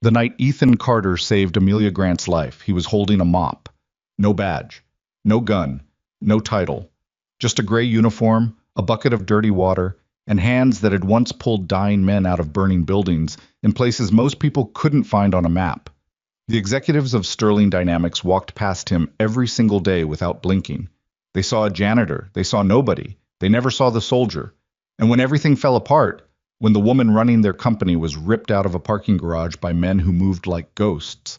The night Ethan Carter saved Amelia Grant's life, he was holding a mop. No badge, no gun, no title. Just a gray uniform, a bucket of dirty water, and hands that had once pulled dying men out of burning buildings in places most people couldn't find on a map. The executives of Sterling Dynamics walked past him every single day without blinking. They saw a janitor, they saw nobody, they never saw the soldier. And when everything fell apart, when the woman running their company was ripped out of a parking garage by men who moved like ghosts,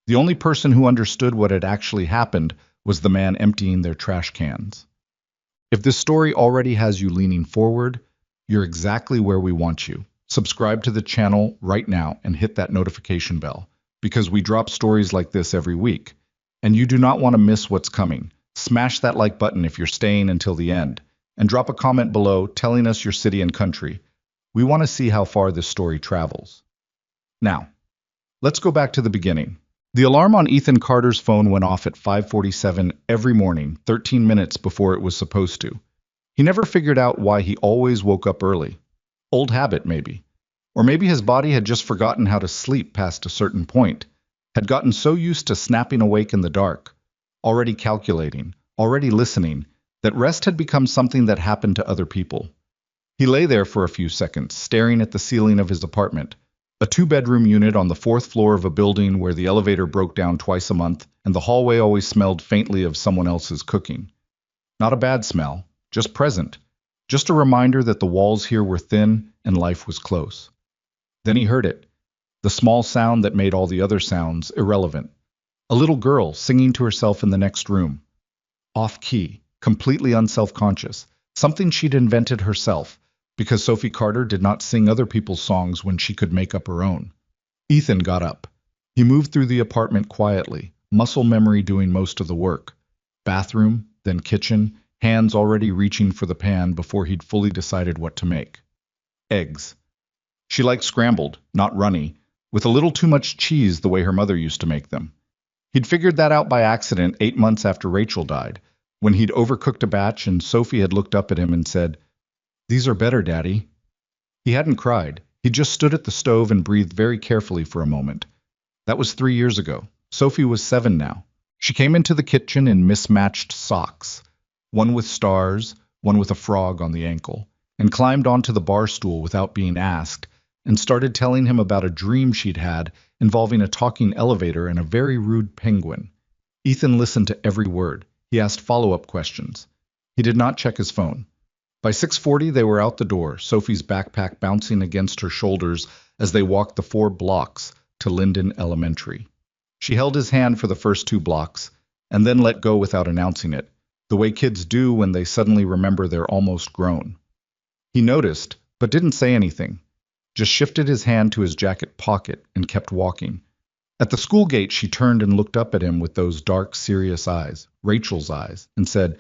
the only person who understood what had actually happened was the man emptying their trash cans. If this story already has you leaning forward, you're exactly where we want you. Subscribe to the channel right now and hit that notification bell, because we drop stories like this every week. And you do not want to miss what's coming. Smash that like button if you're staying until the end, and drop a comment below telling us your city and country. We want to see how far this story travels. Now, let's go back to the beginning. The alarm on Ethan Carter's phone went off at 5:47 every morning, 13 minutes before it was supposed to. He never figured out why he always woke up early. Old habit, maybe. Or maybe his body had just forgotten how to sleep past a certain point, had gotten so used to snapping awake in the dark, already calculating, already listening, that rest had become something that happened to other people. He lay there for a few seconds, staring at the ceiling of his apartment, a two-bedroom unit on the fourth floor of a building where the elevator broke down twice a month and the hallway always smelled faintly of someone else's cooking. Not a bad smell, just present, just a reminder that the walls here were thin and life was close. Then he heard it, the small sound that made all the other sounds irrelevant. A little girl singing to herself in the next room. Off-key, completely unself-conscious, something she'd invented herself, because Sophie Carter did not sing other people's songs when she could make up her own. Ethan got up. He moved through the apartment quietly, muscle memory doing most of the work. Bathroom, then kitchen, hands already reaching for the pan before he'd fully decided what to make. Eggs. She liked scrambled, not runny, with a little too much cheese the way her mother used to make them. He'd figured that out by accident 8 months after Rachel died, when he'd overcooked a batch and Sophie had looked up at him and said, "These are better, Daddy." He hadn't cried. He just stood at the stove and breathed very carefully for a moment. That was 3 years ago. Sophie was 7 now. She came into the kitchen in mismatched socks, one with stars, one with a frog on the ankle, and climbed onto the bar stool without being asked, and started telling him about a dream she'd had involving a talking elevator and a very rude penguin. Ethan listened to every word. He asked follow-up questions. He did not check his phone. By 6:40, they were out the door, Sophie's backpack bouncing against her shoulders as they walked the 4 blocks to Linden Elementary. She held his hand for the first 2 blocks, and then let go without announcing it, the way kids do when they suddenly remember they're almost grown. He noticed, but didn't say anything, just shifted his hand to his jacket pocket and kept walking. At the school gate, she turned and looked up at him with those dark, serious eyes, Rachel's eyes, and said,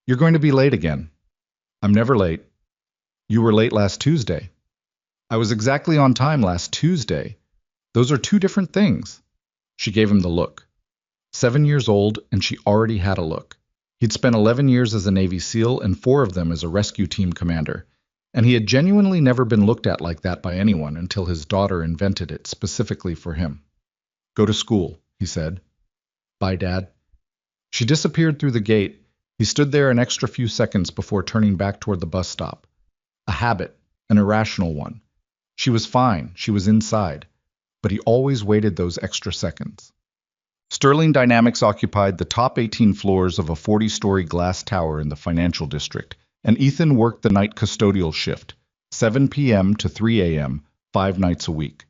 "You're going to be late again." "I'm never late." "You were late last Tuesday." "I was exactly on time last Tuesday. Those are 2 different things." She gave him the look. 7 years old, and she already had a look. He'd spent 11 years as a Navy SEAL and 4 of them as a rescue team commander, and he had genuinely never been looked at like that by anyone until his daughter invented it specifically for him. "Go to school," he said. "Bye, Dad." She disappeared through the gate. He stood there an extra few seconds before turning back toward the bus stop. A habit, an irrational one. She was fine, she was inside, but he always waited those extra seconds. Sterling Dynamics occupied the top 18 floors of a 40-story glass tower in the financial district, and Ethan worked the night custodial shift, 7 p.m. to 3 a.m., 5 nights a week.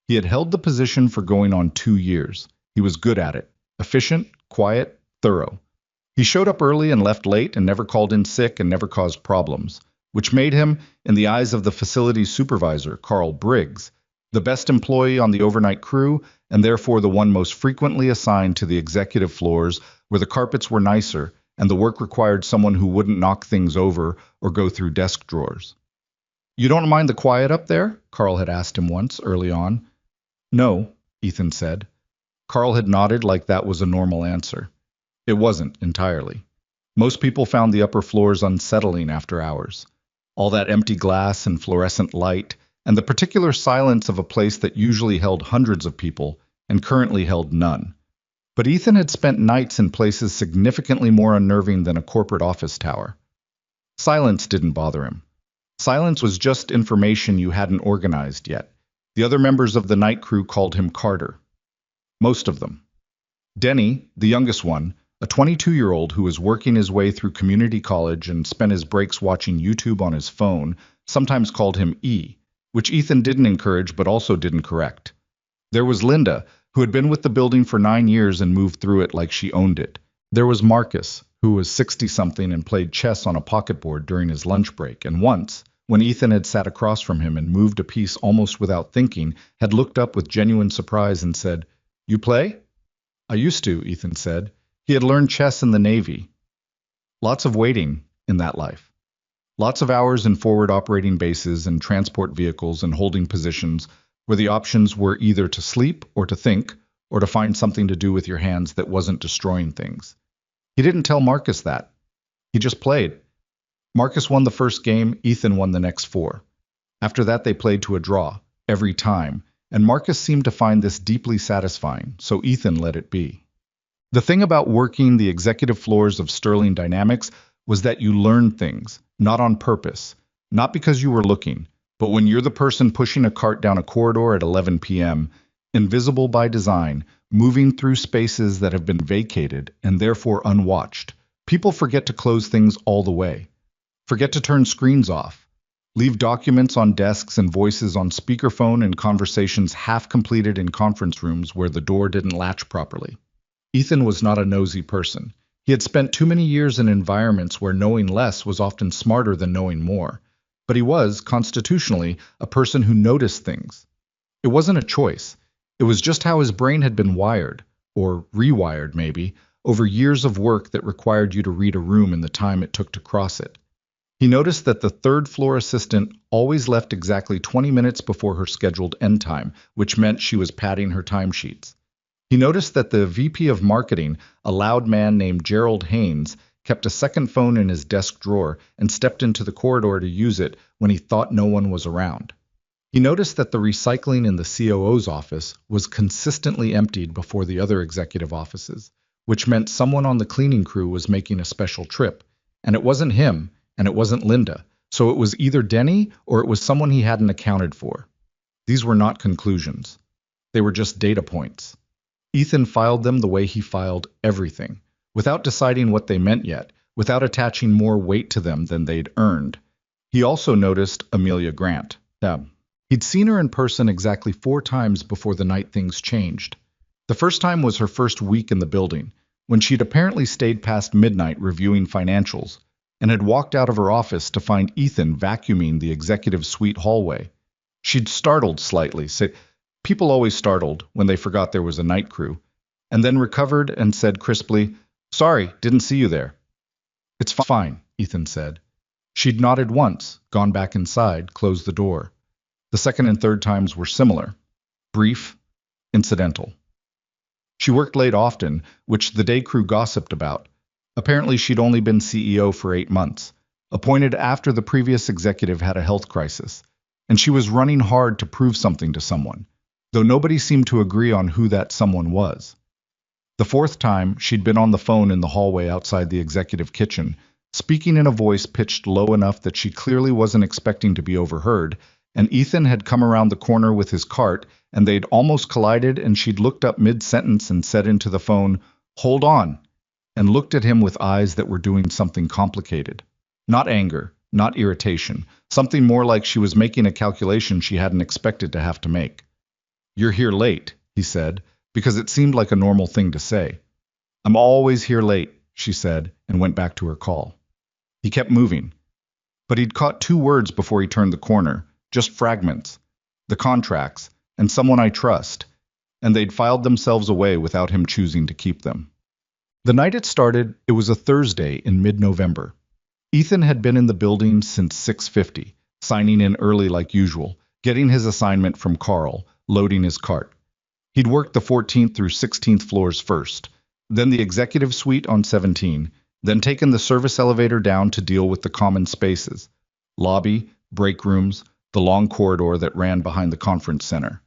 He had held the position for going on 2 years. He was good at it, efficient, quiet, thorough. He showed up early and left late and never called in sick and never caused problems, which made him, in the eyes of the facility's supervisor, Carl Briggs, the best employee on the overnight crew and therefore the one most frequently assigned to the executive floors where the carpets were nicer and the work required someone who wouldn't knock things over or go through desk drawers. "You don't mind the quiet up there?" Carl had asked him once, early on. "No," Ethan said. Carl had nodded like that was a normal answer. It wasn't, entirely. Most people found the upper floors unsettling after hours. All that empty glass and fluorescent light, and the particular silence of a place that usually held hundreds of people and currently held none. But Ethan had spent nights in places significantly more unnerving than a corporate office tower. Silence didn't bother him. Silence was just information you hadn't organized yet. The other members of the night crew called him Carter. Most of them. Denny, the youngest one, a 22-year-old who was working his way through community college and spent his breaks watching YouTube on his phone, sometimes called him E, which Ethan didn't encourage but also didn't correct. There was Linda, who had been with the building for 9 years and moved through it like she owned it. There was Marcus, who was 60-something and played chess on a pocketboard during his lunch break, and once, when Ethan had sat across from him and moved a piece almost without thinking, had looked up with genuine surprise and said, "You play?" "I used to," Ethan said. He had learned chess in the Navy. Lots of waiting in that life. Lots of hours in forward operating bases and transport vehicles and holding positions where the options were either to sleep or to think or to find something to do with your hands that wasn't destroying things. He didn't tell Marcus that. He just played. Marcus won the first game, Ethan won the next 4. After that they played to a draw, every time, and Marcus seemed to find this deeply satisfying, so Ethan let it be. The thing about working the executive floors of Sterling Dynamics was that you learned things, not on purpose, not because you were looking, but when you're the person pushing a cart down a corridor at 11 p.m., invisible by design, moving through spaces that have been vacated and therefore unwatched. People forget to close things all the way. Forget to turn screens off. Leave documents on desks and voices on speakerphone and conversations half completed in conference rooms where the door didn't latch properly. Ethan was not a nosy person. He had spent too many years in environments where knowing less was often smarter than knowing more. But he was, constitutionally, a person who noticed things. It wasn't a choice. It was just how his brain had been wired, or rewired maybe, over years of work that required you to read a room in the time it took to cross it. He noticed that the third-floor assistant always left exactly 20 minutes before her scheduled end time, which meant she was padding her timesheets. He noticed that the VP of marketing, a loud man named Gerald Haynes, kept a second phone in his desk drawer and stepped into the corridor to use it when he thought no one was around. He noticed that the recycling in the COO's office was consistently emptied before the other executive offices, which meant someone on the cleaning crew was making a special trip. And it wasn't him, and it wasn't Linda, so it was either Denny or it was someone he hadn't accounted for. These were not conclusions. They were just data points. Ethan filed them the way he filed everything, without deciding what they meant yet, without attaching more weight to them than they'd earned. He also noticed Amelia Grant. He'd seen her in person exactly 4 times before the night things changed. The first time was her first week in the building, when she'd apparently stayed past midnight reviewing financials, and had walked out of her office to find Ethan vacuuming the executive suite hallway. She'd startled slightly, people always startled when they forgot there was a night crew, and then recovered and said crisply, "Sorry, didn't see you there." "It's fine," Ethan said. She'd nodded once, gone back inside, closed the door. The second and third times were similar. Brief, incidental. She worked late often, which the day crew gossiped about. Apparently she'd only been CEO for 8 months, appointed after the previous executive had a health crisis, and she was running hard to prove something to someone, though nobody seemed to agree on who that someone was. The 4th time, she'd been on the phone in the hallway outside the executive kitchen, speaking in a voice pitched low enough that she clearly wasn't expecting to be overheard, and Ethan had come around the corner with his cart, and they'd almost collided, and she'd looked up mid-sentence and said into the phone, "Hold on," and looked at him with eyes that were doing something complicated. Not anger, not irritation, something more like she was making a calculation she hadn't expected to have to make. "You're here late," he said, because it seemed like a normal thing to say. "I'm always here late," she said, and went back to her call. He kept moving. But he'd caught 2 words before he turned the corner, just fragments. The contracts, and someone I trust, and they'd filed themselves away without him choosing to keep them. The night it started, it was a Thursday in mid-November. Ethan had been in the building since 6:50, signing in early like usual, getting his assignment from Carl, loading his cart. He'd worked the 14th through 16th floors first, then the executive suite on 17, then taken the service elevator down to deal with the common spaces, lobby, break rooms, the long corridor that ran behind the conference center.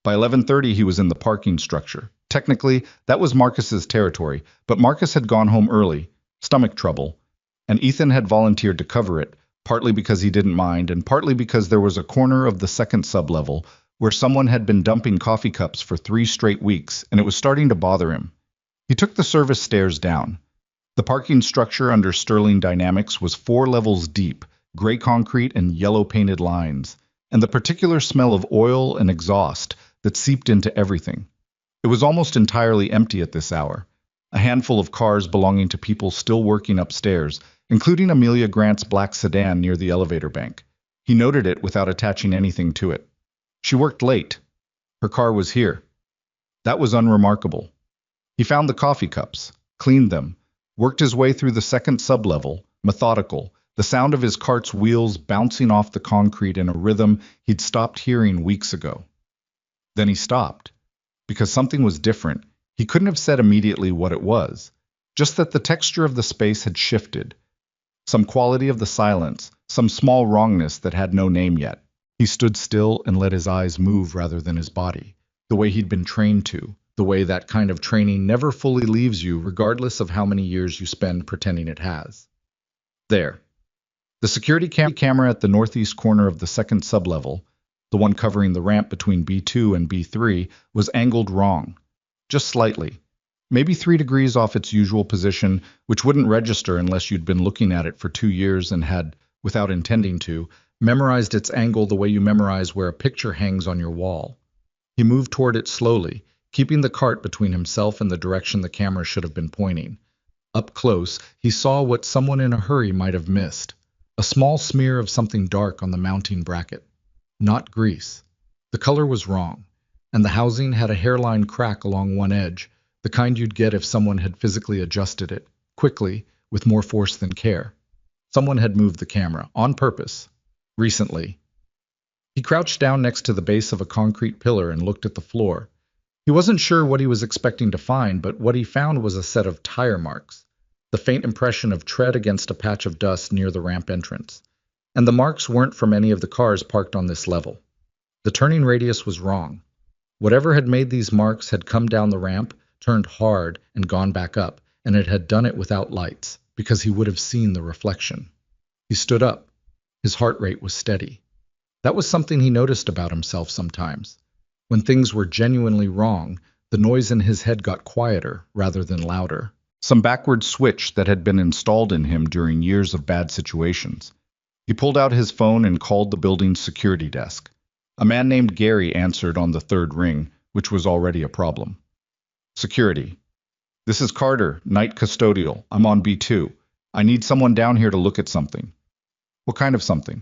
By 11:30, he was in the parking structure. Technically, that was Marcus's territory, but Marcus had gone home early, stomach trouble, and Ethan had volunteered to cover it, partly because he didn't mind, and partly because there was a corner of the second sublevel where someone had been dumping coffee cups for 3 straight weeks, and it was starting to bother him. He took the service stairs down. The parking structure under Sterling Dynamics was 4 levels deep, gray concrete and yellow painted lines, and the particular smell of oil and exhaust that seeped into everything. It was almost entirely empty at this hour. A handful of cars belonging to people still working upstairs, including Amelia Grant's black sedan near the elevator bank. He noted it without attaching anything to it. She worked late. Her car was here. That was unremarkable. He found the coffee cups, cleaned them, worked his way through the second sublevel, methodical, the sound of his cart's wheels bouncing off the concrete in a rhythm he'd stopped hearing weeks ago. Then he stopped. Because something was different, he couldn't have said immediately what it was, just that the texture of the space had shifted. Some quality of the silence, some small wrongness that had no name yet. He stood still and let his eyes move rather than his body, the way he'd been trained to, the way that kind of training never fully leaves you regardless of how many years you spend pretending it has. There. The security camera at the northeast corner of the second sublevel, the one covering the ramp between B2 and B3, was angled wrong. Just slightly. Maybe 3 degrees off its usual position, which wouldn't register unless you'd been looking at it for 2 years and had, without intending to, memorized its angle the way you memorize where a picture hangs on your wall. He moved toward it slowly, keeping the cart between himself and the direction the camera should have been pointing. Up close, he saw what someone in a hurry might have missed. A small smear of something dark on the mounting bracket. Not grease. The color was wrong, and the housing had a hairline crack along one edge, the kind you'd get if someone had physically adjusted it, quickly, with more force than care. Someone had moved the camera, on purpose, recently. He crouched down next to the base of a concrete pillar and looked at the floor. He wasn't sure what he was expecting to find, but what he found was a set of tire marks, the faint impression of tread against a patch of dust near the ramp entrance. And the marks weren't from any of the cars parked on this level. The turning radius was wrong. Whatever had made these marks had come down the ramp, turned hard, and gone back up, and it had done it without lights, because he would have seen the reflection. He stood up. His heart rate was steady. That was something he noticed about himself sometimes. When things were genuinely wrong, the noise in his head got quieter rather than louder. Some backward switch that had been installed in him during years of bad situations. He pulled out his phone and called the building's security desk. A man named Gary answered on the 3rd ring, which was already a problem. Security. This is Carter, night custodial. I'm on B2. I need someone down here to look at something. What kind of something?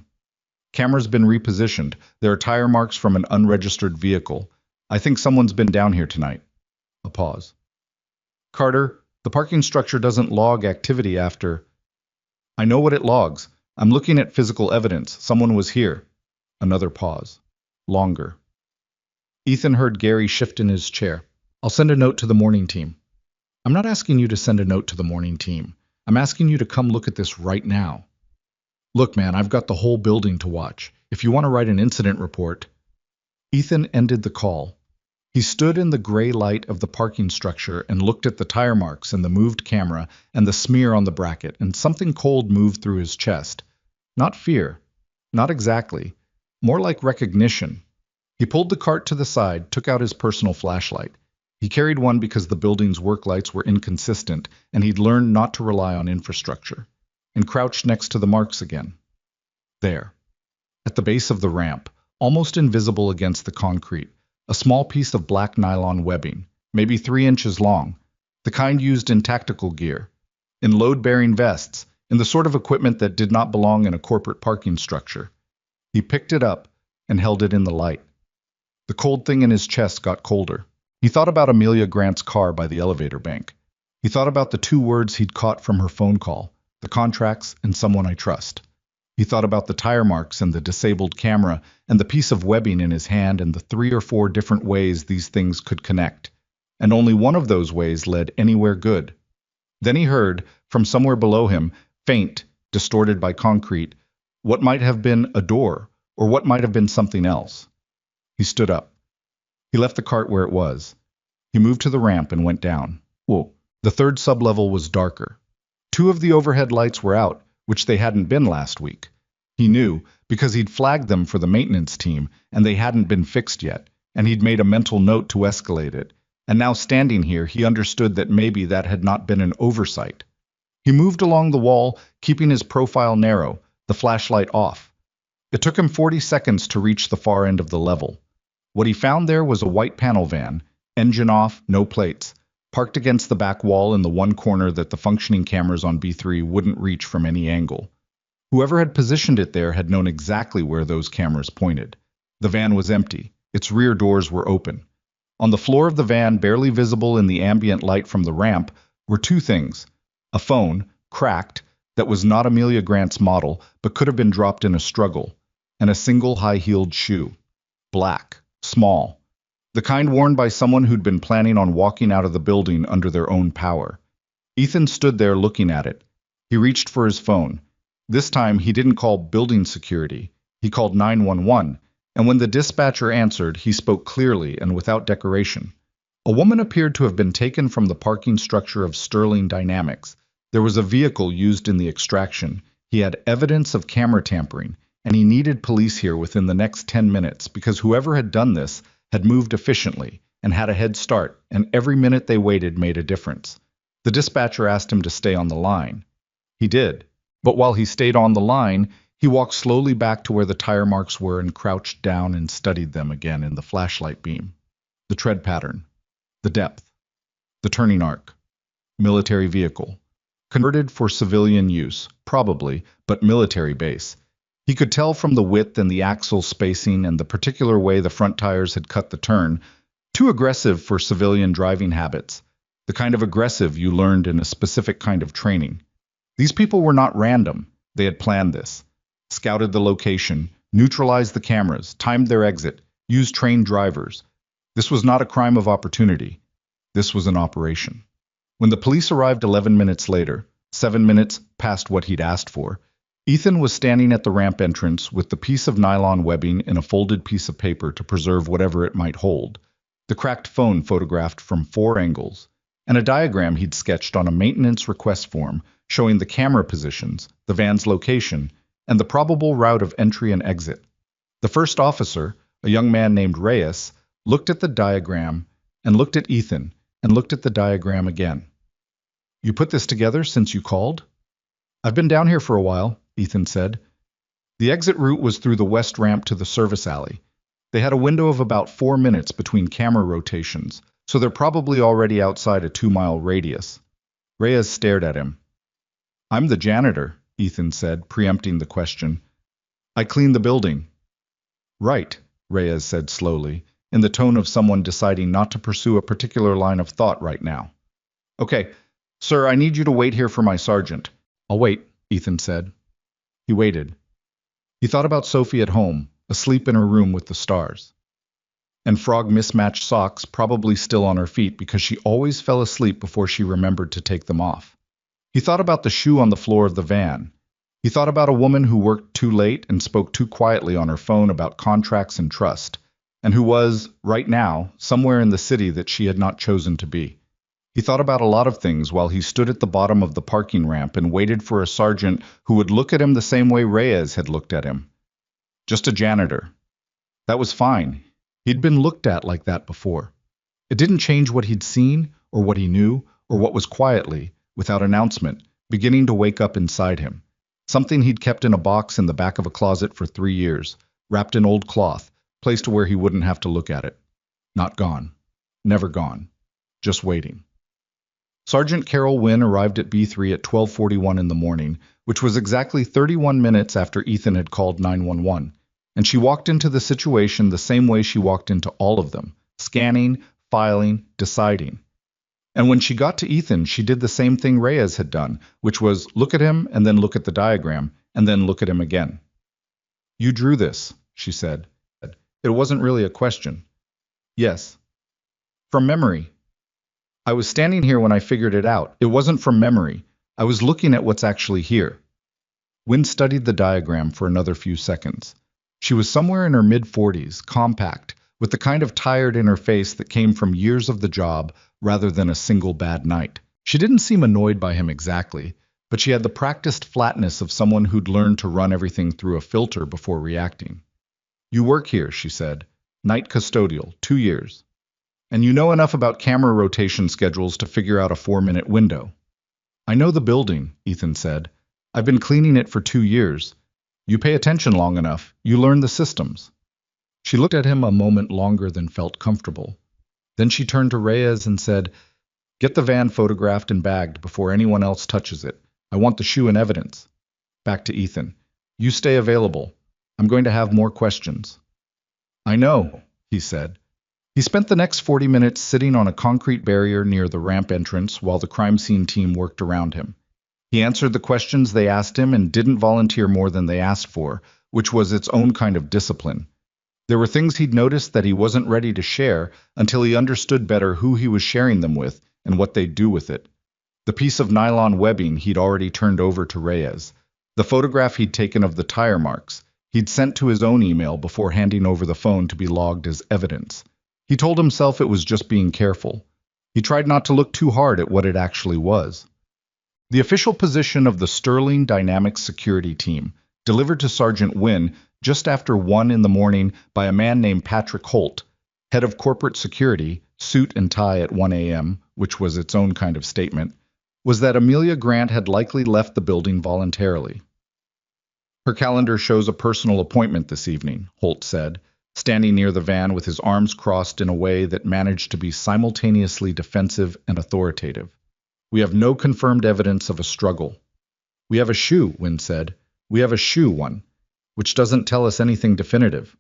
Camera's been repositioned. There are tire marks from an unregistered vehicle. I think someone's been down here tonight. A pause. Carter, the parking structure doesn't log activity after. I know what it logs. I'm looking at physical evidence. Someone was here. Another pause. Longer. Ethan heard Gary shift in his chair. I'll send a note to the morning team. I'm not asking you to send a note to the morning team. I'm asking you to come look at this right now. Look, man, I've got the whole building to watch. If you want to write an incident report. Ethan ended the call. He stood in the gray light of the parking structure and looked at the tire marks and the moved camera and the smear on the bracket, and something cold moved through his chest. Not fear. Not exactly. More like recognition. He pulled the cart to the side, took out his personal flashlight. He carried one because the building's work lights were inconsistent, and he'd learned not to rely on infrastructure, and crouched next to the marks again. There. At the base of the ramp, almost invisible against the concrete, a small piece of black nylon webbing, maybe 3 inches long, the kind used in tactical gear, in load-bearing vests, in the sort of equipment that did not belong in a corporate parking structure. He picked it up and held it in the light. The cold thing in his chest got colder. He thought about Amelia Grant's car by the elevator bank. He thought about the 2 words he'd caught from her phone call, the contracts and someone I trust. He thought about the tire marks and the disabled camera and the piece of webbing in his hand and the 3 or 4 different ways these things could connect. And only one of those ways led anywhere good. Then he heard, from somewhere below him, faint, distorted by concrete, what might have been a door, or what might have been something else. He stood up. He left the cart where it was. He moved to the ramp and went down. Whoa. The third sublevel was darker. Two of the overhead lights were out, which they hadn't been last week. He knew, because he'd flagged them for the maintenance team, and they hadn't been fixed yet, and he'd made a mental note to escalate it. And now standing here, he understood that maybe that had not been an oversight. He moved along the wall, keeping his profile narrow, the flashlight off. It took him 40 seconds to reach the far end of the level. What he found there was a white panel van, engine off, no plates, parked against the back wall in the one corner that the functioning cameras on B3 wouldn't reach from any angle. Whoever had positioned it there had known exactly where those cameras pointed. The van was empty. Its rear doors were open. On the floor of the van, barely visible in the ambient light from the ramp, were two things. A phone, cracked, that was not Amelia Grant's model, but could have been dropped in a struggle, and a single high-heeled shoe. Black, small. The kind worn by someone who'd been planning on walking out of the building under their own power. Ethan stood there looking at it. He reached for his phone. This time, he didn't call building security. He called 911, and when the dispatcher answered, he spoke clearly and without decoration. A woman appeared to have been taken from the parking structure of Sterling Dynamics. There was a vehicle used in the extraction. He had evidence of camera tampering, and he needed police here within the next 10 minutes because whoever had done this had moved efficiently and had a head start, and every minute they waited made a difference. The dispatcher asked him to stay on the line. He did, but while he stayed on the line, he walked slowly back to where the tire marks were and crouched down and studied them again in the flashlight beam. The tread pattern, the depth, the turning arc, military vehicle. Converted for civilian use, probably, but military base. He could tell from the width and the axle spacing and the particular way the front tires had cut the turn, too aggressive for civilian driving habits, the kind of aggressive you learned in a specific kind of training. These people were not random. They had planned this, scouted the location, neutralized the cameras, timed their exit, used trained drivers. This was not a crime of opportunity. This was an operation. When the police arrived 11 minutes later, 7 minutes past what he'd asked for, Ethan was standing at the ramp entrance with the piece of nylon webbing in a folded piece of paper to preserve whatever it might hold, the cracked phone photographed from 4 angles, and a diagram he'd sketched on a maintenance request form showing the camera positions, the van's location, and the probable route of entry and exit. The first officer, a young man named Reyes, looked at the diagram and looked at Ethan and looked at the diagram again. "You put this together since you called?" "I've been down here for a while," Ethan said. The exit route was through the west ramp to the service alley. They had a window of about 4 minutes between camera rotations, so they're probably already outside a 2-mile radius. Reyes stared at him. "I'm the janitor," Ethan said, preempting the question. "I clean the building." "Right," Reyes said slowly, in the tone of someone deciding not to pursue a particular line of thought right now. "Okay, sir, I need you to wait here for my sergeant." "I'll wait," Ethan said. He waited. He thought about Sophie at home, asleep in her room with the stars. And frog mismatched socks probably still on her feet because she always fell asleep before she remembered to take them off. He thought about the shoe on the floor of the van. He thought about a woman who worked too late and spoke too quietly on her phone about contracts and trust, and who was, right now, somewhere in the city that she had not chosen to be. He thought about a lot of things while he stood at the bottom of the parking ramp and waited for a sergeant who would look at him the same way Reyes had looked at him. Just a janitor. That was fine. He'd been looked at like that before. It didn't change what he'd seen, or what he knew, or what was quietly, without announcement, beginning to wake up inside him. Something he'd kept in a box in the back of a closet for 3 years, wrapped in old cloth, placed where he wouldn't have to look at it. Not gone. Never gone. Just waiting. Sergeant Carol Wynn arrived at B3 at 12:41 in the morning, which was exactly 31 minutes after Ethan had called 911, and she walked into the situation the same way she walked into all of them, scanning, filing, deciding. And when she got to Ethan, she did the same thing Reyes had done, which was look at him and then look at the diagram, and then look at him again. "You drew this," she said. It wasn't really a question. "Yes." "From memory." "I was standing here when I figured it out. It wasn't from memory. I was looking at what's actually here." Wynn studied the diagram for another few seconds. She was somewhere in her mid-40s, compact, with the kind of tired in her face that came from years of the job rather than a single bad night. She didn't seem annoyed by him exactly, but she had the practiced flatness of someone who'd learned to run everything through a filter before reacting. "You work here," she said. "Night custodial, 2 years. And you know enough about camera rotation schedules to figure out a 4-minute window." "I know the building," Ethan said. "I've been cleaning it for 2 years. You pay attention long enough, you learn the systems." She looked at him a moment longer than felt comfortable. Then she turned to Reyes and said, "Get the van photographed and bagged before anyone else touches it. I want the shoe in evidence." Back to Ethan. "You stay available. I'm going to have more questions." "I know," he said. He spent the next 40 minutes sitting on a concrete barrier near the ramp entrance while the crime scene team worked around him. He answered the questions they asked him and didn't volunteer more than they asked for, which was its own kind of discipline. There were things he'd noticed that he wasn't ready to share until he understood better who he was sharing them with and what they'd do with it. The piece of nylon webbing he'd already turned over to Reyes. The photograph he'd taken of the tire marks he'd sent to his own email before handing over the phone to be logged as evidence. He told himself it was just being careful. He tried not to look too hard at what it actually was. The official position of the Sterling Dynamics security team, delivered to Sergeant Wynne just after 1 in the morning by a man named Patrick Holt, head of corporate security, suit and tie at 1 a.m., which was its own kind of statement, was that Amelia Grant had likely left the building voluntarily. "Her calendar shows a personal appointment this evening," Holt said, standing near the van with his arms crossed in a way that managed to be simultaneously defensive and authoritative. "We have no confirmed evidence of a struggle." "We have a shoe," Wynne said. "We have a shoe one, which doesn't tell us anything definitive.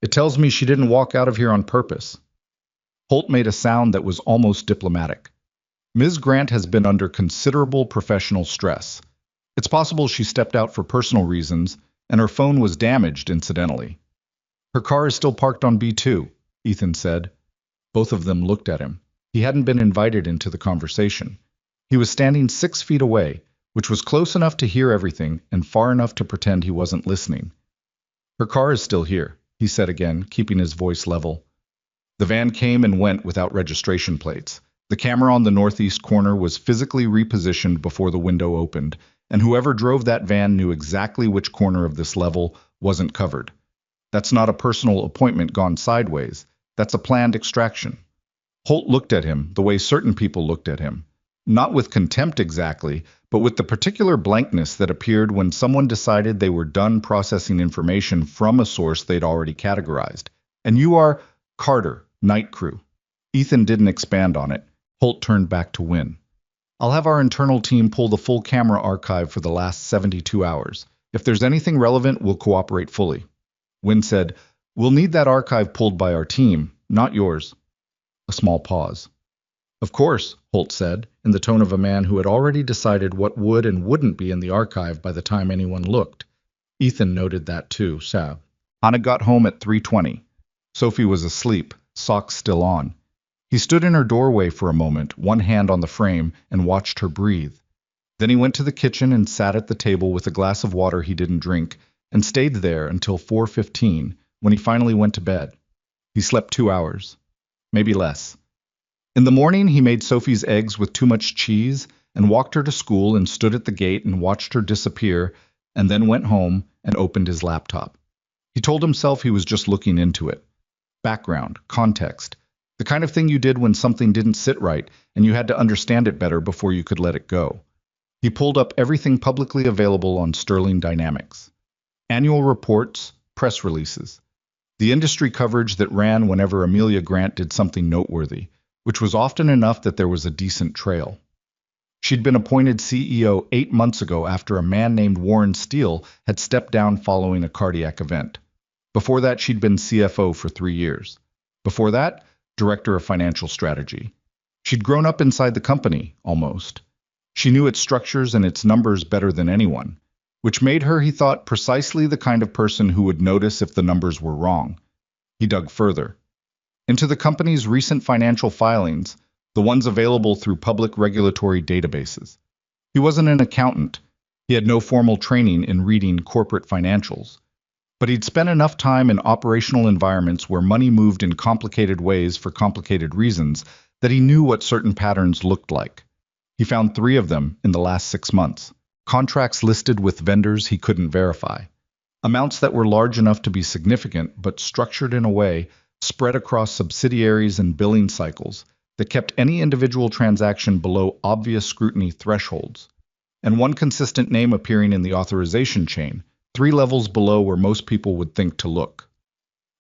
It tells me she didn't walk out of here on purpose." Holt made a sound that was almost diplomatic. "Ms. Grant has been under considerable professional stress. It's possible she stepped out for personal reasons, and her phone was damaged incidentally." "Her car is still parked on B2, Ethan said. Both of them looked at him. He hadn't been invited into the conversation. He was standing 6 feet away, which was close enough to hear everything and far enough to pretend he wasn't listening. "Her car is still here," he said again, keeping his voice level. The van came and went without registration plates. The camera on the northeast corner was physically repositioned before the window opened, and whoever drove that van knew exactly which corner of this level wasn't covered. That's not a personal appointment gone sideways. That's a planned extraction. Holt looked at him the way certain people looked at him. Not with contempt exactly, but with the particular blankness that appeared when someone decided they were done processing information from a source they'd already categorized. "And you are Carter, night crew." Ethan didn't expand on it. Holt turned back to Wynne. "I'll have our internal team pull the full camera archive for the last 72 hours. If there's anything relevant, we'll cooperate fully." Wynne said, "We'll need that archive pulled by our team, not yours." A small pause. "Of course," Holt said, in the tone of a man who had already decided what would and wouldn't be in the archive by the time anyone looked. Ethan noted that too, Sab. Anna got home at 3:20. Sophie was asleep, socks still on. He stood in her doorway for a moment, one hand on the frame, and watched her breathe. Then he went to the kitchen and sat at the table with a glass of water he didn't drink, and stayed there until 4:15, when he finally went to bed. He slept 2 hours. Maybe less. In the morning, he made Sophie's eggs with too much cheese, and walked her to school and stood at the gate and watched her disappear, and then went home and opened his laptop. He told himself he was just looking into it. Background, context, the kind of thing you did when something didn't sit right and you had to understand it better before you could let it go. He pulled up everything publicly available on Sterling Dynamics. Annual reports, press releases. The industry coverage that ran whenever Amelia Grant did something noteworthy, which was often enough that there was a decent trail. She'd been appointed CEO 8 months ago after a man named Warren Steele had stepped down following a cardiac event. Before that, she'd been CFO for 3 years. Before that, Director of Financial Strategy. She'd grown up inside the company, almost. She knew its structures and its numbers better than anyone, which made her, he thought, precisely the kind of person who would notice if the numbers were wrong. He dug further. Into the company's recent financial filings, the ones available through public regulatory databases. He wasn't an accountant. He had no formal training in reading corporate financials. But he'd spent enough time in operational environments where money moved in complicated ways for complicated reasons that he knew what certain patterns looked like. He found 3 of them in the last 6 months. Contracts listed with vendors he couldn't verify. Amounts that were large enough to be significant, but structured in a way spread across subsidiaries and billing cycles that kept any individual transaction below obvious scrutiny thresholds. And one consistent name appearing in the authorization chain, 3 levels below where most people would think to look.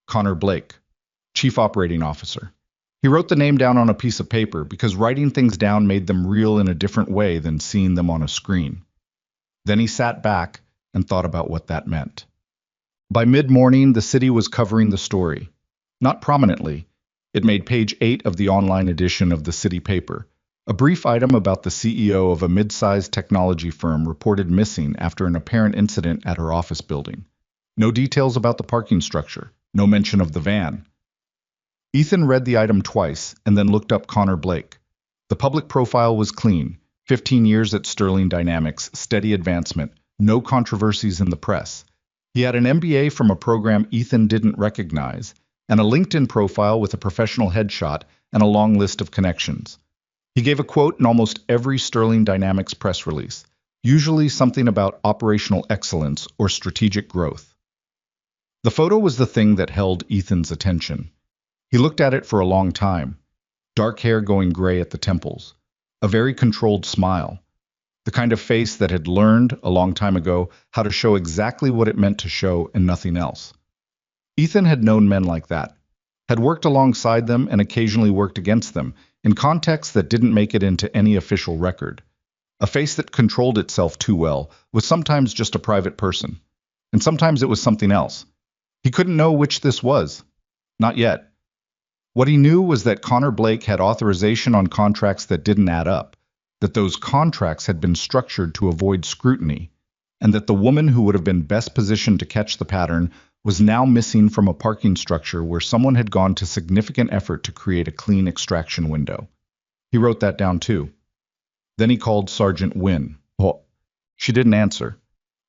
Connor Blake, Chief Operating Officer. He wrote the name down on a piece of paper because writing things down made them real in a different way than seeing them on a screen. Then he sat back and thought about what that meant. By mid-morning, the city was covering the story. Not prominently. It made page 8 of the online edition of the city paper. A brief item about the CEO of a mid-sized technology firm reported missing after an apparent incident at her office building. No details about the parking structure. No mention of the van. Ethan read the item twice and then looked up Connor Blake. The public profile was clean. 15 years at Sterling Dynamics, steady advancement, no controversies in the press. He had an MBA from a program Ethan didn't recognize, and a LinkedIn profile with a professional headshot and a long list of connections. He gave a quote in almost every Sterling Dynamics press release, usually something about operational excellence or strategic growth. The photo was the thing that held Ethan's attention. He looked at it for a long time, dark hair going gray at the temples, a very controlled smile, the kind of face that had learned a long time ago how to show exactly what it meant to show and nothing else. Ethan had known men like that, had worked alongside them and occasionally worked against them, in contexts that didn't make it into any official record. A face that controlled itself too well was sometimes just a private person, and sometimes it was something else. He couldn't know which this was. Not yet. What he knew was that Connor Blake had authorization on contracts that didn't add up, that those contracts had been structured to avoid scrutiny, and that the woman who would have been best positioned to catch the pattern was now missing from a parking structure where someone had gone to significant effort to create a clean extraction window. He wrote that down too. Then he called Sergeant Wynne. Oh, she didn't answer.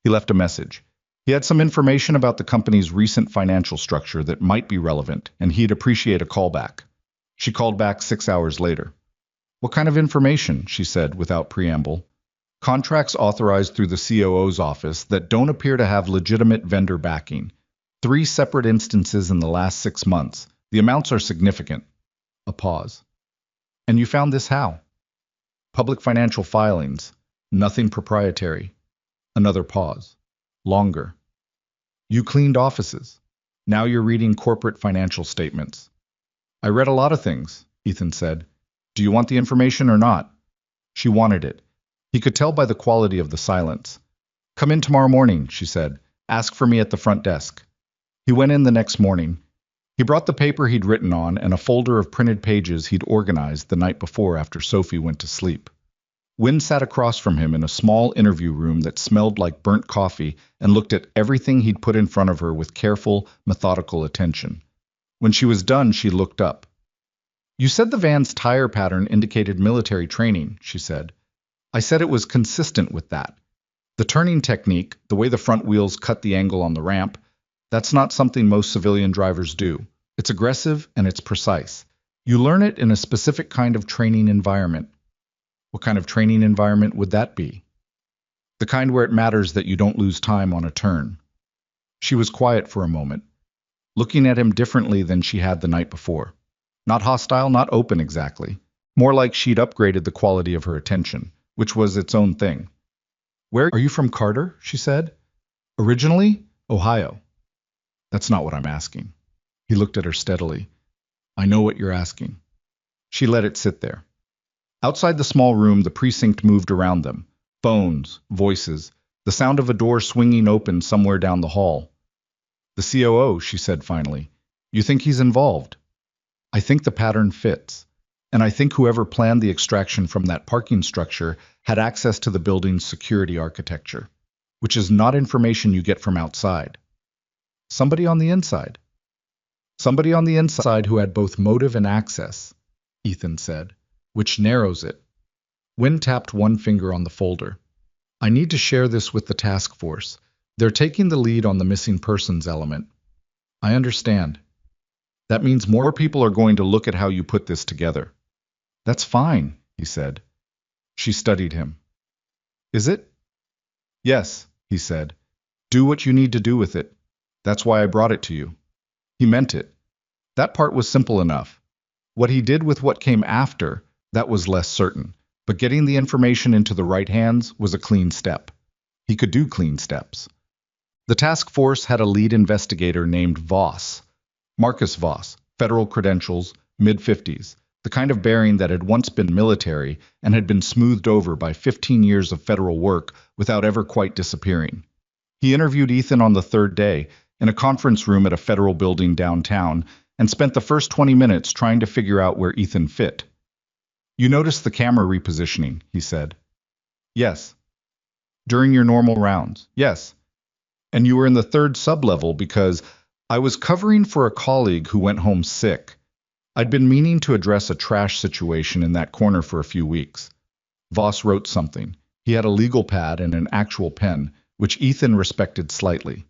He left a message. He had some information about the company's recent financial structure that might be relevant, and he'd appreciate a callback. She called back 6 hours later. What kind of information? She said without preamble. Contracts authorized through the COO's office that don't appear to have legitimate vendor backing. 3 separate instances in the last 6 months. The amounts are significant. A pause. And you found this how? Public financial filings. Nothing proprietary. Another pause. Longer. You cleaned offices. Now you're reading corporate financial statements. I read a lot of things, Ethan said. Do you want the information or not? She wanted it. He could tell by the quality of the silence. Come in tomorrow morning, she said. Ask for me at the front desk. He went in the next morning. He brought the paper he'd written on and a folder of printed pages he'd organized the night before after Sophie went to sleep. Wynne sat across from him in a small interview room that smelled like burnt coffee and looked at everything he'd put in front of her with careful, methodical attention. When she was done, she looked up. You said the van's tire pattern indicated military training, she said. I said it was consistent with that. The turning technique, the way the front wheels cut the angle on the ramp, that's not something most civilian drivers do. It's aggressive and it's precise. You learn it in a specific kind of training environment. What kind of training environment would that be? The kind where it matters that you don't lose time on a turn. She was quiet for a moment, looking at him differently than she had the night before. Not hostile, not open exactly. More like she'd upgraded the quality of her attention, which was its own thing. Where are you from, Carter? She said. Originally, Ohio. That's not what I'm asking. He looked at her steadily. I know what you're asking. She let it sit there. Outside the small room, the precinct moved around them. Phones, voices, the sound of a door swinging open somewhere down the hall. The COO, she said finally. You think he's involved? I think the pattern fits. And I think whoever planned the extraction from that parking structure had access to the building's security architecture, which is not information you get from outside. Somebody on the inside. Somebody on the inside who had both motive and access, Ethan said, which narrows it. Wynne tapped one finger on the folder. I need to share this with the task force. They're taking the lead on the missing persons element. I understand. That means more people are going to look at how you put this together. That's fine, he said. She studied him. Is it? Yes, he said. Do what you need to do with it. That's why I brought it to you. He meant it. That part was simple enough. What he did with what came after, that was less certain. But getting the information into the right hands was a clean step. He could do clean steps. The task force had a lead investigator named Voss. Marcus Voss, federal credentials, mid-50s, the kind of bearing that had once been military and had been smoothed over by 15 years of federal work without ever quite disappearing. He interviewed Ethan on the third day in a conference room at a federal building downtown and spent the first 20 minutes trying to figure out where Ethan fit. You noticed the camera repositioning, he said. Yes. During your normal rounds, yes. And you were in the third sublevel because I was covering for a colleague who went home sick. I'd been meaning to address a trash situation in that corner for a few weeks. Voss wrote something. He had a legal pad and an actual pen, which Ethan respected slightly.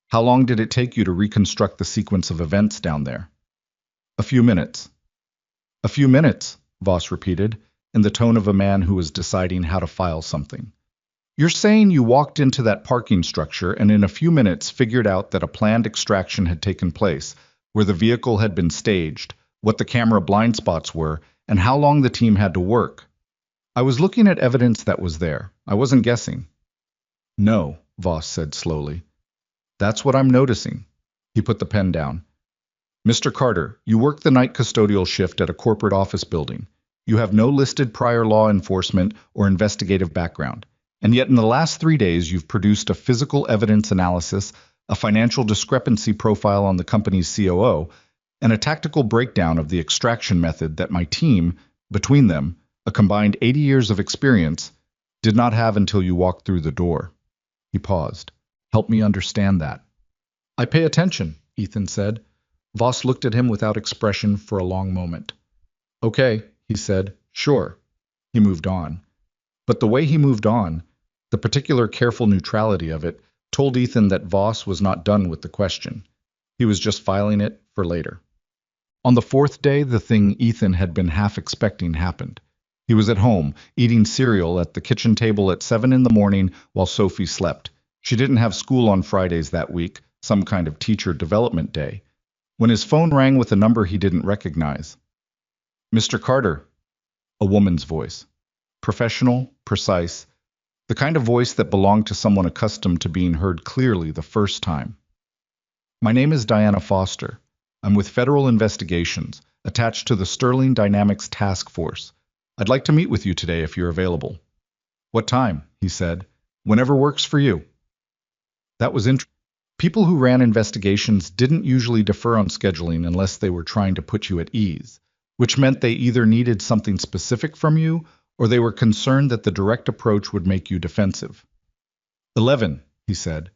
How long did it take you to reconstruct the sequence of events down there? A few minutes. A few minutes, Voss repeated, in the tone of a man who was deciding how to file something. You're saying you walked into that parking structure and in a few minutes figured out that a planned extraction had taken place, where the vehicle had been staged, what the camera blind spots were, and how long the team had to work. I was looking at evidence that was there. I wasn't guessing. No, Voss said slowly. That's what I'm noticing. He put the pen down. Mr. Carter, you work the night custodial shift at a corporate office building. You have no listed prior law enforcement or investigative background. And yet in the last 3 days, you've produced a physical evidence analysis, a financial discrepancy profile on the company's COO, and a tactical breakdown of the extraction method that my team, between them, a combined 80 years of experience, did not have until you walked through the door. He paused. Help me understand that. I pay attention, Ethan said. Voss looked at him without expression for a long moment. Okay, he said. Sure. He moved on. But the way he moved on, the particular careful neutrality of it, told Ethan that Voss was not done with the question. He was just filing it for later. On the fourth day, the thing Ethan had been half expecting happened. He was at home, eating cereal at the kitchen table at 7 in the morning while Sophie slept. She didn't have school on Fridays that week, some kind of teacher development day, when his phone rang with a number he didn't recognize. Mr. Carter, a woman's voice. Professional, precise, the kind of voice that belonged to someone accustomed to being heard clearly the first time. My name is Diana Foster. I'm with Federal Investigations, attached to the Sterling Dynamics Task Force. I'd like to meet with you today if you're available. What time? He said. Whenever works for you. That was interesting. People who ran investigations didn't usually defer on scheduling unless they were trying to put you at ease, which meant they either needed something specific from you or they were concerned that the direct approach would make you defensive. 11, he said.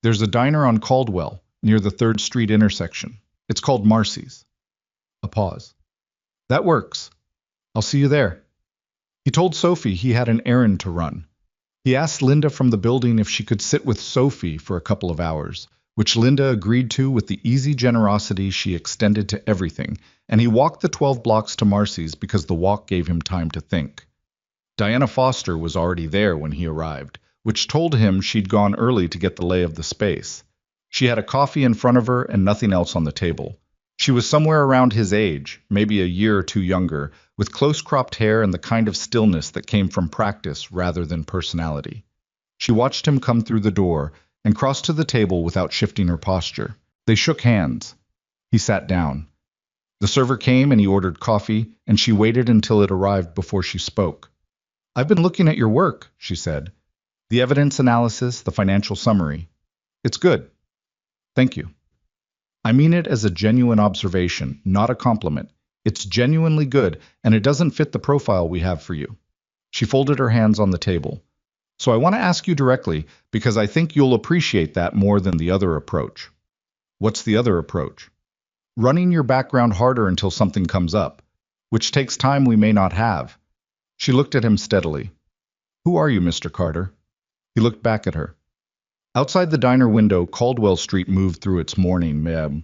There's a diner on Caldwell, near the 3rd Street intersection. It's called Marcy's. A pause. That works. I'll see you there. He told Sophie he had an errand to run. He asked Linda from the building if she could sit with Sophie for a couple of hours, which Linda agreed to with the easy generosity she extended to everything, and he walked the 12 blocks to Marcy's because the walk gave him time to think. Diana Foster was already there when he arrived, which told him she'd gone early to get the lay of the space. She had a coffee in front of her and nothing else on the table. She was somewhere around his age, maybe a year or two younger, with close-cropped hair and the kind of stillness that came from practice rather than personality. She watched him come through the door and crossed to the table without shifting her posture. They shook hands. He sat down. The server came and he ordered coffee, and she waited until it arrived before she spoke. I've been looking at your work, she said. The evidence analysis, the financial summary. It's good. Thank you. I mean it as a genuine observation, not a compliment. It's genuinely good, and it doesn't fit the profile we have for you. She folded her hands on the table. So I want to ask you directly, because I think you'll appreciate that more than the other approach. What's the other approach? Running your background harder until something comes up, which takes time we may not have. She looked at him steadily. Who are you, Mr. Carter? He looked back at her. Outside the diner window, Caldwell Street moved through its morning mayhem.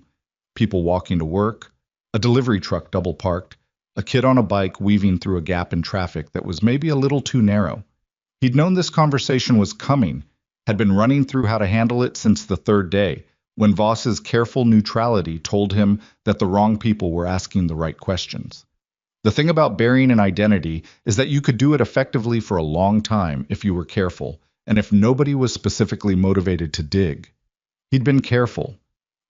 People walking to work, a delivery truck double parked, a kid on a bike weaving through a gap in traffic that was maybe a little too narrow. He'd known this conversation was coming, had been running through how to handle it since the third day, when Voss's careful neutrality told him that the wrong people were asking the right questions. The thing about burying an identity is that you could do it effectively for a long time if you were careful, and if nobody was specifically motivated to dig. He'd been careful.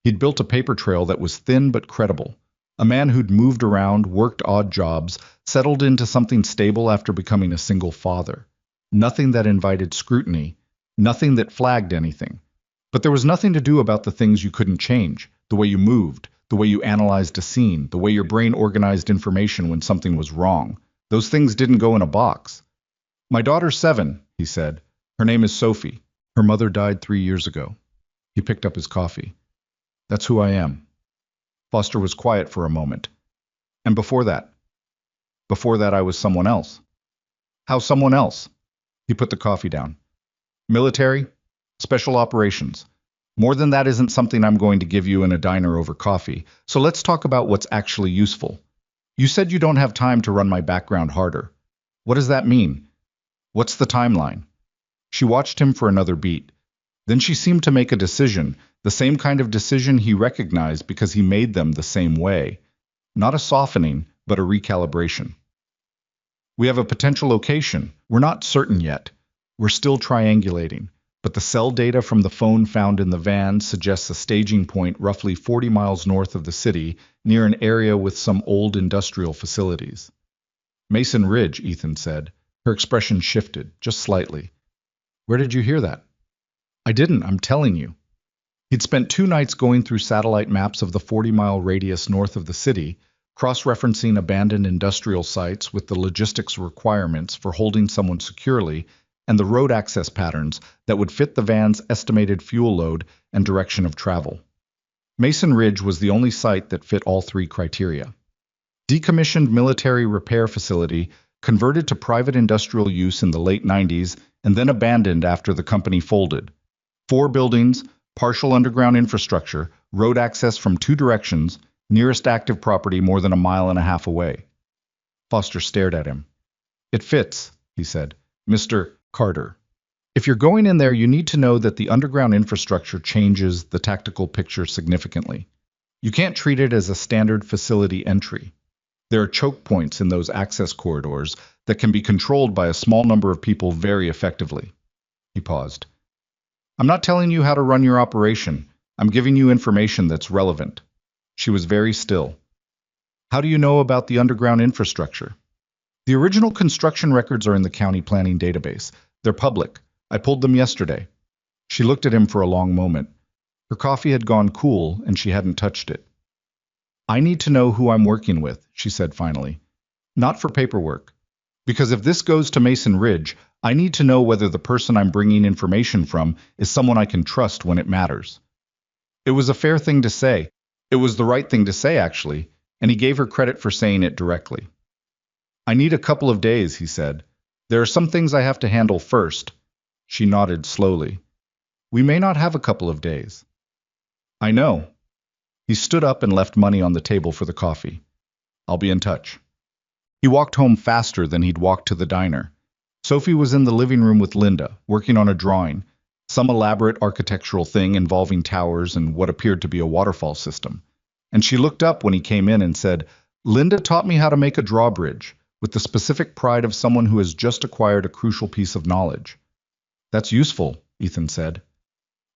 He'd built a paper trail that was thin but credible. A man who'd moved around, worked odd jobs, settled into something stable after becoming a single father. Nothing that invited scrutiny, nothing that flagged anything. But there was nothing to do about the things you couldn't change, the way you moved, the way you analyzed a scene, the way your brain organized information when something was wrong. Those things didn't go in a box. "My daughter's 7, he said. "Her name is Sophie. Her mother died 3 years ago." He picked up his coffee. "That's who I am." Foster was quiet for a moment. "And before that?" "Before that, I was someone else." "How someone else?" He put the coffee down. "Military, special operations. More than that isn't something I'm going to give you in a diner over coffee, so let's talk about what's actually useful. You said you don't have time to run my background harder. What does that mean? What's the timeline?" She watched him for another beat. Then she seemed to make a decision, the same kind of decision he recognized because he made them the same way. Not a softening, but a recalibration. "We have a potential location. We're not certain yet. We're still triangulating. But the cell data from the phone found in the van suggests a staging point roughly 40 miles north of the city, near an area with some old industrial facilities." "Mason Ridge," Ethan said. Her expression shifted, just slightly. "Where did you hear that?" "I didn't, I'm telling you." He'd spent 2 nights going through satellite maps of the 40-mile radius north of the city, cross-referencing abandoned industrial sites with the logistics requirements for holding someone securely, and the road access patterns that would fit the van's estimated fuel load and direction of travel. Mason Ridge was the only site that fit all 3 criteria. Decommissioned military repair facility, converted to private industrial use in the late 90s, and then abandoned after the company folded. 4 buildings, partial underground infrastructure, road access from 2 directions, nearest active property more than a mile and a half away. Foster stared at him. "It fits," he said. "Mr. Carter. If you're going in there, you need to know that the underground infrastructure changes the tactical picture significantly. You can't treat it as a standard facility entry. There are choke points in those access corridors that can be controlled by a small number of people very effectively." He paused. "I'm not telling you how to run your operation. I'm giving you information that's relevant." She was very still. "How do you know about the underground infrastructure?" "The original construction records are in the county planning database. They're public. I pulled them yesterday." She looked at him for a long moment. Her coffee had gone cool, and she hadn't touched it. "I need to know who I'm working with," she said finally. "Not for paperwork. Because if this goes to Mason Ridge, I need to know whether the person I'm bringing information from is someone I can trust when it matters." It was a fair thing to say. It was the right thing to say, actually, and he gave her credit for saying it directly. "I need a couple of days," he said. "There are some things I have to handle first." She nodded slowly. "We may not have a couple of days." "I know." He stood up and left money on the table for the coffee. "I'll be in touch." He walked home faster than he'd walked to the diner. Sophie was in the living room with Linda, working on a drawing, some elaborate architectural thing involving towers and what appeared to be a waterfall system. And she looked up when he came in and said, "Linda taught me how to make a drawbridge, with the specific pride of someone who has just acquired a crucial piece of knowledge." "That's useful," Ethan said.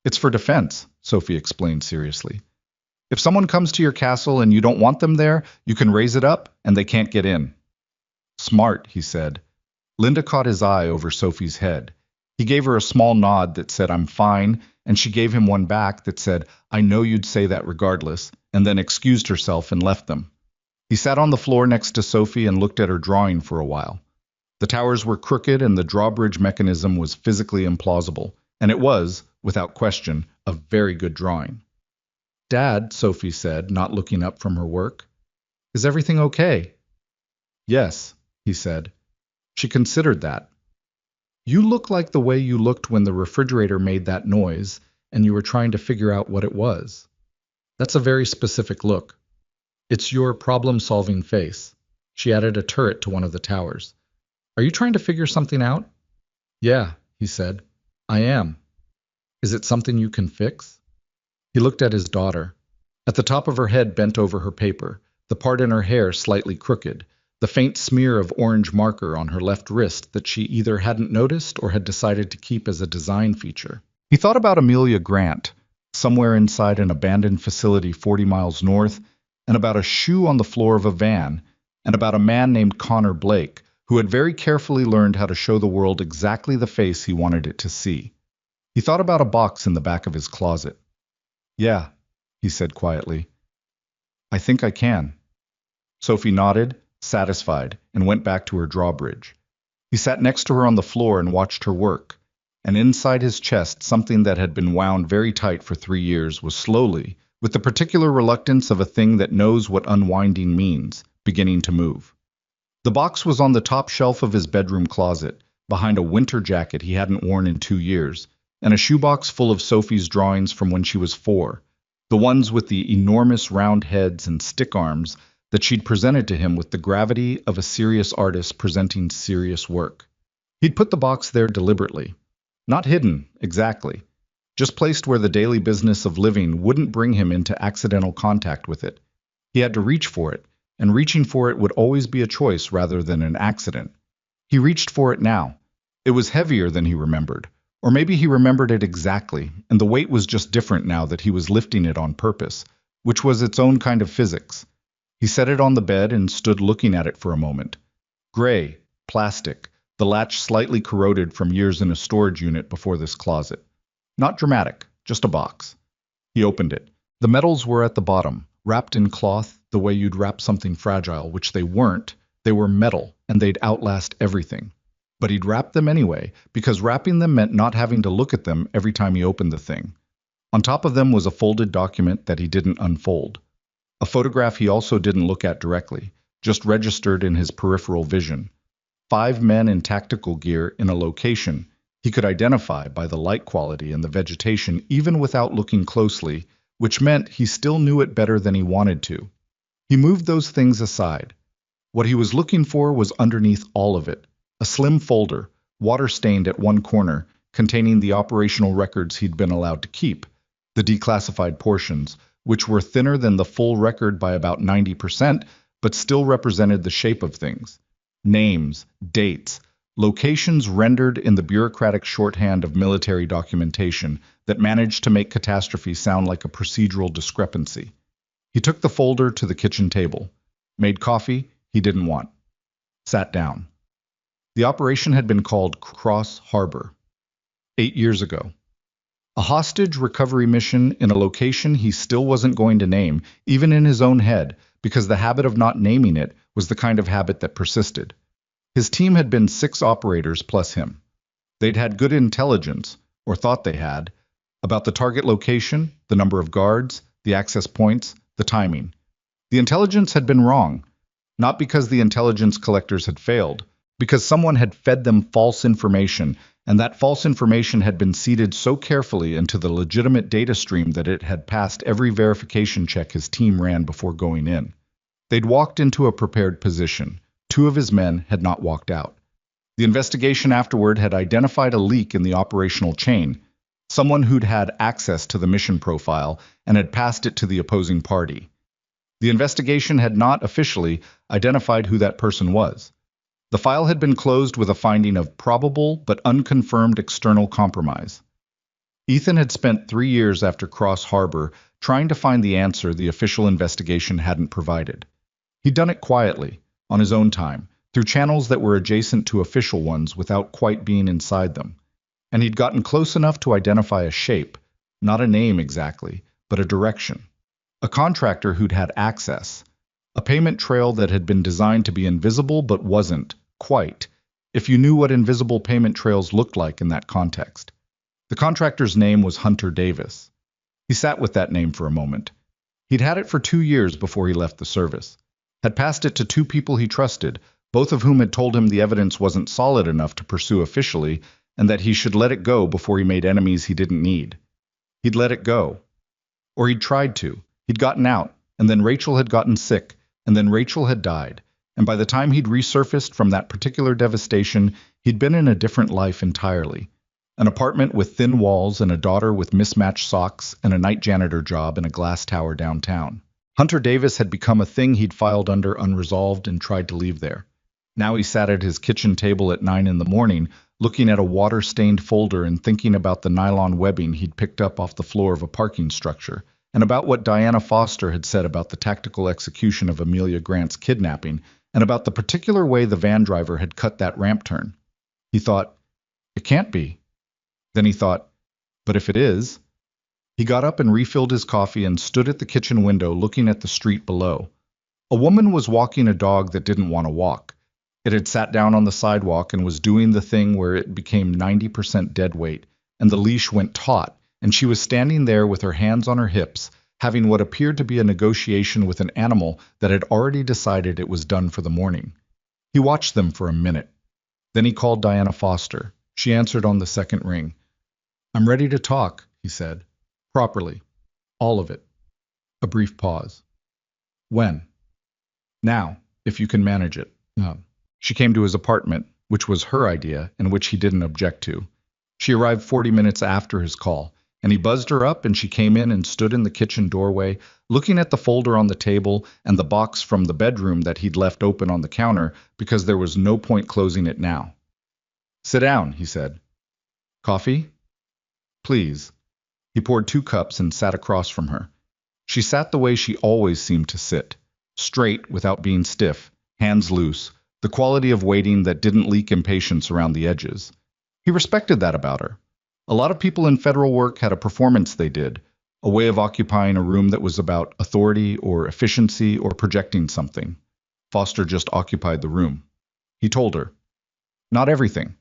"It's for defense," Sophie explained seriously. "If someone comes to your castle and you don't want them there, you can raise it up and they can't get in." "Smart," he said. Linda caught his eye over Sophie's head. He gave her a small nod that said, "I'm fine," and she gave him one back that said, "I know you'd say that regardless," and then excused herself and left them. He sat on the floor next to Sophie and looked at her drawing for a while. The towers were crooked and the drawbridge mechanism was physically implausible, and it was, without question, a very good drawing. "Dad," Sophie said, not looking up from her work, "is everything okay?" "Yes," he said. She considered that. You look like the way you looked when the refrigerator made that noise and you were trying to figure out what it was. That's a very specific look. It's your problem-solving face. She added a turret to one of the towers. Are you trying to figure something out? Yeah, he said. I am. Is it something you can fix? He looked at his daughter. At the top of her head bent over her paper, the part in her hair slightly crooked, the faint smear of orange marker on her left wrist that she either hadn't noticed or had decided to keep as a design feature. He thought about Amelia Grant, somewhere inside an abandoned facility 40 miles north, and about a shoe on the floor of a van, and about a man named Connor Blake, who had very carefully learned how to show the world exactly the face he wanted it to see. He thought about a box in the back of his closet. Yeah, he said quietly. I think I can. Sophie nodded, satisfied, and went back to her drawbridge. He sat next to her on the floor and watched her work, and inside his chest something that had been wound very tight for 3 years was slowly, with the particular reluctance of a thing that knows what unwinding means, beginning to move. The box was on the top shelf of his bedroom closet, behind a winter jacket he hadn't worn in 2 years, and a shoebox full of Sophie's drawings from when she was 4, the ones with the enormous round heads and stick arms that she'd presented to him with the gravity of a serious artist presenting serious work. He'd put the box there deliberately. Not hidden, exactly. Just placed where the daily business of living wouldn't bring him into accidental contact with it. He had to reach for it, and reaching for it would always be a choice rather than an accident. He reached for it now. It was heavier than he remembered. Or maybe he remembered it exactly, and the weight was just different now that he was lifting it on purpose, which was its own kind of physics. He set it on the bed and stood looking at it for a moment. Gray, plastic, the latch slightly corroded from years in a storage unit before this closet. Not dramatic, just a box. He opened it. The metals were at the bottom, wrapped in cloth the way you'd wrap something fragile, which they weren't. They were metal, and they'd outlast everything. But he'd wrap them anyway, because wrapping them meant not having to look at them every time he opened the thing. On top of them was a folded document that he didn't unfold. A photograph he also didn't look at directly, just registered in his peripheral vision. 5 men in tactical gear in a location he could identify by the light quality and the vegetation even without looking closely, which meant he still knew it better than he wanted to. He moved those things aside. What he was looking for was underneath all of it, a slim folder, water-stained at one corner, containing the operational records he'd been allowed to keep, the declassified portions, which were thinner than the full record by about 90%, but still represented the shape of things. Names, dates, locations rendered in the bureaucratic shorthand of military documentation that managed to make catastrophe sound like a procedural discrepancy. He took the folder to the kitchen table, made coffee he didn't want, sat down. The operation had been called Cross Harbor. 8 years ago. A hostage recovery mission in a location he still wasn't going to name, even in his own head, because the habit of not naming it was the kind of habit that persisted. His team had been 6 operators plus him. They'd had good intelligence, or thought they had, about the target location, the number of guards, the access points, the timing. The intelligence had been wrong, not because the intelligence collectors had failed, because someone had fed them false information, and that false information had been seeded so carefully into the legitimate data stream that it had passed every verification check his team ran before going in. They'd walked into a prepared position. 2 of his men had not walked out. The investigation afterward had identified a leak in the operational chain, someone who'd had access to the mission profile and had passed it to the opposing party. The investigation had not officially identified who that person was. The file had been closed with a finding of probable but unconfirmed external compromise. Ethan had spent 3 years after Cross Harbor trying to find the answer the official investigation hadn't provided. He'd done it quietly, on his own time, through channels that were adjacent to official ones without quite being inside them. And he'd gotten close enough to identify a shape, not a name exactly, but a direction. A contractor who'd had access. A payment trail that had been designed to be invisible but wasn't, quite, if you knew what invisible payment trails looked like in that context. The contractor's name was Hunter Davis. He sat with that name for a moment. He'd had it for 2 years before he left the service. Had passed it to 2 people he trusted, both of whom had told him the evidence wasn't solid enough to pursue officially and that he should let it go before he made enemies he didn't need. He'd let it go. Or he'd tried to. He'd gotten out, and then Rachel had gotten sick, and then Rachel had died. And by the time he'd resurfaced from that particular devastation, he'd been in a different life entirely. An apartment with thin walls and a daughter with mismatched socks and a night janitor job in a glass tower downtown. Hunter Davis had become a thing he'd filed under unresolved and tried to leave there. Now he sat at his kitchen table at 9 in the morning, looking at a water-stained folder and thinking about the nylon webbing he'd picked up off the floor of a parking structure, and about what Diana Foster had said about the tactical execution of Amelia Grant's kidnapping, and about the particular way the van driver had cut that ramp turn. He thought, it can't be. Then he thought, but if it is? He got up and refilled his coffee and stood at the kitchen window looking at the street below. A woman was walking a dog that didn't want to walk. It had sat down on the sidewalk and was doing the thing where it became 90% dead weight, and the leash went taut, and she was standing there with her hands on her hips, having what appeared to be a negotiation with an animal that had already decided it was done for the morning. He watched them for a minute. Then he called Diana Foster. She answered on the second ring. I'm ready to talk, he said. Properly. All of it. A brief pause. When? Now, if you can manage it. She came to his apartment, which was her idea and which he didn't object to. She arrived 40 minutes after his call, and he buzzed her up and she came in and stood in the kitchen doorway, looking at the folder on the table and the box from the bedroom that he'd left open on the counter because there was no point closing it now. Sit down, he said. Coffee? Please. He poured 2 cups and sat across from her. She sat the way she always seemed to sit, straight without being stiff, hands loose, the quality of waiting that didn't leak impatience around the edges. He respected that about her. A lot of people in federal work had a performance they did, a way of occupying a room that was about authority or efficiency or projecting something. Foster just occupied the room. He told her. Not everything.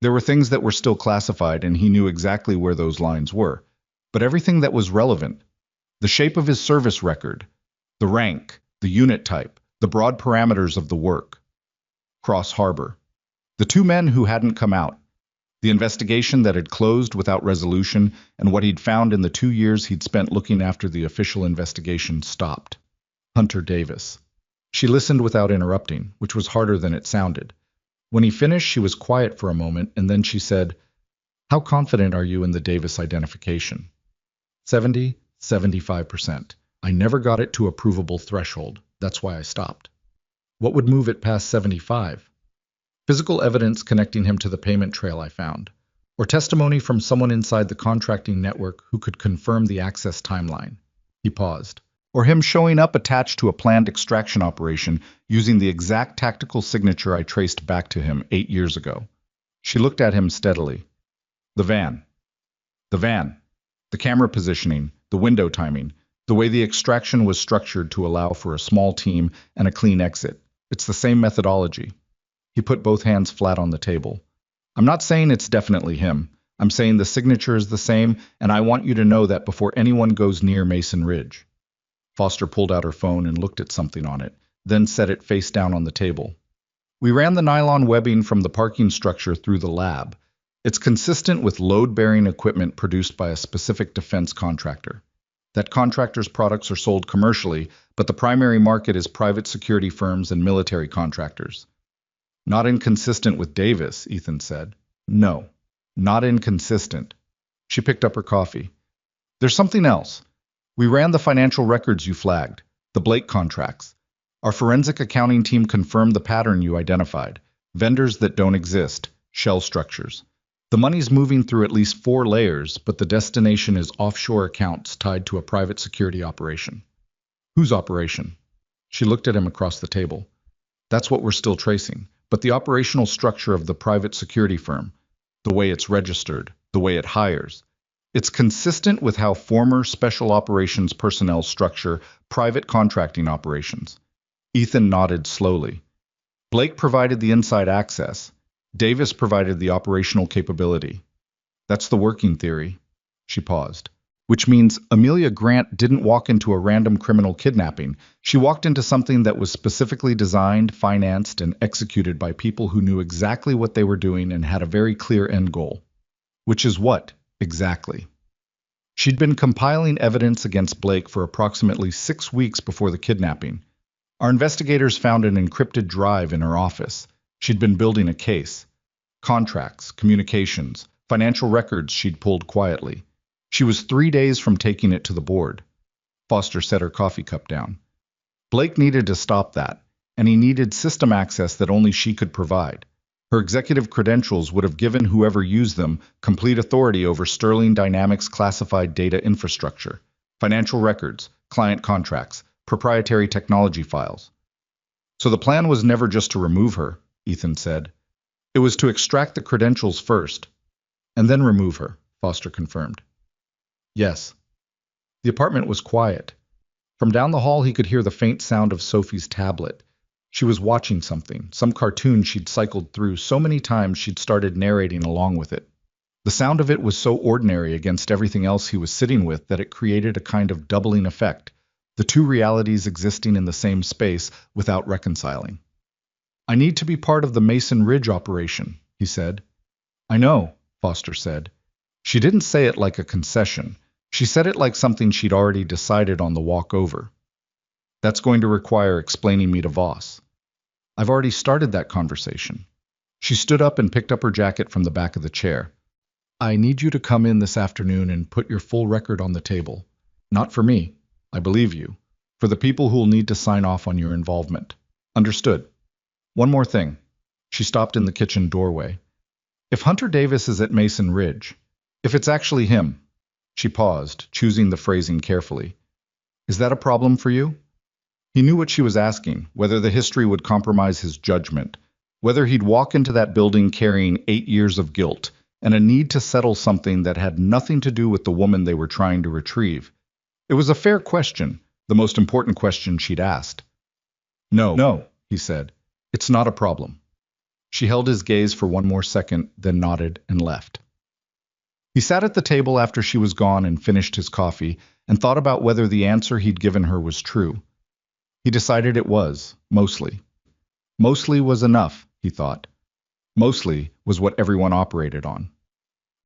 There were things that were still classified and he knew exactly where those lines were, but everything that was relevant. The shape of his service record, the rank, the unit type, the broad parameters of the work. Cross Harbor. The 2 men who hadn't come out. The investigation that had closed without resolution and what he'd found in the 2 years he'd spent looking after the official investigation stopped. Hunter Davis. She listened without interrupting, which was harder than it sounded. When he finished, she was quiet for a moment, and then she said, How confident are you in the Davis identification? 75%. I never got it to a provable threshold. That's why I stopped. What would move it past 75? Physical evidence connecting him to the payment trail I found, or testimony from someone inside the contracting network who could confirm the access timeline. He paused. Or him showing up attached to a planned extraction operation using the exact tactical signature I traced back to him 8 years ago. She looked at him steadily. The van. The camera positioning, the window timing, the way the extraction was structured to allow for a small team and a clean exit. It's the same methodology. He put both hands flat on the table. I'm not saying it's definitely him. I'm saying the signature is the same, and I want you to know that before anyone goes near Mason Ridge. Foster pulled out her phone and looked at something on it, then set it face down on the table. We ran the nylon webbing from the parking structure through the lab. It's consistent with load-bearing equipment produced by a specific defense contractor. That contractor's products are sold commercially, but the primary market is private security firms and military contractors. Not inconsistent with Davis, Ethan said. No, not inconsistent. She picked up her coffee. There's something else. We ran the financial records you flagged, the Blake contracts. Our forensic accounting team confirmed the pattern you identified. Vendors that don't exist, shell structures. The money's moving through at least 4 layers, but the destination is offshore accounts tied to a private security operation. Whose operation? She looked at him across the table. That's what we're still tracing, but the operational structure of the private security firm, the way it's registered, the way it hires, it's consistent with how former special operations personnel structure private contracting operations. Ethan nodded slowly. Blake provided the inside access. Davis provided the operational capability. That's the working theory. She paused. which means Amelia Grant didn't walk into a random criminal kidnapping. She walked into something that was specifically designed, financed, and executed by people who knew exactly what they were doing and had a very clear end goal. Which is what, exactly? She'd been compiling evidence against Blake for approximately 6 weeks before the kidnapping. Our investigators found an encrypted drive in her office. She'd been building a case. Contracts, communications, financial records she'd pulled quietly. She was 3 days from taking it to the board. Foster set her coffee cup down. Blake needed to stop that, and he needed system access that only she could provide. Her executive credentials would have given whoever used them complete authority over Sterling Dynamics classified data infrastructure, financial records, client contracts, proprietary technology files. So the plan was never just to remove her, Ethan said. It was to extract the credentials first, and then remove her, Foster confirmed. Yes. The apartment was quiet. From down the hall he could hear the faint sound of Sophie's tablet. She was watching something, some cartoon she'd cycled through so many times she'd started narrating along with it. The sound of it was so ordinary against everything else he was sitting with that it created a kind of doubling effect, the two realities existing in the same space without reconciling. I need to be part of the Mason Ridge operation, he said. I know, Foster said. She didn't say it like a concession. She said it like something she'd already decided on the walk over. That's going to require explaining me to Voss. I've already started that conversation. She stood up and picked up her jacket from the back of the chair. I need you to come in this afternoon and put your full record on the table. Not for me, I believe you. For the people who'll need to sign off on your involvement. Understood. One more thing. She stopped in the kitchen doorway. If Hunter Davis is at Mason Ridge, if it's actually him, she paused, choosing the phrasing carefully. Is that a problem for you? He knew what she was asking, whether the history would compromise his judgment, whether he'd walk into that building carrying 8 years of guilt and a need to settle something that had nothing to do with the woman they were trying to retrieve. It was a fair question, the most important question she'd asked. No, he said. It's not a problem. She held his gaze for one more second, then nodded and left. He sat at the table after she was gone and finished his coffee and thought about whether the answer he'd given her was true. He decided it was, mostly. Mostly was enough, he thought. Mostly was what everyone operated on.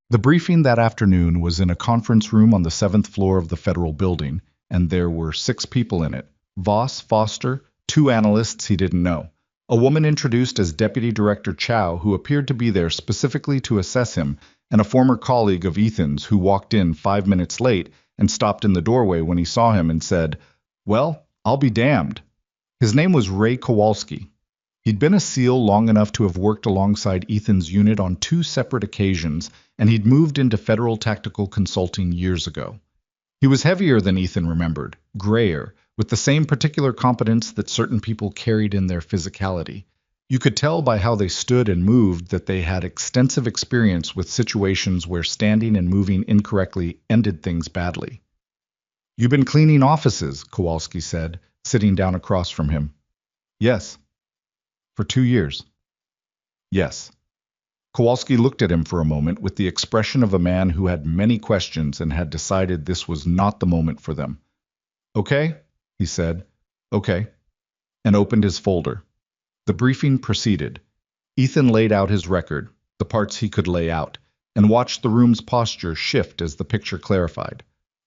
The briefing that afternoon was in a conference room on the 7th floor of the federal building, and there were 6 people in it. Voss, Foster, 2 analysts he didn't know, a woman introduced as Deputy Director Chow who appeared to be there specifically to assess him, and a former colleague of Ethan's who walked in 5 minutes late and stopped in the doorway when he saw him and said, "Well, I'll be damned." His name was Ray Kowalski. He'd been a SEAL long enough to have worked alongside Ethan's unit on 2 separate occasions, and he'd moved into federal tactical consulting years ago. He was heavier than Ethan remembered, grayer, with the same particular competence that certain people carried in their physicality. You could tell by how they stood and moved that they had extensive experience with situations where standing and moving incorrectly ended things badly. "You've been cleaning offices," Kowalski said, sitting down across from him. "Yes." "For 2 years." "Yes." Kowalski looked at him for a moment with the expression of a man who had many questions and had decided this was not the moment for them. "Okay," he said. "Okay," and opened his folder. The briefing proceeded. Ethan laid out his record, the parts he could lay out, and watched the room's posture shift as the picture clarified.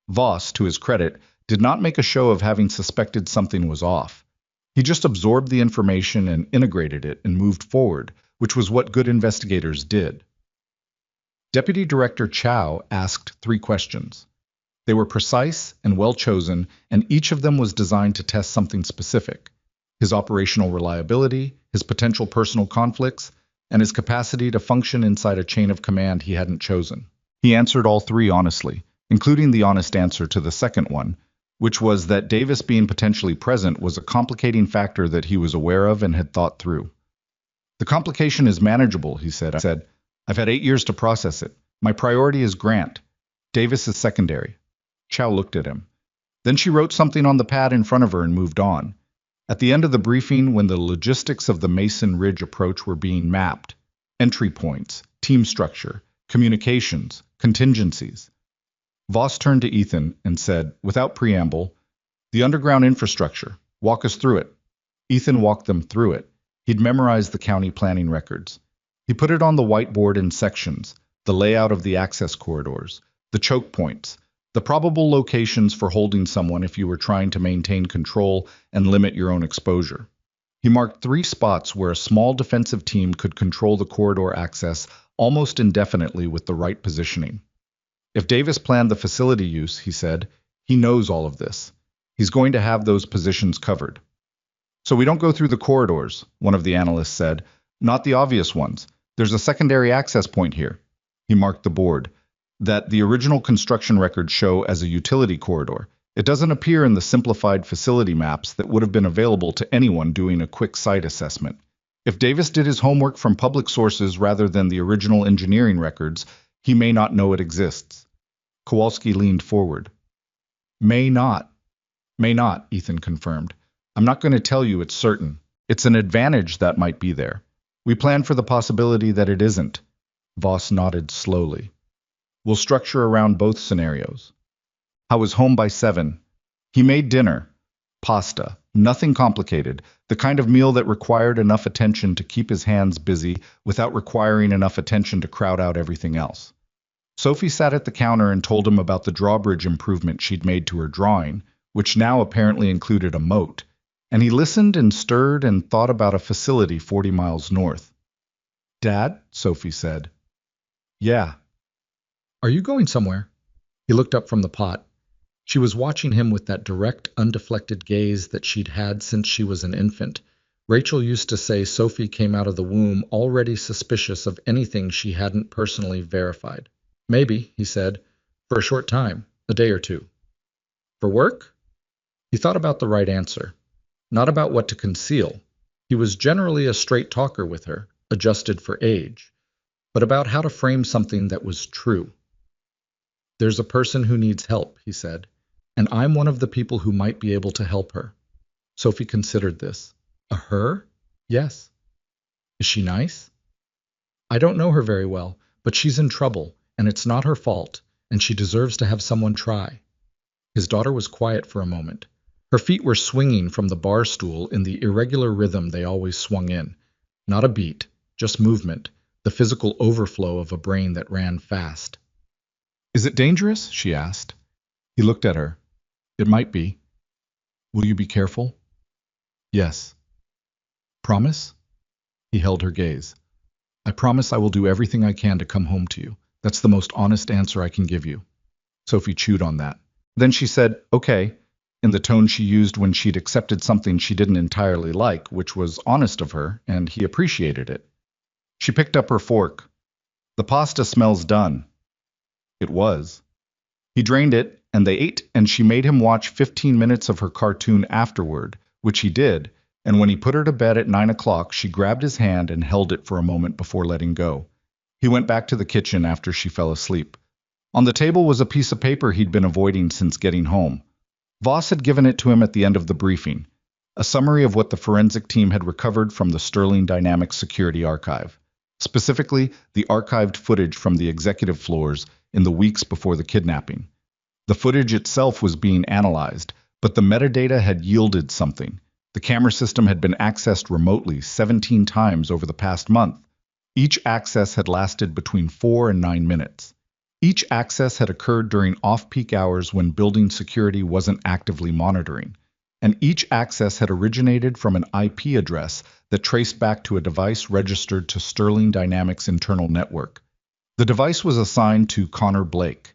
Voss, to his credit, did not make a show of having suspected something was off. He just absorbed the information and integrated it and moved forward, which was what good investigators did. Deputy Director Chow asked 3 questions. They were precise and well-chosen, and each of them was designed to test something specific: his operational reliability, his potential personal conflicts, and his capacity to function inside a chain of command he hadn't chosen. He answered all 3 honestly, including the honest answer to the second one, which was that Davis being potentially present was a complicating factor that he was aware of and had thought through. "The complication is manageable," he said. "I've had 8 years to process it. My priority is Grant. Davis is secondary." Chow looked at him. Then she wrote something on the pad in front of her and moved on. At the end of the briefing, when the logistics of the Mason Ridge approach were being mapped, entry points, team structure, communications, contingencies, Voss turned to Ethan and said, without preamble, "The underground infrastructure. Walk us through it." Ethan walked them through it. He'd memorized the county planning records. He put it on the whiteboard in sections, the layout of the access corridors, the choke points, the probable locations for holding someone if you were trying to maintain control and limit your own exposure. He marked 3 spots where a small defensive team could control the corridor access almost indefinitely with the right positioning. If Davis planned the facility use, he said, he knows all of this. He's going to have those positions covered. "So we don't go through the corridors," one of the analysts said. "Not the obvious ones. There's a secondary access point here." He marked the board that the original construction records show as a utility corridor. It doesn't appear in the simplified facility maps that would have been available to anyone doing a quick site assessment. If Davis did his homework from public sources rather than the original engineering records, he may not know it exists. Kowalski leaned forward. May not, Ethan confirmed. "I'm not going to tell you it's certain. It's an advantage that might be there. We plan for the possibility that it isn't." Voss nodded slowly. "We'll structure around both scenarios." I was home by 7. He made dinner. Pasta. Nothing complicated. The kind of meal that required enough attention to keep his hands busy without requiring enough attention to crowd out everything else. Sophie sat at the counter and told him about the drawbridge improvement she'd made to her drawing, which now apparently included a moat, and he listened and stirred and thought about a facility 40 miles north. "Dad," Sophie said. "Yeah." "Are you going somewhere?" He looked up from the pot. She was watching him with that direct, undeflected gaze that she'd had since she was an infant. Rachel used to say Sophie came out of the womb already suspicious of anything she hadn't personally verified. "Maybe," he said, "for a short time, a day or 2. "For work?" He thought about the right answer. Not about what to conceal. He was generally a straight talker with her, adjusted for age, but about how to frame something that was true. "There's a person who needs help," he said, "and I'm one of the people who might be able to help her." Sophie considered this. "A her?" "Yes." "Is she nice?" "I don't know her very well, but she's in trouble, and it's not her fault, and she deserves to have someone try." His daughter was quiet for a moment. Her feet were swinging from the bar stool in the irregular rhythm they always swung in. Not a beat, just movement, the physical overflow of a brain that ran fast. "Is it dangerous?" she asked. He looked at her. "It might be." "Will you be careful?" "Yes." "Promise?" He held her gaze. "I promise I will do everything I can to come home to you. That's the most honest answer I can give you." Sophie chewed on that. Then she said, "Okay," in the tone she used when she'd accepted something she didn't entirely like, which was honest of her, and he appreciated it. She picked up her fork. "The pasta smells done." It was. He drained it, and they ate, and she made him watch 15 minutes of her cartoon afterward, which he did, and when he put her to bed at 9 o'clock, she grabbed his hand and held it for a moment before letting go. He went back to the kitchen after she fell asleep. On the table was a piece of paper he'd been avoiding since getting home. Voss had given it to him at the end of the briefing, a summary of what the forensic team had recovered from the Sterling Dynamics Security Archive, specifically the archived footage from the executive floors in the weeks before the kidnapping. The footage itself was being analyzed, but the metadata had yielded something. The camera system had been accessed remotely 17 times over the past month. Each access had lasted between 4 and 9 minutes. Each access had occurred during off-peak hours when building security wasn't actively monitoring. And each access had originated from an IP address that traced back to a device registered to Sterling Dynamics' internal network. The device was assigned to Connor Blake.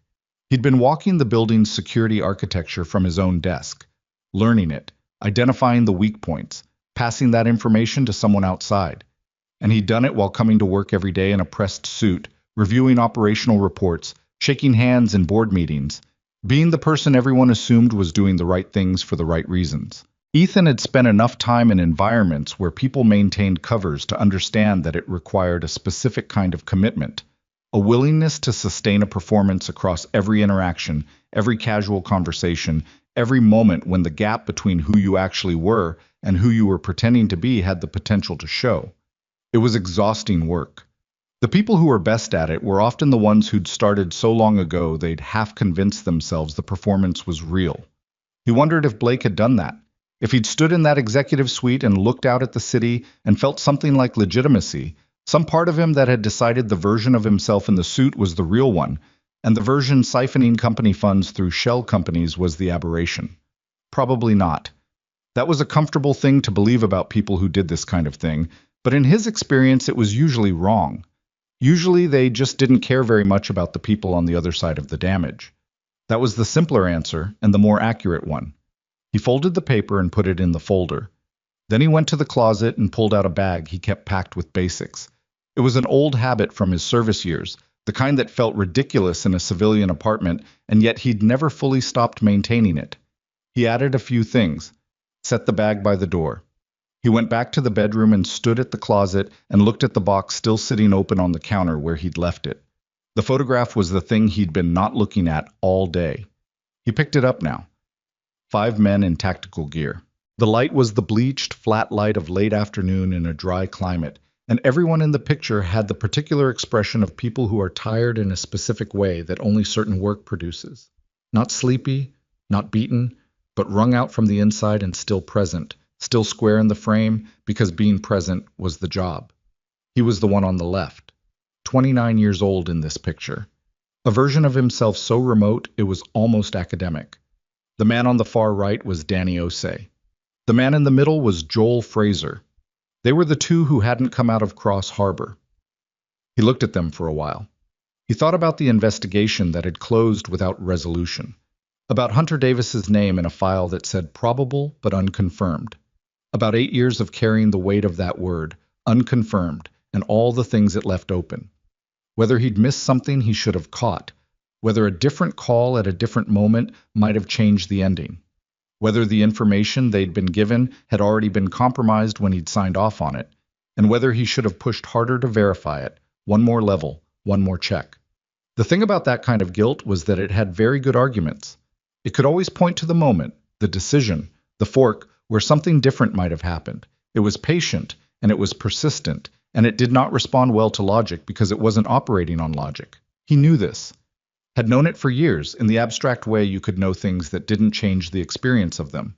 He'd been walking the building's security architecture from his own desk, learning it, identifying the weak points, passing that information to someone outside. And he'd done it while coming to work every day in a pressed suit, reviewing operational reports, shaking hands in board meetings, being the person everyone assumed was doing the right things for the right reasons. Ethan had spent enough time in environments where people maintained covers to understand that it required a specific kind of commitment, a willingness to sustain a performance across every interaction, every casual conversation, every moment when the gap between who you actually were and who you were pretending to be had the potential to show. It was exhausting work. The people who were best at it were often the ones who'd started so long ago they'd half convinced themselves the performance was real. He wondered if Blake had done that. If he'd stood in that executive suite and looked out at the city and felt something like legitimacy, some part of him that had decided the version of himself in the suit was the real one, and the version siphoning company funds through shell companies was the aberration. Probably not. That was a comfortable thing to believe about people who did this kind of thing, but in his experience it was usually wrong. Usually they just didn't care very much about the people on the other side of the damage. That was the simpler answer and the more accurate one. He folded the paper and put it in the folder. Then he went to the closet and pulled out a bag he kept packed with basics. It was an old habit from his service years, the kind that felt ridiculous in a civilian apartment, and yet he'd never fully stopped maintaining it. He added a few things, set the bag by the door. He went back to the bedroom and stood at the closet and looked at the box still sitting open on the counter where he'd left it. The photograph was the thing he'd been not looking at all day. He picked it up now. 5 men in tactical gear. The light was the bleached, flat light of late afternoon in a dry climate, and everyone in the picture had the particular expression of people who are tired in a specific way that only certain work produces. Not sleepy, not beaten, but wrung out from the inside and still present, still square in the frame, because being present was the job. He was the one on the left, 29 years old in this picture. A version of himself so remote it was almost academic. The man on the far right was Danny Osei. The man in the middle was Joel Fraser. They were the two who hadn't come out of Cross Harbor. He looked at them for a while. He thought about the investigation that had closed without resolution, about Hunter Davis's name in a file that said probable but unconfirmed, about 8 years of carrying the weight of that word, unconfirmed, and all the things it left open. Whether he'd missed something he should have caught, whether a different call at a different moment might have changed the ending, whether the information they'd been given had already been compromised when he'd signed off on it, and whether he should have pushed harder to verify it, one more level, one more check. The thing about that kind of guilt was that it had very good arguments. It could always point to the moment, the decision, the fork, where something different might have happened. It was patient, and it was persistent, and it did not respond well to logic because it wasn't operating on logic. He knew this. Had known it for years, in the abstract way you could know things that didn't change the experience of them.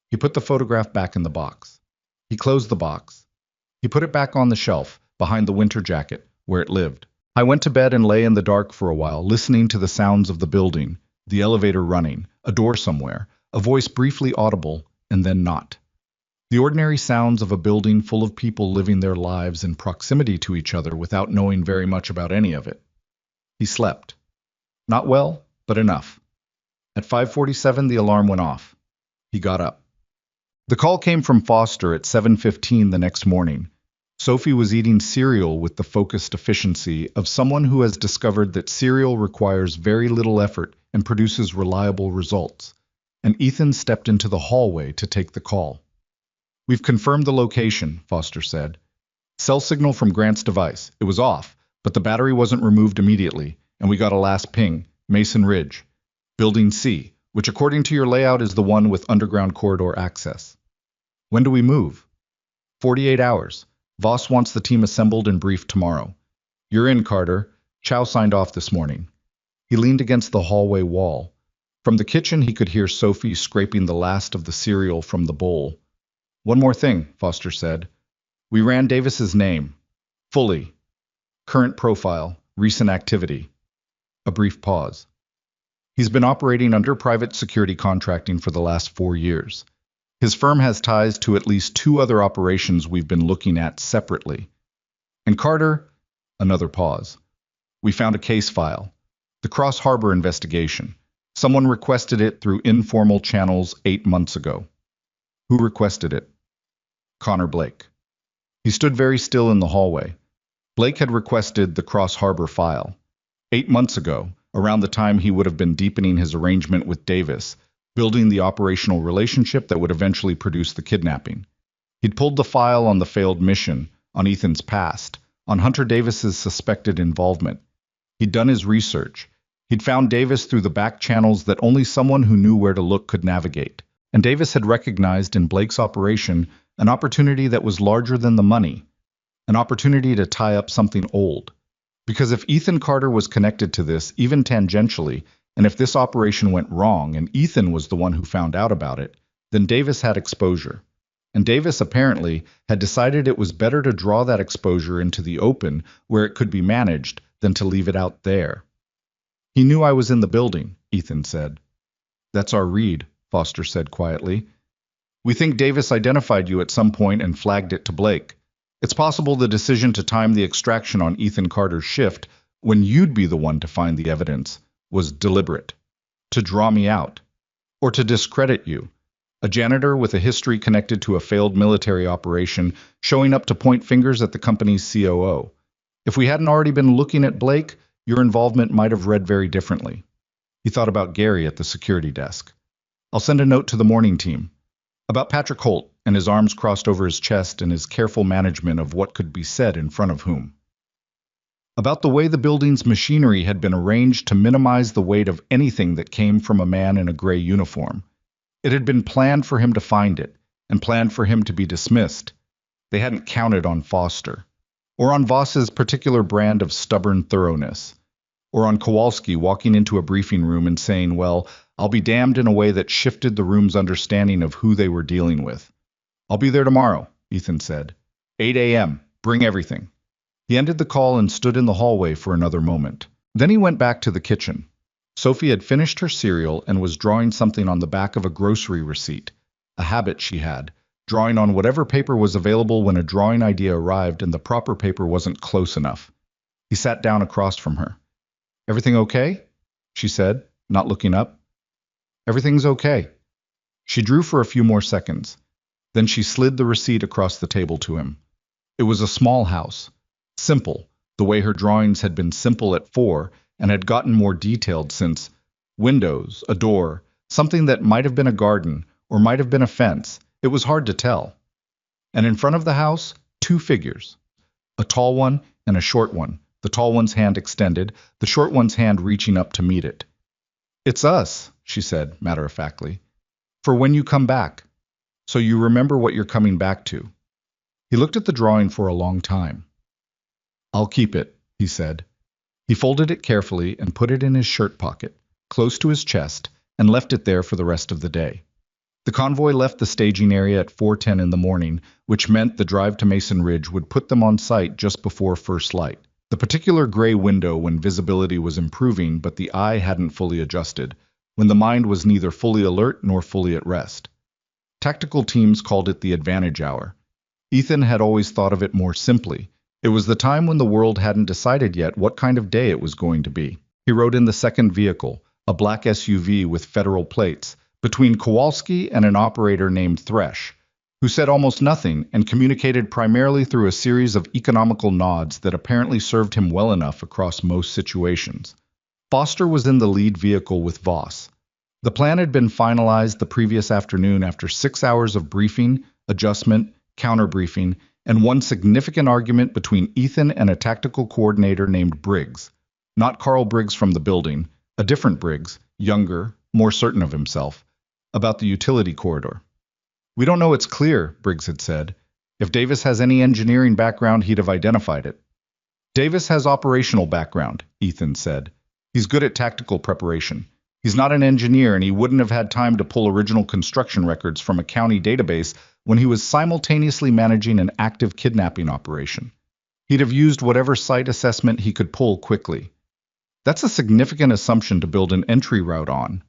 He put the photograph back in the box. He closed the box. He put it back on the shelf, behind the winter jacket, where it lived. I went to bed and lay in the dark for a while, listening to the sounds of the building, the elevator running, a door somewhere, a voice briefly audible, and then not. The ordinary sounds of a building full of people living their lives in proximity to each other without knowing very much about any of it. He slept. Not well, but enough. At 5:47, the alarm went off. He got up. The call came from Foster at 7:15 the next morning. Sophie was eating cereal with the focused efficiency of someone who has discovered that cereal requires very little effort and produces reliable results. And Ethan stepped into the hallway to take the call. "We've confirmed the location," Foster said. "Cell signal from Grant's device. It was off, but the battery wasn't removed immediately, and we got a last ping, Mason Ridge. Building C, which according to your layout is the one with underground corridor access. When do we move?" 48 hours. Voss wants the team assembled and briefed tomorrow. You're in, Carter. Chow signed off this morning. He leaned against the hallway wall. From the kitchen he could hear Sophie scraping the last of the cereal from the bowl. "One more thing," Foster said. "We ran Davis's name. Fully. Current profile, recent activity." A brief pause. "He's been operating under private security contracting for the last 4 years. His firm has ties to at least 2 other operations we've been looking at separately. And Carter," another pause. "We found a case file. The Cross Harbor investigation. Someone requested it through informal channels 8 months ago." "Who requested it?" "Connor Blake." He stood very still in the hallway. Blake had requested the Cross Harbor file. 8 months ago, around the time he would have been deepening his arrangement with Davis, building the operational relationship that would eventually produce the kidnapping. He'd pulled the file on the failed mission, on Ethan's past, on Hunter Davis's suspected involvement. He'd done his research. He'd found Davis through the back channels that only someone who knew where to look could navigate. And Davis had recognized in Blake's operation an opportunity that was larger than the money, an opportunity to tie up something old, Because if Ethan Carter was connected to this, even tangentially, and if this operation went wrong and Ethan was the one who found out about it, then Davis had exposure. And Davis apparently had decided it was better to draw that exposure into the open where it could be managed than to leave it out there. He knew I was in the building, Ethan said. That's our read, Foster said quietly. We think Davis identified you at some point and flagged it to Blake. It's possible the decision to time the extraction on Ethan Carter's shift, when you'd be the one to find the evidence, was deliberate. To draw me out. Or to discredit you. A janitor with a history connected to a failed military operation showing up to point fingers at the company's COO. If we hadn't already been looking at Blake, your involvement might have read very differently. He thought about Gary at the security desk. I'll send a note to the morning team. About Patrick Holt and his arms crossed over his chest and his careful management of what could be said in front of whom. About the way the building's machinery had been arranged to minimize the weight of anything that came from a man in a gray uniform. It had been planned for him to find it, and planned for him to be dismissed. They hadn't counted on Foster, or on Voss's particular brand of stubborn thoroughness, or on Kowalski walking into a briefing room and saying, well, I'll be damned, in a way that shifted the room's understanding of who they were dealing with. I'll be there tomorrow, Ethan said. 8 a.m. Bring everything. He ended the call and stood in the hallway for another moment. Then he went back to the kitchen. Sophie had finished her cereal and was drawing something on the back of a grocery receipt, a habit she had, drawing on whatever paper was available when a drawing idea arrived and the proper paper wasn't close enough. He sat down across from her. Everything okay? She said, not looking up. Everything's okay. She drew for a few more seconds. Then she slid the receipt across the table to him. It was a small house. Simple, the way her drawings had been simple at 4 and had gotten more detailed since. Windows, a door, something that might have been a garden or might have been a fence. It was hard to tell. And in front of the house, 2 figures. A tall one and a short one, the tall one's hand extended, the short one's hand reaching up to meet it. It's us, she said, matter-of-factly. For when you come back. So you remember what you're coming back to. He looked at the drawing for a long time. I'll keep it, he said. He folded it carefully and put it in his shirt pocket, close to his chest, and left it there for the rest of the day. The convoy left the staging area at 4:10 in the morning, which meant the drive to Mason Ridge would put them on site just before first light. The particular gray window when visibility was improving but the eye hadn't fully adjusted, when the mind was neither fully alert nor fully at rest. Tactical teams called it the advantage hour. Ethan had always thought of it more simply. It was the time when the world hadn't decided yet what kind of day it was going to be. He rode in the second vehicle, a black SUV with federal plates, between Kowalski and an operator named Thresh, who said almost nothing and communicated primarily through a series of economical nods that apparently served him well enough across most situations. Foster was in the lead vehicle with Voss. The plan had been finalized the previous afternoon after 6 hours of briefing, adjustment, counter-briefing, and one significant argument between Ethan and a tactical coordinator named Briggs. Not Carl Briggs from the building, a different Briggs, younger, more certain of himself, about the utility corridor. We don't know it's clear, Briggs had said. If Davis has any engineering background, he'd have identified it. Davis has operational background, Ethan said. He's good at tactical preparation. He's not an engineer, and he wouldn't have had time to pull original construction records from a county database when he was simultaneously managing an active kidnapping operation. He'd have used whatever site assessment he could pull quickly. That's a significant assumption to build an entry route on.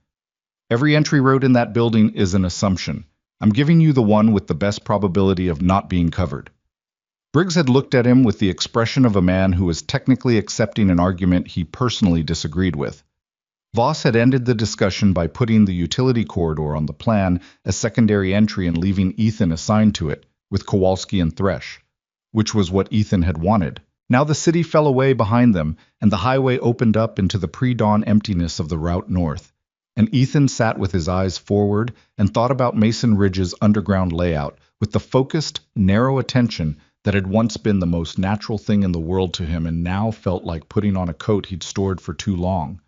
Every entry road in that building is an assumption. I'm giving you the one with the best probability of not being covered. Briggs had looked at him with the expression of a man who was technically accepting an argument he personally disagreed with. Voss had ended the discussion by putting the utility corridor on the plan as secondary entry and leaving Ethan assigned to it, with Kowalski and Thresh, which was what Ethan had wanted. Now the city fell away behind them, and the highway opened up into the pre-dawn emptiness of the route north. And Ethan sat with his eyes forward and thought about Mason Ridge's underground layout with the focused, narrow attention that had once been the most natural thing in the world to him and now felt like putting on a coat he'd stored for too long.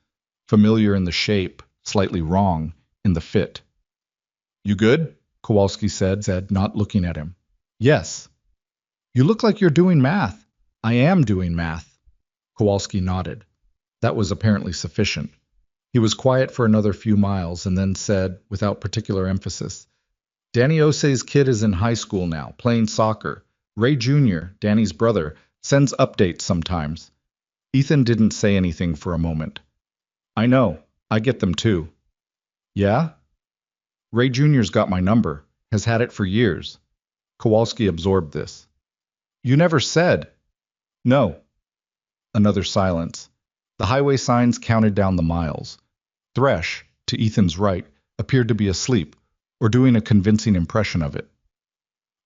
Familiar in the shape, slightly wrong in the fit. You good? Kowalski said, not looking at him. Yes. You look like you're doing math. I am doing math. Kowalski nodded. That was apparently sufficient. He was quiet for another few miles and then said, without particular emphasis, Danny Osei's kid is in high school now, playing soccer. Ray Jr., Danny's brother, sends updates sometimes. Ethan didn't say anything for a moment. I know. I get them too. Yeah? Ray Jr.'s got my number. Has had it for years. Kowalski absorbed this. You never said. No. Another silence. The highway signs counted down the miles. Thresh, to Ethan's right, appeared to be asleep, or doing a convincing impression of it.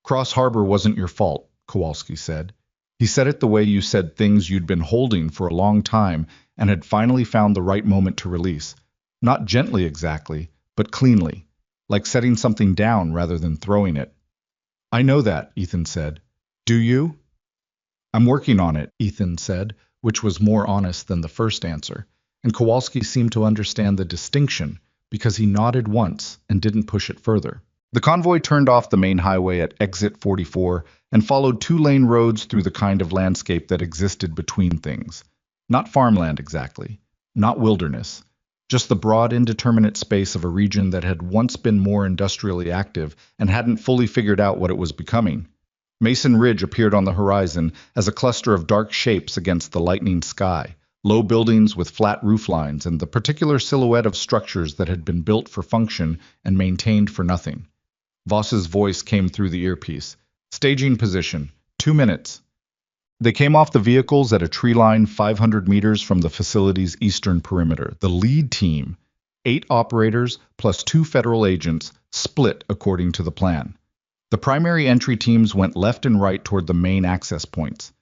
Cross Harbor wasn't your fault, Kowalski said. He said it the way you said things you'd been holding for a long time and had finally found the right moment to release. Not gently exactly, but cleanly, like setting something down rather than throwing it. I know that, Ethan said. Do you? I'm working on it, Ethan said, which was more honest than the first answer, and Kowalski seemed to understand the distinction because he nodded once and didn't push it further. The convoy turned off the main highway at exit 44 and followed two-lane roads through the kind of landscape that existed between things. Not farmland exactly, not wilderness, just the broad, indeterminate space of a region that had once been more industrially active and hadn't fully figured out what it was becoming. Mason Ridge appeared on the horizon as a cluster of dark shapes against the lightening sky, low buildings with flat roof lines and the particular silhouette of structures that had been built for function and maintained for nothing. Voss's voice came through the earpiece. Staging position, 2 minutes. They came off the vehicles at a tree line 500 meters from the facility's eastern perimeter. The lead team, 8 operators plus 2 federal agents, split according to the plan. The primary entry teams went left and right toward the main access points.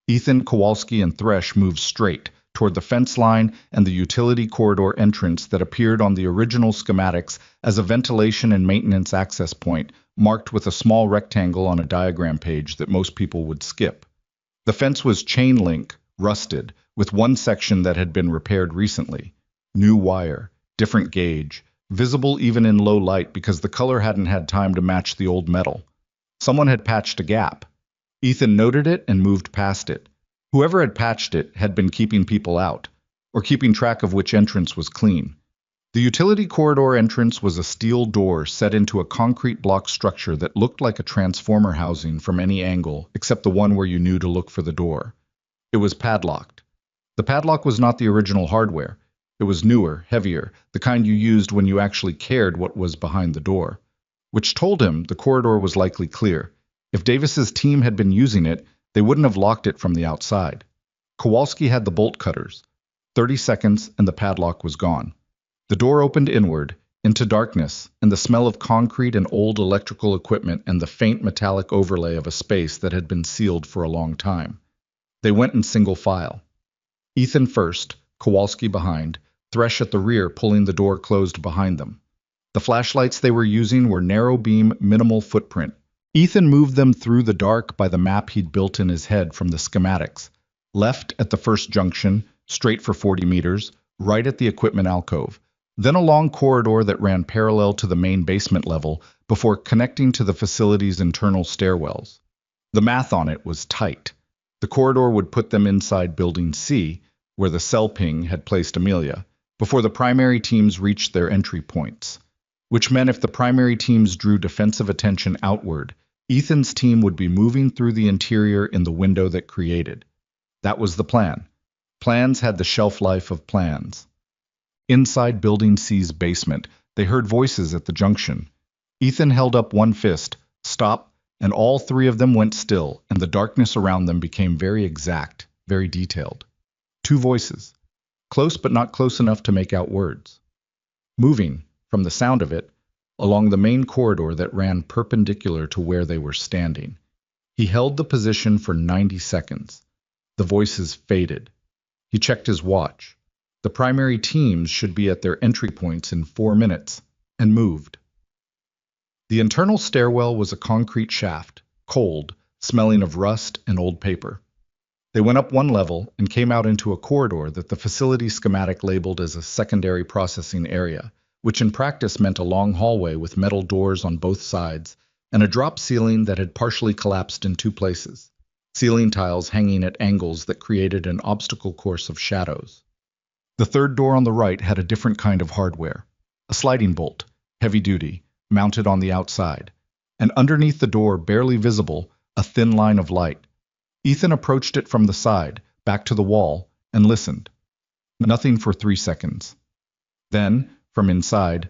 Ethan, Kowalski, and Thresh moved straight toward the fence line and the utility corridor entrance that appeared on the original schematics as a ventilation and maintenance access point, marked with a small rectangle on a diagram page that most people would skip. The fence was chain link, rusted, with one section that had been repaired recently. New wire, different gauge, visible even in low light because the color hadn't had time to match the old metal. Someone had patched a gap. Ethan noted it and moved past it. Whoever had patched it had been keeping people out, or keeping track of which entrance was clean. The utility corridor entrance was a steel door set into a concrete block structure that looked like a transformer housing from any angle except the one where you knew to look for the door. It was padlocked. The padlock was not the original hardware. It was newer, heavier, the kind you used when you actually cared what was behind the door, which told him the corridor was likely clear. If Davis's team had been using it, they wouldn't have locked it from the outside. Kowalski had the bolt cutters. 30 seconds and the padlock was gone. The door opened inward, into darkness, and the smell of concrete and old electrical equipment and the faint metallic overlay of a space that had been sealed for a long time. They went in single file. Ethan first, Kowalski behind, Thresh at the rear pulling the door closed behind them. The flashlights they were using were narrow beam, minimal footprint. Ethan moved them through the dark by the map he'd built in his head from the schematics. Left at the first junction, straight for 40 meters, right at the equipment alcove. Then a long corridor that ran parallel to the main basement level before connecting to the facility's internal stairwells. The math on it was tight. The corridor would put them inside Building C, where the cell ping had placed Amelia, before the primary teams reached their entry points. Which meant if the primary teams drew defensive attention outward, Ethan's team would be moving through the interior in the window that created. That was the plan. Plans had the shelf life of plans. Inside Building C's basement, they heard voices at the junction. Ethan held up one fist, stop, and all 3 of them went still, and the darkness around them became very exact, very detailed. 2 voices, close but not close enough to make out words. Moving, from the sound of it, along the main corridor that ran perpendicular to where they were standing. He held the position for 90 seconds. The voices faded. He checked his watch. The primary teams should be at their entry points in 4 minutes, and moved. The internal stairwell was a concrete shaft, cold, smelling of rust and old paper. They went up 1 level and came out into a corridor that the facility schematic labeled as a secondary processing area, which in practice meant a long hallway with metal doors on both sides and a drop ceiling that had partially collapsed in 2 places. ceiling tiles hanging at angles that created an obstacle course of shadows. The third door on the right had a different kind of hardware, a sliding bolt, heavy duty, mounted on the outside, and underneath the door, barely visible, a thin line of light. Ethan approached it from the side, back to the wall, and listened. Nothing for 3 seconds. Then, from inside,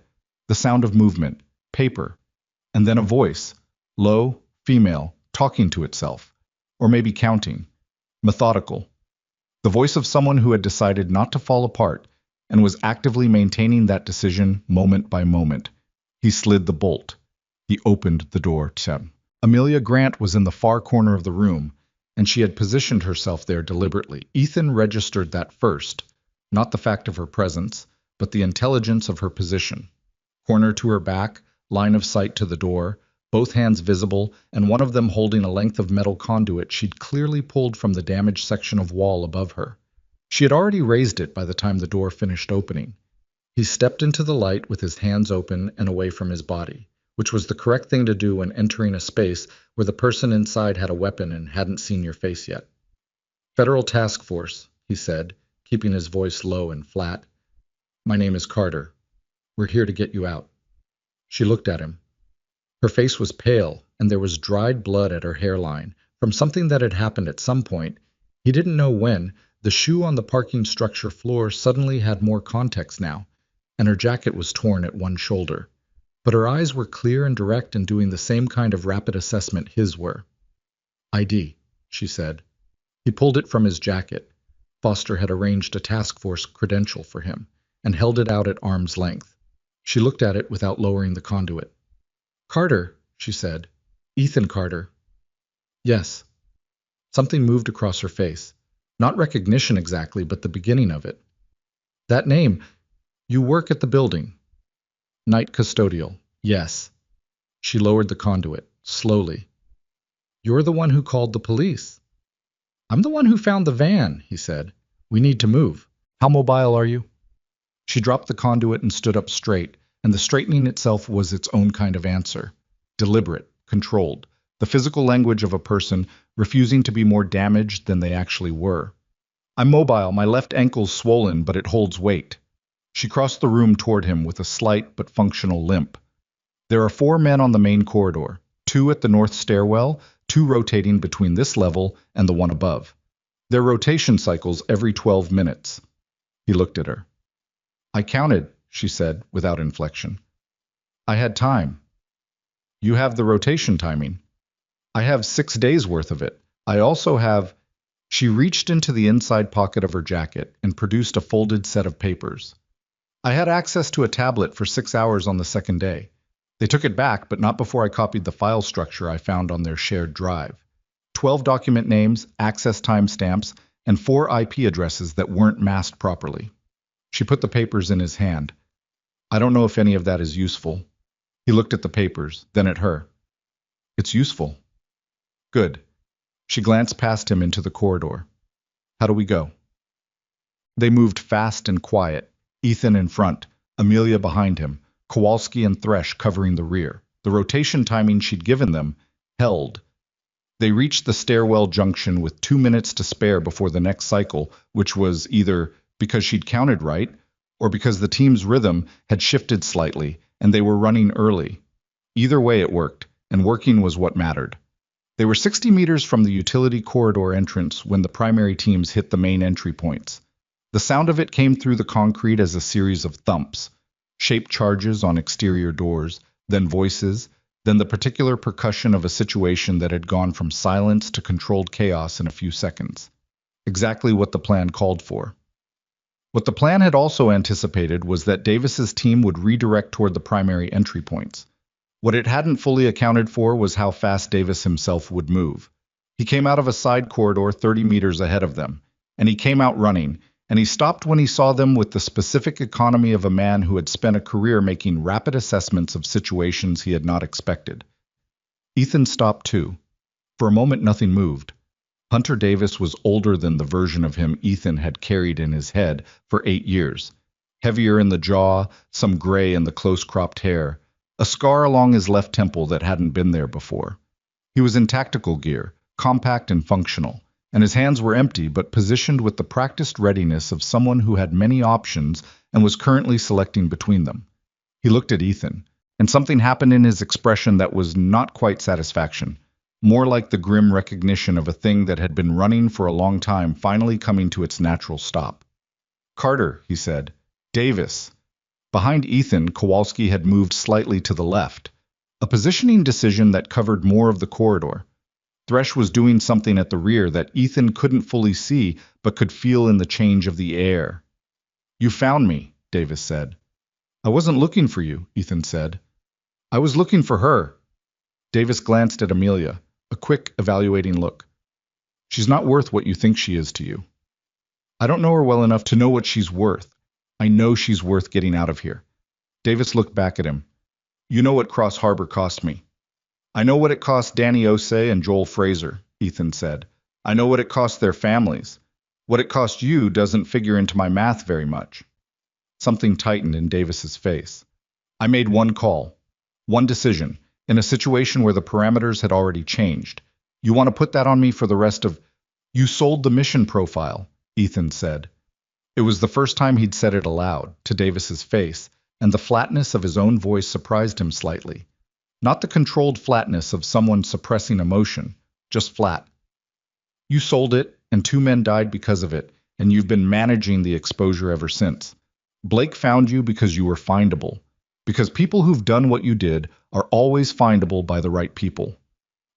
the sound of movement, paper, and then a voice, low, female, talking to itself, or maybe counting, methodical. The voice of someone who had decided not to fall apart and was actively maintaining that decision moment by moment. He slid the bolt. He opened the door to him. Amelia Grant was in the far corner of the room, and she had positioned herself there deliberately. Ethan registered that first, not the fact of her presence, but the intelligence of her position. Corner to her back, line of sight to the door, both hands visible, and one of them holding a length of metal conduit she'd clearly pulled from the damaged section of wall above her. She had already raised it by the time the door finished opening. He stepped into the light with his hands open and away from his body, which was the correct thing to do when entering a space where the person inside had a weapon and hadn't seen your face yet. "Federal Task Force," he said, keeping his voice low and flat. "My name is Carter. We're here to get you out." She looked at him. Her face was pale, and there was dried blood at her hairline from something that had happened at some point. He didn't know when. The shoe on the parking structure floor suddenly had more context now, and her jacket was torn at one shoulder. But her eyes were clear and direct and doing the same kind of rapid assessment his were. "ID," she said. He pulled it from his jacket. Foster had arranged a task force credential for him and held it out at arm's length. She looked at it without lowering the conduit. "Carter," she said. "Ethan Carter." "Yes." Something moved across her face. Not recognition exactly, but the beginning of it. "That name. You work at the building." "Night custodial. Yes." She lowered the conduit, slowly. "You're the one who called the police." "I'm the one who found the van," he said. "We need to move." "How mobile are you?" She dropped the conduit and stood up straight, and the straightening itself was its own kind of answer. Deliberate, controlled, the physical language of a person refusing to be more damaged than they actually were. "I'm mobile, my left ankle's swollen, but it holds weight." She crossed the room toward him with a slight but functional limp. "There are 4 men on the main corridor, 2 at the north stairwell, 2 rotating between this level and the one above. Their rotation cycles every 12 minutes. He looked at her. "I counted," she said, without inflection. "I had time." "You have the rotation timing." "I have 6 days worth of it. I also have—" She reached into the inside pocket of her jacket and produced a folded set of papers. "I had access to a tablet for 6 hours on the second day. They took it back, but not before I copied the file structure I found on their shared drive. 12 document names, access timestamps, and 4 IP addresses that weren't masked properly." She put the papers in his hand. "I don't know if any of that is useful." He looked at the papers, then at her. "It's useful." "Good." She glanced past him into the corridor. "How do we go?" They moved fast and quiet, Ethan in front, Amelia behind him, Kowalski and Thresh covering the rear. The rotation timing she'd given them held. They reached the stairwell junction with 2 minutes to spare before the next cycle, which was either because she'd counted right, or because the team's rhythm had shifted slightly and they were running early. Either way it worked, and working was what mattered. They were 60 meters from the utility corridor entrance when the primary teams hit the main entry points. The sound of it came through the concrete as a series of thumps, shaped charges on exterior doors, then voices, then the particular percussion of a situation that had gone from silence to controlled chaos in a few seconds. Exactly what the plan called for. What the plan had also anticipated was that Davis's team would redirect toward the primary entry points. What it hadn't fully accounted for was how fast Davis himself would move. He came out of a side corridor 30 meters ahead of them, and he came out running, and he stopped when he saw them with the specific economy of a man who had spent a career making rapid assessments of situations he had not expected. Ethan stopped too. For a moment nothing moved. Hunter Davis was older than the version of him Ethan had carried in his head for 8 years. Heavier in the jaw, some gray in the close-cropped hair, a scar along his left temple that hadn't been there before. He was in tactical gear, compact and functional, and his hands were empty but positioned with the practiced readiness of someone who had many options and was currently selecting between them. He looked at Ethan, and something happened in his expression that was not quite satisfaction, more like the grim recognition of a thing that had been running for a long time finally coming to its natural stop. "Carter," he said. "Davis." Behind Ethan, Kowalski had moved slightly to the left, a positioning decision that covered more of the corridor. Thresh was doing something at the rear that Ethan couldn't fully see but could feel in the change of the air. "You found me," Davis said. "I wasn't looking for you," Ethan said. "I was looking for her." Davis glanced at Amelia, a quick, evaluating look. "She's not worth what you think she is to you." "I don't know her well enough to know what she's worth. I know she's worth getting out of here." Davis looked back at him. "You know what Cross Harbor cost me." "I know what it cost Danny Osei and Joel Fraser," Ethan said. "I know what it cost their families. What it cost you doesn't figure into my math very much." Something tightened in Davis's face. "I made one call, one decision, in a situation where the parameters had already changed. You want to put that on me for the rest of—" "You sold the mission profile," Ethan said. It was the first time he'd said it aloud, to Davis's face, and the flatness of his own voice surprised him slightly. Not the controlled flatness of someone suppressing emotion, just flat. "You sold it, and 2 men died because of it, and you've been managing the exposure ever since. Blake found you because you were findable, because people who've done what you did are always findable by the right people."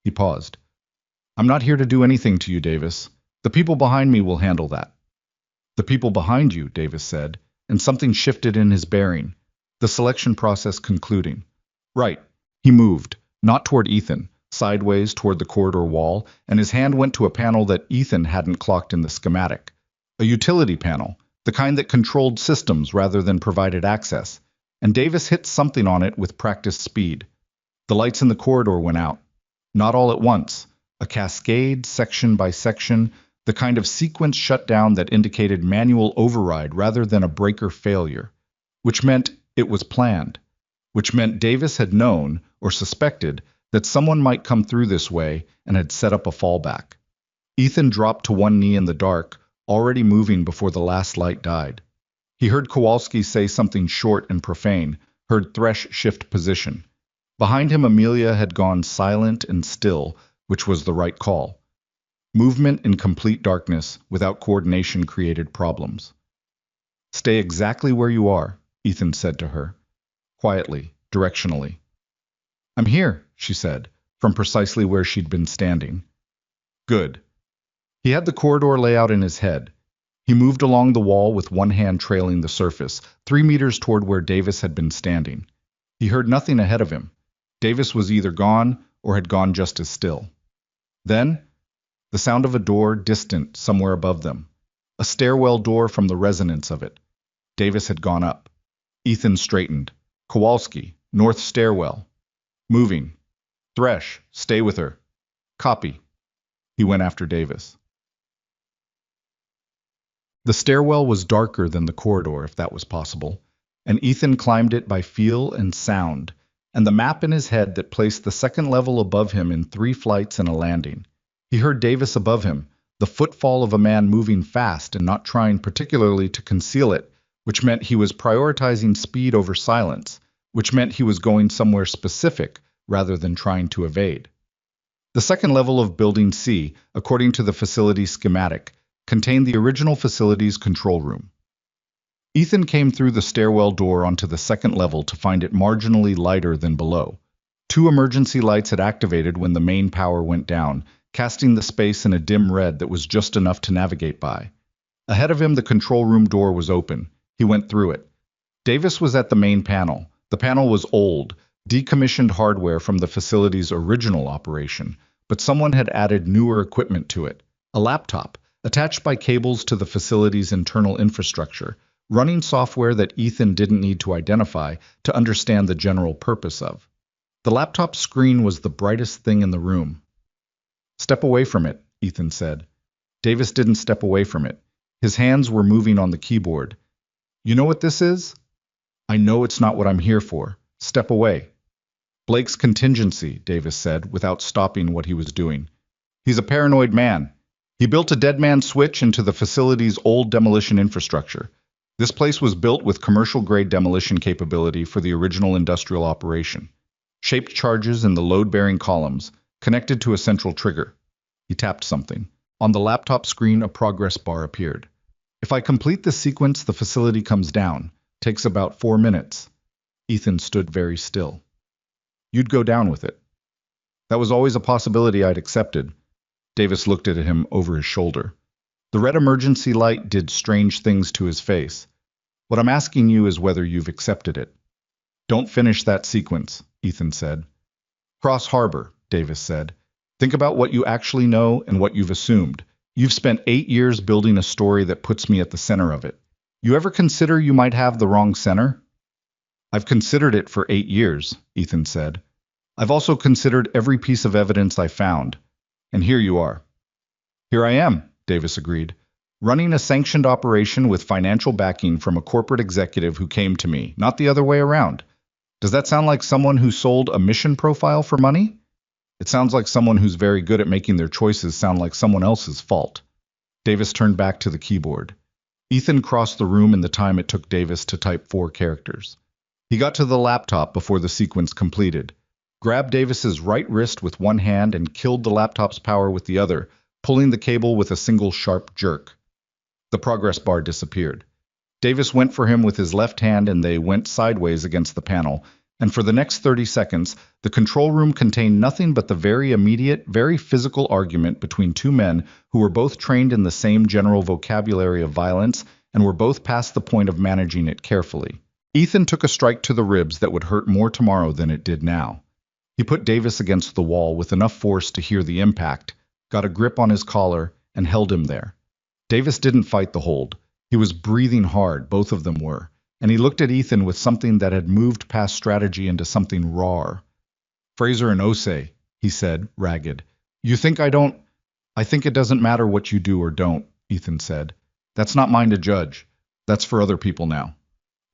He paused. "I'm not here to do anything to you, Davis. The people behind me will handle that." "The people behind you," Davis said, and something shifted in his bearing, the selection process concluding. "Right." He moved, not toward Ethan, sideways toward the corridor wall, and his hand went to a panel that Ethan hadn't clocked in the schematic. A utility panel, the kind that controlled systems rather than provided access, and Davis hit something on it with practiced speed. The lights in the corridor went out. Not all at once, a cascade, section by section, the kind of sequence shutdown that indicated manual override rather than a breaker failure, which meant it was planned, which meant Davis had known, or suspected, that someone might come through this way and had set up a fallback. Ethan dropped to one knee in the dark, already moving before the last light died. He heard Kowalski say something short and profane, heard Thresh shift position. Behind him, Amelia had gone silent and still, which was the right call. Movement in complete darkness, without coordination, created problems. "Stay exactly where you are," Ethan said to her, quietly, directionally. "I'm here," she said, from precisely where she'd been standing. "Good." He had the corridor layout in his head. He moved along the wall with one hand trailing the surface, 3 meters toward where Davis had been standing. He heard nothing ahead of him. Davis was either gone or had gone just as still. Then, the sound of a door distant somewhere above them. A stairwell door from the resonance of it. Davis had gone up. Ethan straightened. "Kowalski, north stairwell. Moving. Thresh, stay with her. Copy." He went after Davis. The stairwell was darker than the corridor, if that was possible, and Ethan climbed it by feel and sound, and the map in his head that placed the second level above him in 3 flights and a landing. He heard Davis above him, the footfall of a man moving fast and not trying particularly to conceal it, which meant he was prioritizing speed over silence, which meant he was going somewhere specific rather than trying to evade. The second level of Building C, according to the facility schematic, contained the original facility's control room. Ethan came through the stairwell door onto the second level to find it marginally lighter than below. 2 emergency lights had activated when the main power went down, casting the space in a dim red that was just enough to navigate by. Ahead of him, the control room door was open. He went through it. Davis was at the main panel. The panel was old, decommissioned hardware from the facility's original operation, but someone had added newer equipment to it. A laptop, attached by cables to the facility's internal infrastructure, running software that Ethan didn't need to identify to understand the general purpose of. The laptop screen was the brightest thing in the room. "Step away from it," Ethan said. Davis didn't step away from it. His hands were moving on the keyboard. "You know what this is?" "I know it's not what I'm here for. Step away." "Blake's contingency," Davis said, without stopping what he was doing. He's a paranoid man. He built a dead man switch into the facility's old demolition infrastructure. This place was built with commercial-grade demolition capability for the original industrial operation. Shaped charges in the load-bearing columns, connected to a central trigger. He tapped something. On the laptop screen, a progress bar appeared. If I complete this sequence, the facility comes down. Takes about 4 minutes. Ethan stood very still. You'd go down with it. That was always a possibility I'd accepted. Davis looked at him over his shoulder. The red emergency light did strange things to his face. What I'm asking you is whether you've accepted it. Don't finish that sequence, Ethan said. Cross Harbor, Davis said. Think about what you actually know and what you've assumed. You've spent 8 years building a story that puts me at the center of it. You ever consider you might have the wrong center? I've considered it for 8 years, Ethan said. I've also considered every piece of evidence I found. And here you are. Here I am, Davis agreed, running a sanctioned operation with financial backing from a corporate executive who came to me, not the other way around. Does that sound like someone who sold a mission profile for money? It sounds like someone who's very good at making their choices sound like someone else's fault. Davis turned back to the keyboard. Ethan crossed the room in the time it took Davis to type 4 characters. He got to the laptop before the sequence completed, grabbed Davis's right wrist with one hand and killed the laptop's power with the other, pulling the cable with a single sharp jerk. The progress bar disappeared. Davis went for him with his left hand and they went sideways against the panel, and for the next 30 seconds, the control room contained nothing but the very immediate, very physical argument between two men who were both trained in the same general vocabulary of violence and were both past the point of managing it carefully. Ethan took a strike to the ribs that would hurt more tomorrow than it did now. He put Davis against the wall with enough force to hear the impact, got a grip on his collar, and held him there. Davis didn't fight the hold. He was breathing hard, both of them were, and he looked at Ethan with something that had moved past strategy into something raw. Fraser and Osei, he said, ragged. You think I don't? I think it doesn't matter what you do or don't, Ethan said. That's not mine to judge. That's for other people now.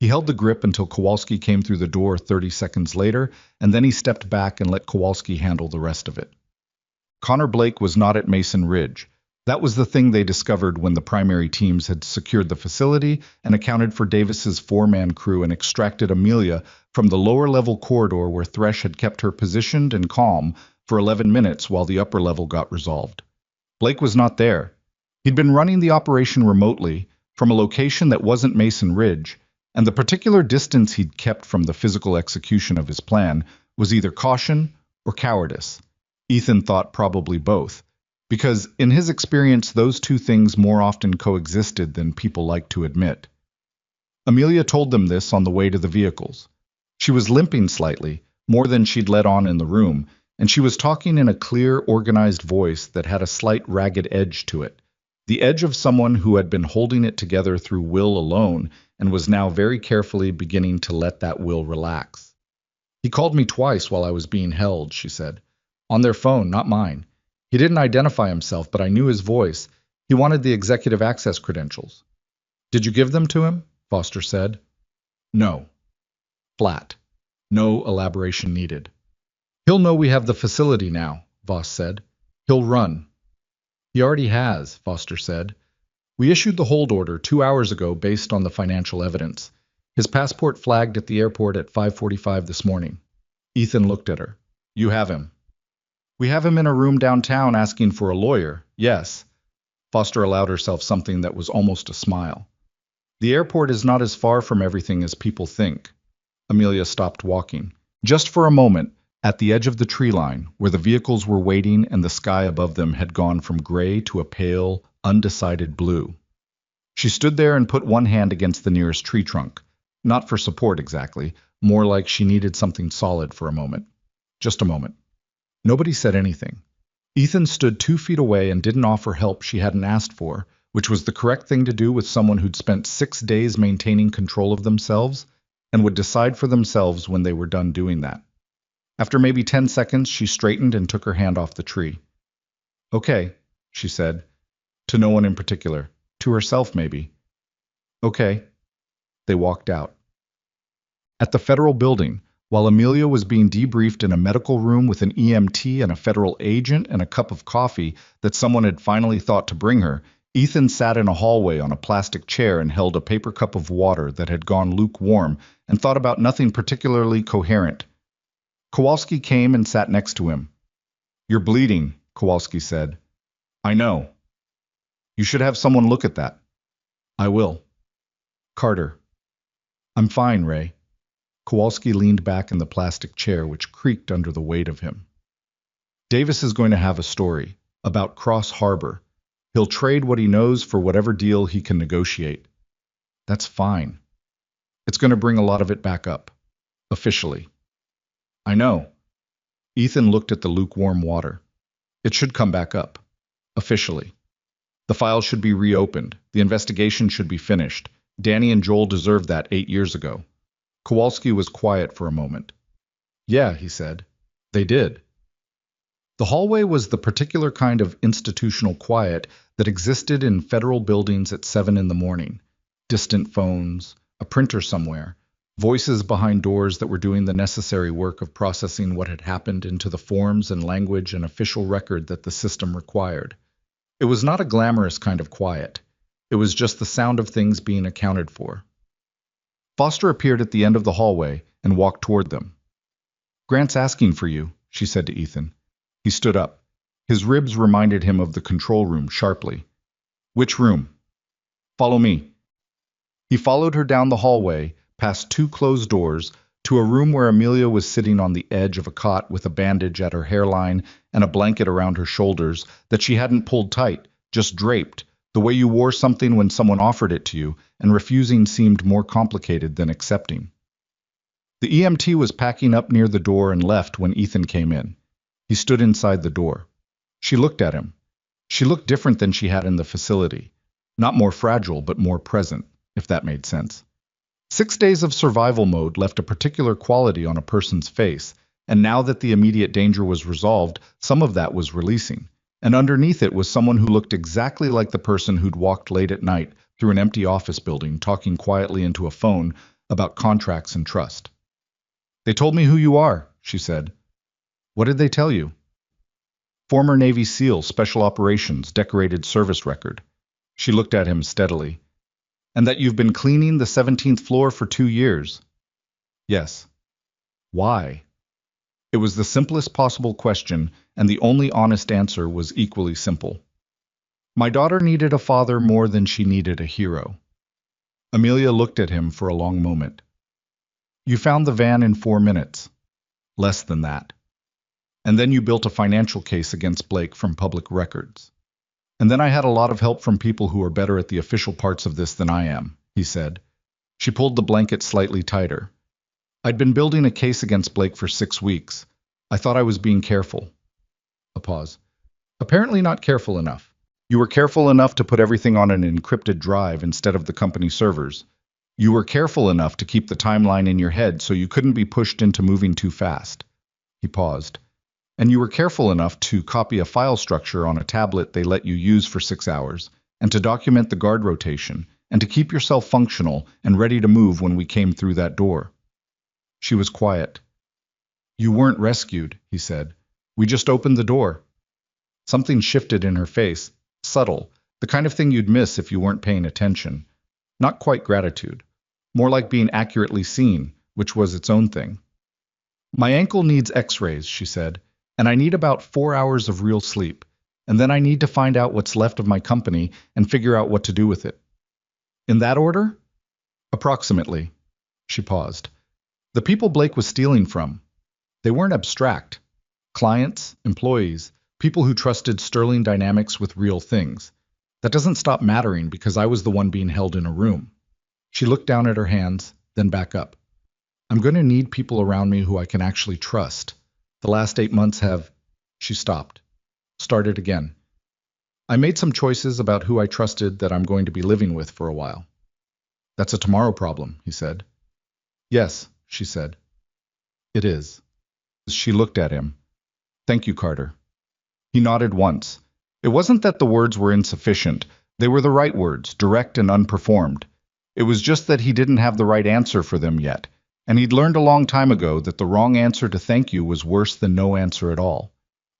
He held the grip until Kowalski came through the door 30 seconds later, and then he stepped back and let Kowalski handle the rest of it. Connor Blake was not at Mason Ridge. That was the thing they discovered when the primary teams had secured the facility and accounted for Davis's 4-man crew and extracted Amelia from the lower-level corridor where Thresh had kept her positioned and calm for 11 minutes while the upper level got resolved. Blake was not there. He'd been running the operation remotely from a location that wasn't Mason Ridge, and the particular distance he'd kept from the physical execution of his plan was either caution or cowardice. Ethan thought probably both, because in his experience those two things more often coexisted than people like to admit. Amelia told them this on the way to the vehicles. She was limping slightly, more than she'd let on in the room, and she was talking in a clear, organized voice that had a slight ragged edge to it, the edge of someone who had been holding it together through will alone and was now very carefully beginning to let that will relax. He called me twice while I was being held, she said. On their phone, not mine. He didn't identify himself, but I knew his voice. He wanted the executive access credentials. Did you give them to him? Foster said. No. Flat. No elaboration needed. He'll know we have the facility now, Voss said. He'll run. He already has, Foster said. We issued the hold order 2 hours ago based on the financial evidence. His passport flagged at the airport at 5:45 this morning. Ethan looked at her. You have him. We have him in a room downtown asking for a lawyer, yes. Foster allowed herself something that was almost a smile. The airport is not as far from everything as people think. Amelia stopped walking. Just for a moment, at the edge of the tree line, where the vehicles were waiting and the sky above them had gone from gray to a pale, undecided blue. She stood there and put one hand against the nearest tree trunk. Not for support exactly, more like she needed something solid for a moment. Just a moment. Nobody said anything. Ethan stood 2 feet away and didn't offer help she hadn't asked for, which was the correct thing to do with someone who'd spent 6 days maintaining control of themselves and would decide for themselves when they were done doing that. After maybe 10 seconds, she straightened and took her hand off the tree. Okay, she said. To no one in particular. To herself, maybe. Okay. They walked out. At the federal building, While Amelia was being debriefed in a medical room with an EMT and a federal agent and a cup of coffee that someone had finally thought to bring her, Ethan sat in a hallway on a plastic chair and held a paper cup of water that had gone lukewarm and thought about nothing particularly coherent. Kowalski came and sat next to him. "You're bleeding," Kowalski said. "I know. You should have someone look at that." "I will." "Carter." "I'm fine, Ray." Kowalski leaned back in the plastic chair, which creaked under the weight of him. "Davis is going to have a story about Cross Harbor. He'll trade what he knows for whatever deal he can negotiate. That's fine. It's going to bring a lot of it back up. Officially." "I know." Ethan looked at the lukewarm water. "It should come back up. Officially. The file should be reopened. The investigation should be finished. Danny and Joel deserved that 8 years ago." Kowalski was quiet for a moment. "Yeah," he said. "They did." The hallway was the particular kind of institutional quiet that existed in federal buildings at 7 in the morning. Distant phones, a printer somewhere, voices behind doors that were doing the necessary work of processing what had happened into the forms and language and official record that the system required. It was not a glamorous kind of quiet. It was just the sound of things being accounted for. Foster appeared at the end of the hallway and walked toward them. "Grant's asking for you," she said to Ethan. He stood up. His ribs reminded him of the control room sharply. "Which room?" "Follow me." He followed her down the hallway, past 2 closed doors, to a room where Amelia was sitting on the edge of a cot with a bandage at her hairline and a blanket around her shoulders that she hadn't pulled tight, just draped, the way you wore something when someone offered it to you, and refusing seemed more complicated than accepting. The EMT was packing up near the door and left when Ethan came in. He stood inside the door. She looked at him. She looked different than she had in the facility. Not more fragile, but more present, if that made sense. 6 days of survival mode left a particular quality on a person's face, and now that the immediate danger was resolved, some of that was releasing. And underneath it was someone who looked exactly like the person who'd walked late at night through an empty office building, talking quietly into a phone about contracts and trust. "They told me who you are," she said. "What did they tell you?" "Former Navy SEAL, Special Operations, decorated service record." She looked at him steadily. "And that you've been cleaning the 17th floor for 2 years." "Yes." "Why?" It was the simplest possible question, and the only honest answer was equally simple. "My daughter needed a father more than she needed a hero." Amelia looked at him for a long moment. "You found the van in 4 minutes. Less than that. And then you built a financial case against Blake from public records. And then I had a lot of help from people who are better at the official parts of this than I am," he said. She pulled the blanket slightly tighter. "I'd been building a case against Blake for 6 weeks. I thought I was being careful." A pause. "Apparently not careful enough. You were careful enough to put everything on an encrypted drive instead of the company servers. You were careful enough to keep the timeline in your head so you couldn't be pushed into moving too fast." He paused. "And you were careful enough to copy a file structure on a tablet they let you use for 6 hours, and to document the guard rotation, and to keep yourself functional and ready to move when we came through that door." She was quiet. "You weren't rescued," he said. "We just opened the door." Something shifted in her face, subtle, the kind of thing you'd miss if you weren't paying attention. Not quite gratitude. More like being accurately seen, which was its own thing. "My ankle needs x-rays," she said, "and I need about 4 hours of real sleep. And then I need to find out what's left of my company and figure out what to do with it." "In that order?" "Approximately." She paused. "The people Blake was stealing from. They weren't abstract. Clients, employees, people who trusted Sterling Dynamics with real things. That doesn't stop mattering because I was the one being held in a room." She looked down at her hands, then back up. "I'm going to need people around me who I can actually trust. The last 8 months have—" She stopped. Started again. "I made some choices about who I trusted that I'm going to be living with for a while." "That's a tomorrow problem," he said. "Yes," she said. "It is." She looked at him. "Thank you, Carter." He nodded once. It wasn't that the words were insufficient. They were the right words, direct and unperformed. It was just that he didn't have the right answer for them yet. And he'd learned a long time ago that the wrong answer to thank you was worse than no answer at all.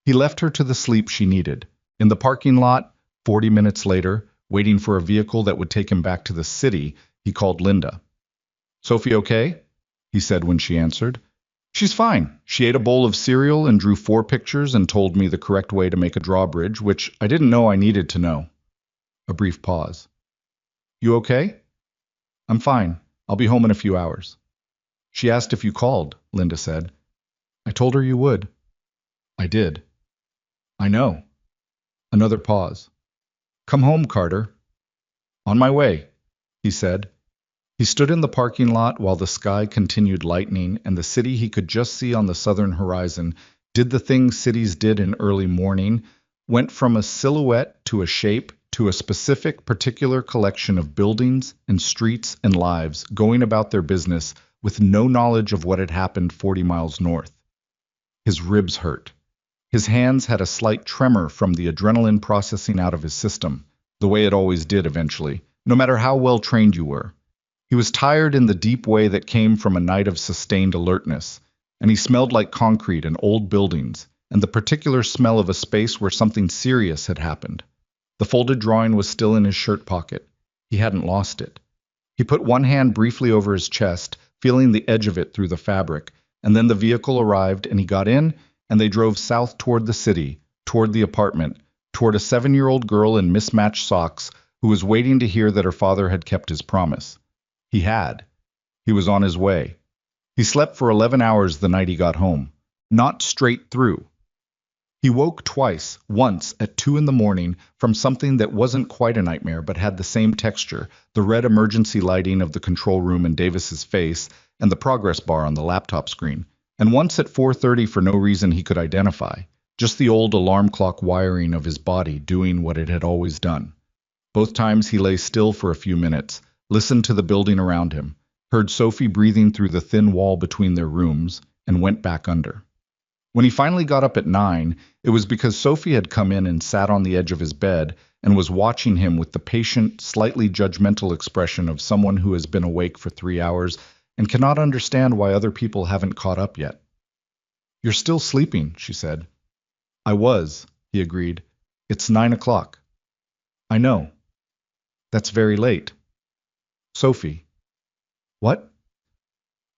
He left her to the sleep she needed. In the parking lot, 40 minutes later, waiting for a vehicle that would take him back to the city, he called Linda. "Sophie okay?" he said when she answered. "She's fine. She ate a bowl of cereal and drew 4 pictures and told me the correct way to make a drawbridge, which I didn't know I needed to know." A brief pause. "You okay?" "I'm fine. I'll be home in a few hours." "She asked if you called," Linda said. "I told her you would." "I did." "I know." Another pause. "Come home, Carter." "On my way," he said. He stood in the parking lot while the sky continued lightening and the city he could just see on the southern horizon did the things cities did in early morning, went from a silhouette to a shape to a specific particular collection of buildings and streets and lives going about their business with no knowledge of what had happened 40 miles north. His ribs hurt. His hands had a slight tremor from the adrenaline processing out of his system, the way it always did eventually, no matter how well trained you were. He was tired in the deep way that came from a night of sustained alertness, and he smelled like concrete and old buildings, and the particular smell of a space where something serious had happened. The folded drawing was still in his shirt pocket. He hadn't lost it. He put one hand briefly over his chest, feeling the edge of it through the fabric, and then the vehicle arrived and he got in, and they drove south toward the city, toward the apartment, toward a 7-year-old girl in mismatched socks who was waiting to hear that her father had kept his promise. He had. He was on his way. He slept for 11 hours the night he got home. Not straight through. He woke twice, once at 2 in the morning from something that wasn't quite a nightmare but had the same texture, the red emergency lighting of the control room in Davis's face and the progress bar on the laptop screen, and once at 4:30 for no reason he could identify, just the old alarm clock wiring of his body doing what it had always done. Both times he lay still for a few minutes, listened to the building around him, heard Sophie breathing through the thin wall between their rooms, and went back under. When he finally got up at 9, it was because Sophie had come in and sat on the edge of his bed and was watching him with the patient, slightly judgmental expression of someone who has been awake for 3 hours and cannot understand why other people haven't caught up yet. "You're still sleeping," she said. "I was," he agreed. "It's 9 o'clock." "I know." "That's very late." "Sophie." "What?"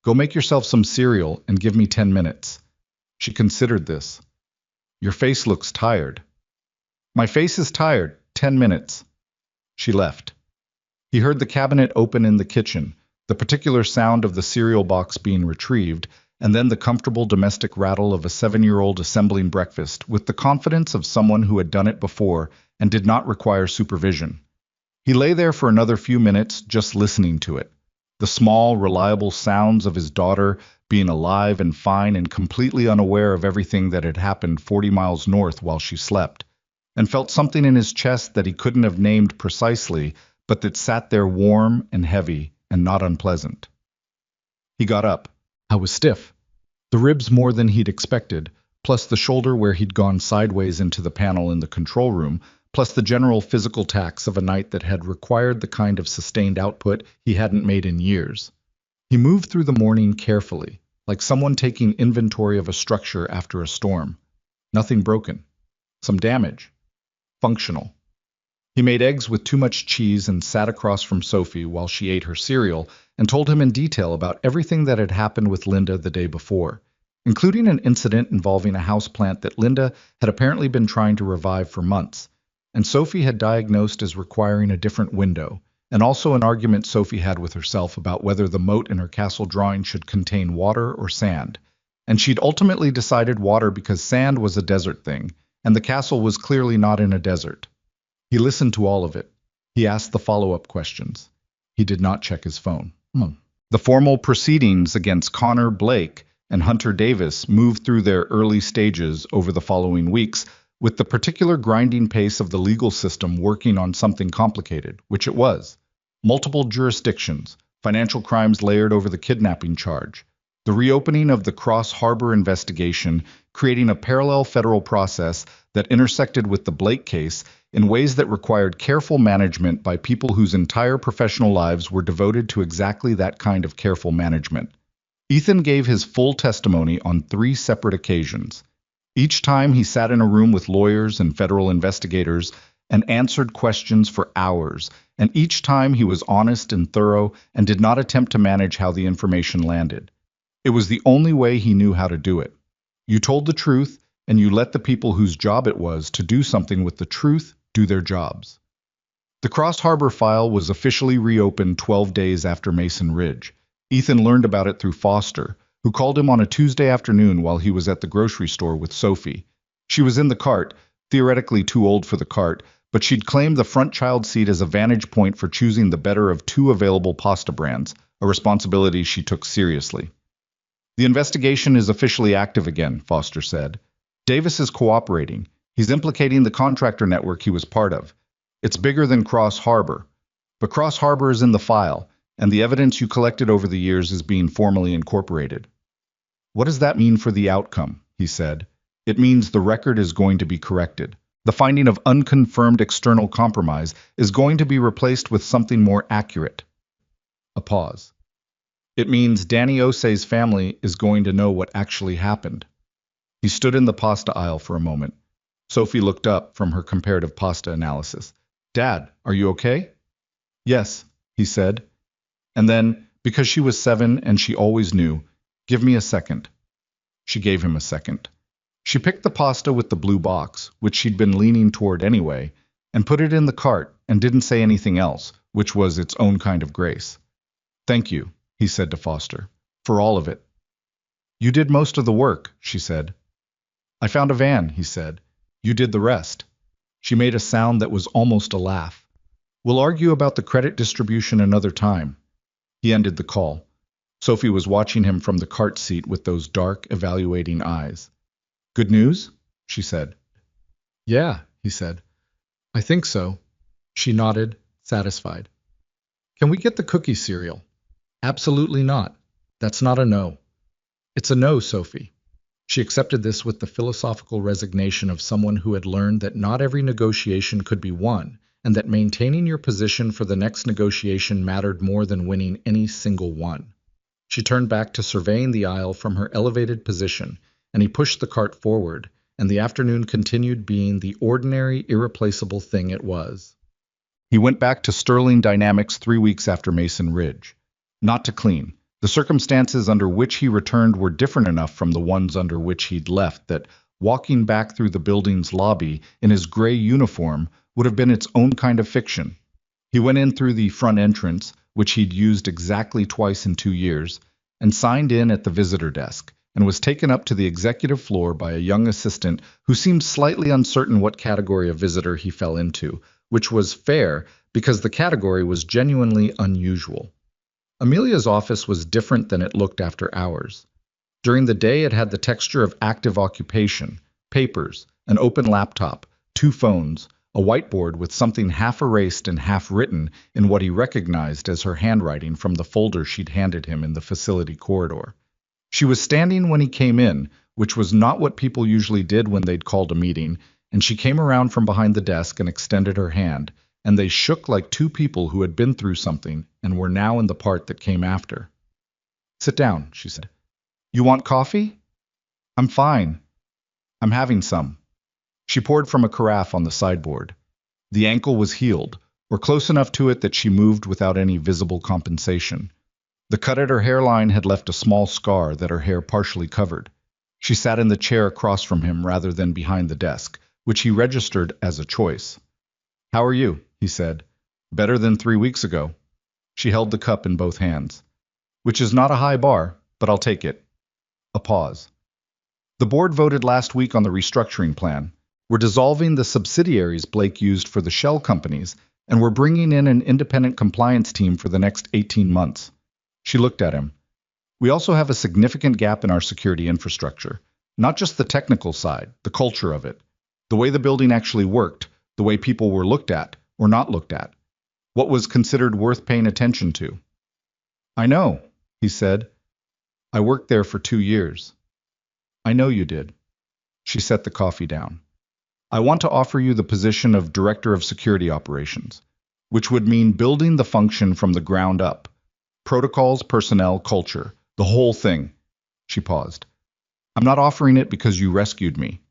"Go make yourself some cereal and give me 10 minutes. She considered this. "Your face looks tired." "My face is tired. 10 minutes." She left. He heard the cabinet open in the kitchen, the particular sound of the cereal box being retrieved, and then the comfortable domestic rattle of a 7-year-old assembling breakfast with the confidence of someone who had done it before and did not require supervision. He lay there for another few minutes just listening to it. The small, reliable sounds of his daughter being alive and fine and completely unaware of everything that had happened 40 miles north while she slept, and felt something in his chest that he couldn't have named precisely, but that sat there warm and heavy and not unpleasant. He got up. I was stiff. The ribs more than he'd expected, plus the shoulder where he'd gone sideways into the panel in the control room, plus the general physical tax of a night that had required the kind of sustained output he hadn't made in years. He moved through the morning carefully, like someone taking inventory of a structure after a storm. Nothing broken. Some damage. Functional. He made eggs with too much cheese and sat across from Sophie while she ate her cereal and told him in detail about everything that had happened with Linda the day before, including an incident involving a houseplant that Linda had apparently been trying to revive for months, and Sophie had diagnosed as requiring a different window, and also an argument Sophie had with herself about whether the moat in her castle drawing should contain water or sand, and she'd ultimately decided water because sand was a desert thing, and the castle was clearly not in a desert. He listened to all of it. He asked the follow-up questions. He did not check his phone. The formal proceedings against Connor Blake and Hunter Davis moved through their early stages over the following weeks, with the particular grinding pace of the legal system working on something complicated, which it was. Multiple jurisdictions, financial crimes layered over the kidnapping charge, the reopening of the Cross Harbor investigation, creating a parallel federal process that intersected with the Blake case in ways that required careful management by people whose entire professional lives were devoted to exactly that kind of careful management. Ethan gave his full testimony on 3 separate occasions. Each time he sat in a room with lawyers and federal investigators and answered questions for hours, and each time he was honest and thorough and did not attempt to manage how the information landed. It was the only way he knew how to do it. You told the truth, and you let the people whose job it was to do something with the truth do their jobs. The Cross Harbor file was officially reopened 12 days after Mason Ridge. Ethan learned about it through Foster, who called him on a Tuesday afternoon while he was at the grocery store with Sophie. She was in the cart, theoretically too old for the cart, but she'd claimed the front child seat as a vantage point for choosing the better of 2 available pasta brands, a responsibility she took seriously. The investigation is officially active again, Foster said. Davis is cooperating. He's implicating the contractor network he was part of. It's bigger than Cross Harbor. But Cross Harbor is in the file, and the evidence you collected over the years is being formally incorporated. What does that mean for the outcome? He said. It means the record is going to be corrected. The finding of unconfirmed external compromise is going to be replaced with something more accurate. A pause. It means Danny Osei's family is going to know what actually happened. He stood in the pasta aisle for a moment. Sophie looked up from her comparative pasta analysis. Dad, are you okay? Yes, he said. And then, because she was 7 and she always knew, give me a second. She gave him a second. She picked the pasta with the blue box, which she'd been leaning toward anyway, and put it in the cart and didn't say anything else, which was its own kind of grace. Thank you, he said to Foster, for all of it. You did most of the work, she said. I found a van, he said. You did the rest. She made a sound that was almost a laugh. We'll argue about the credit distribution another time. He ended the call. Sophie was watching him from the cart seat with those dark, evaluating eyes. Good news? She said. Yeah, he said. I think so. She nodded, satisfied. Can we get the cookie cereal? Absolutely not. That's not a no. It's a no, Sophie. She accepted this with the philosophical resignation of someone who had learned that not every negotiation could be won, and that maintaining your position for the next negotiation mattered more than winning any single one. She turned back to surveying the aisle from her elevated position, and he pushed the cart forward, and the afternoon continued being the ordinary, irreplaceable thing it was. He went back to Sterling Dynamics 3 weeks after Mason Ridge. Not to clean. The circumstances under which he returned were different enough from the ones under which he'd left that walking back through the building's lobby in his gray uniform would have been its own kind of fiction. He went in through the front entrance, which he'd used exactly twice in 2 years, and signed in at the visitor desk, and was taken up to the executive floor by a young assistant who seemed slightly uncertain what category of visitor he fell into, which was fair because the category was genuinely unusual. Amelia's office was different than it looked after hours. During the day, it had the texture of active occupation, papers, an open laptop, 2 phones, a whiteboard with something half erased and half written in what he recognized as her handwriting from the folder she'd handed him in the facility corridor. She was standing when he came in, which was not what people usually did when they'd called a meeting, and she came around from behind the desk and extended her hand, and they shook like 2 people who had been through something and were now in the part that came after. Sit down, she said. You want coffee? I'm fine. I'm having some. She poured from a carafe on the sideboard. The ankle was healed, or close enough to it that she moved without any visible compensation. The cut at her hairline had left a small scar that her hair partially covered. She sat in the chair across from him rather than behind the desk, which he registered as a choice. How are you? He said. Better than 3 weeks ago. She held the cup in both hands. Which is not a high bar, but I'll take it. A pause. The board voted last week on the restructuring plan. We're dissolving the subsidiaries Blake used for the shell companies, and we're bringing in an independent compliance team for the next 18 months. She looked at him. We also have a significant gap in our security infrastructure. Not just the technical side, the culture of it. The way the building actually worked, the way people were looked at or not looked at. What was considered worth paying attention to. I know, he said. I worked there for 2 years. I know you did. She set the coffee down. I want to offer you the position of Director of Security Operations, which would mean building the function from the ground up. Protocols, personnel, culture, The whole thing. She paused. I'm not offering it because you rescued me.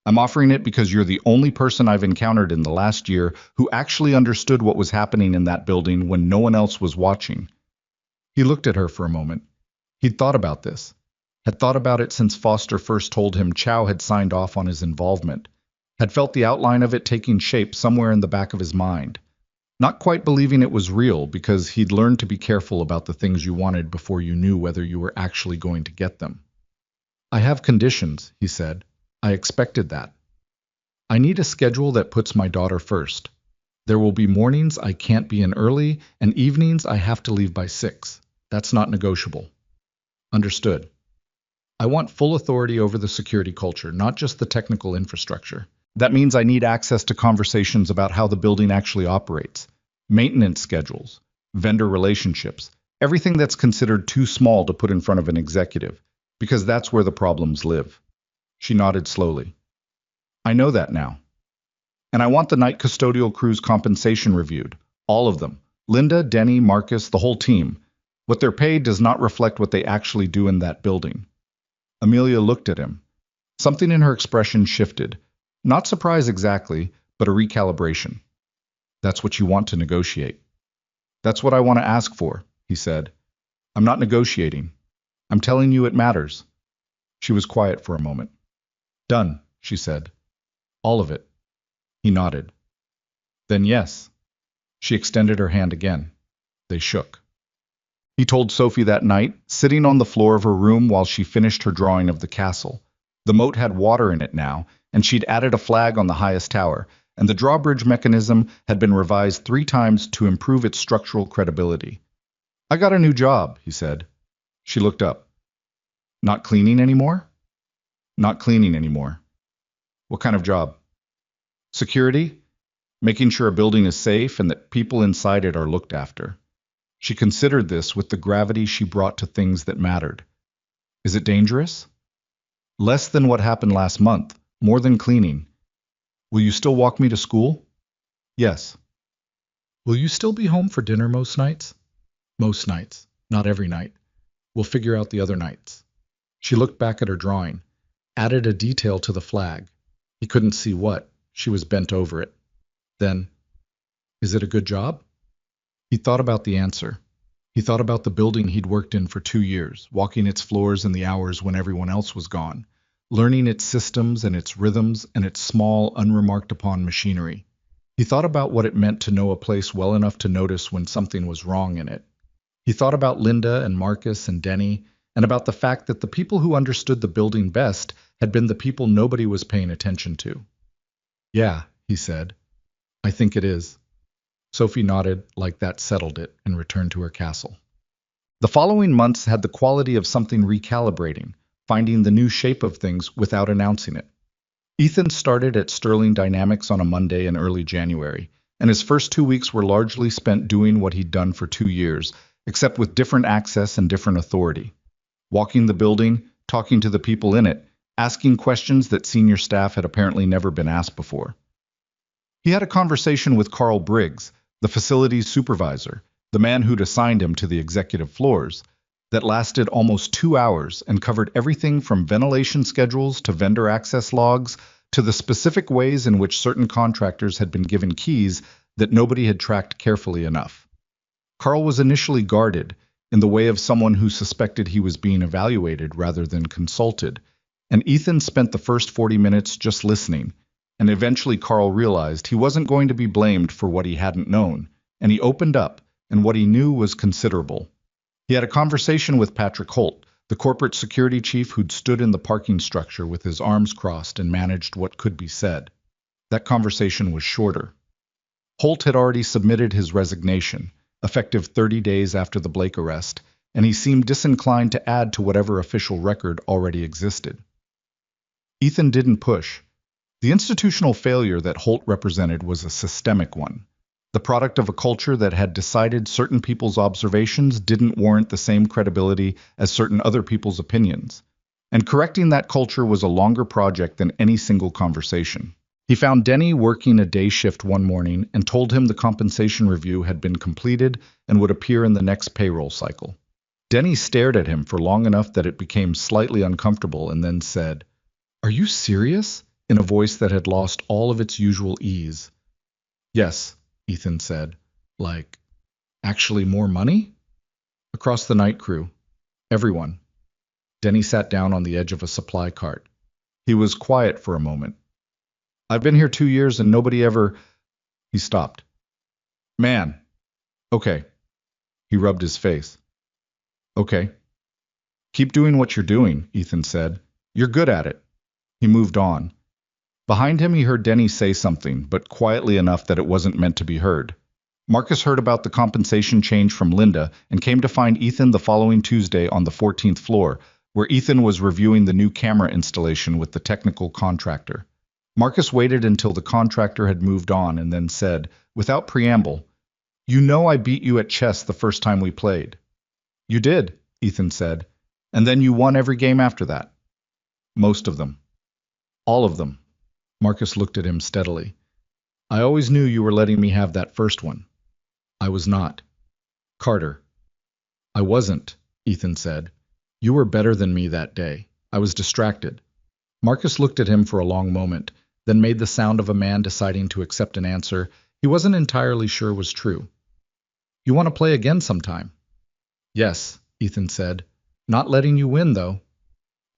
I'm offering it because you're the only person I've encountered in the last year who actually understood what was happening in that building when no one else was watching. He looked at her for a moment. He'd thought about this, had thought about it since Foster first told him Chow had signed off on his involvement, had felt the outline of it taking shape somewhere in the back of his mind. Not quite believing it was real because he'd learned to be careful about the things you wanted before you knew whether you were actually going to get them. I have conditions, he said. I expected that. I need a schedule that puts my daughter first. There will be mornings I can't be in early, and evenings I have to leave by 6. That's not negotiable. Understood. I want full authority over the security culture, not just the technical infrastructure. That means I need access to conversations about how the building actually operates, maintenance schedules, vendor relationships, everything that's considered too small to put in front of an executive, because that's where the problems live. She nodded slowly. I know that now. And I want the night custodial crew's compensation reviewed. All of them. Linda, Denny, Marcus, the whole team. What they're paid does not reflect what they actually do in that building. Amelia looked at him. Something in her expression shifted. Not surprise exactly, but a recalibration. That's what you want to negotiate. That's what I want to ask for, he said. I'm not negotiating. I'm telling you it matters. She was quiet for a moment. Done, she said. All of it. He nodded. Then yes. She extended her hand again. They shook. He told Sophie that night, sitting on the floor of her room while she finished her drawing of the castle. The moat had water in it now, and she'd added a flag on the highest tower, and the drawbridge mechanism had been revised 3 times to improve its structural credibility. I got a new job, he said. She looked up. Not cleaning anymore? Not cleaning anymore. What kind of job? Security? Making sure a building is safe and that people inside it are looked after. She considered this with the gravity she brought to things that mattered. Is it dangerous? Less than what happened last month, more than cleaning. Will you still walk me to school? Yes. Will you still be home for dinner most nights? Most nights, not every night. We'll figure out the other nights. She looked back at her drawing, added a detail to the flag. He couldn't see what. She was bent over it. Then, is it a good job? He thought about the answer. He thought about the building he'd worked in for 2 years, walking its floors in the hours when everyone else was gone, learning its systems and its rhythms and its small, unremarked-upon machinery. He thought about what it meant to know a place well enough to notice when something was wrong in it. He thought about Linda and Marcus and Denny, and about the fact that the people who understood the building best had been the people nobody was paying attention to. Yeah, he said. I think it is. Sophie nodded like that settled it and returned to her castle. The following months had the quality of something recalibrating, finding the new shape of things without announcing it. Ethan started at Sterling Dynamics on a Monday in early January, and his first 2 weeks were largely spent doing what he'd done for 2 years, except with different access and different authority. Walking the building, talking to the people in it, asking questions that senior staff had apparently never been asked before. He had a conversation with Carl Briggs, the facilities supervisor, the man who'd assigned him to the executive floors, that lasted almost 2 hours and covered everything from ventilation schedules to vendor access logs to the specific ways in which certain contractors had been given keys that nobody had tracked carefully enough. Carl was initially guarded, in the way of someone who suspected he was being evaluated rather than consulted, and Ethan spent the first 40 minutes just listening, and eventually Carl realized he wasn't going to be blamed for what he hadn't known, and he opened up, and what he knew was considerable. He had a conversation with Patrick Holt, the corporate security chief who'd stood in the parking structure with his arms crossed and managed what could be said. That conversation was shorter. Holt had already submitted his resignation, effective 30 days after the Blake arrest, and he seemed disinclined to add to whatever official record already existed. Ethan didn't push. The institutional failure that Holt represented was a systemic one, the product of a culture that had decided certain people's observations didn't warrant the same credibility as certain other people's opinions, and correcting that culture was a longer project than any single conversation. He found Denny working a day shift one morning and told him the compensation review had been completed and would appear in the next payroll cycle. Denny stared at him for long enough that it became slightly uncomfortable and then said, "Are you serious?" in a voice that had lost all of its usual ease. "Yes," Ethan said. "Like, actually more money?" Across the night crew. Everyone. Denny sat down on the edge of a supply cart. He was quiet for a moment. "I've been here 2 years and nobody ever—" He stopped. "Man. Okay." He rubbed his face. "Okay. Keep doing what you're doing," Ethan said. "You're good at it." He moved on. Behind him he heard Denny say something, but quietly enough that it wasn't meant to be heard. Marcus heard about the compensation change from Linda and came to find Ethan the following Tuesday on the 14th floor, where Ethan was reviewing the new camera installation with the technical contractor. Marcus waited until the contractor had moved on and then said, without preamble, "You know I beat you at chess the first time we played." "You did," Ethan said, "and then you won every game after that." "Most of them." "All of them." Marcus looked at him steadily. "I always knew you were letting me have that first one." "I was not." "Carter." "I wasn't," Ethan said. "You were better than me that day. I was distracted." Marcus looked at him for a long moment, then made the sound of a man deciding to accept an answer he wasn't entirely sure was true. "You want to play again sometime?" "Yes," Ethan said. "Not letting you win, though."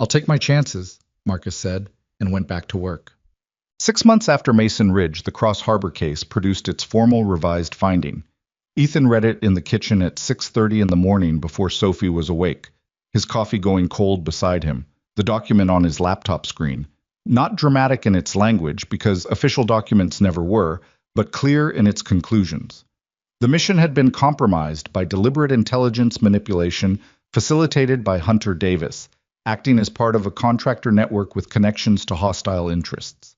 "I'll take my chances," Marcus said, and went back to work. 6 months after Mason Ridge, the Cross Harbor case produced its formal revised finding. Ethan read it in the kitchen at 6:30 in the morning before Sophie was awake, his coffee going cold beside him, the document on his laptop screen. Not dramatic in its language, because official documents never were, but clear in its conclusions. The mission had been compromised by deliberate intelligence manipulation facilitated by Hunter Davis, acting as part of a contractor network with connections to hostile interests.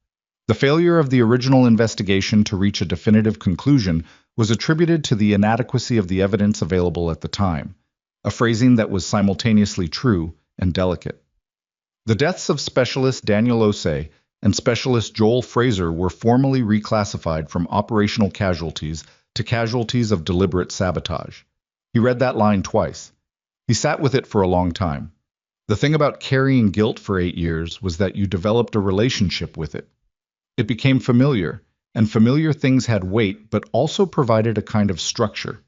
The failure of the original investigation to reach a definitive conclusion was attributed to the inadequacy of the evidence available at the time, a phrasing that was simultaneously true and delicate. The deaths of Specialist Daniel Osei and Specialist Joel Fraser were formally reclassified from operational casualties to casualties of deliberate sabotage. He read that line twice. He sat with it for a long time. The thing about carrying guilt for 8 years was that you developed a relationship with it. It became familiar, and familiar things had weight but also provided a kind of structure.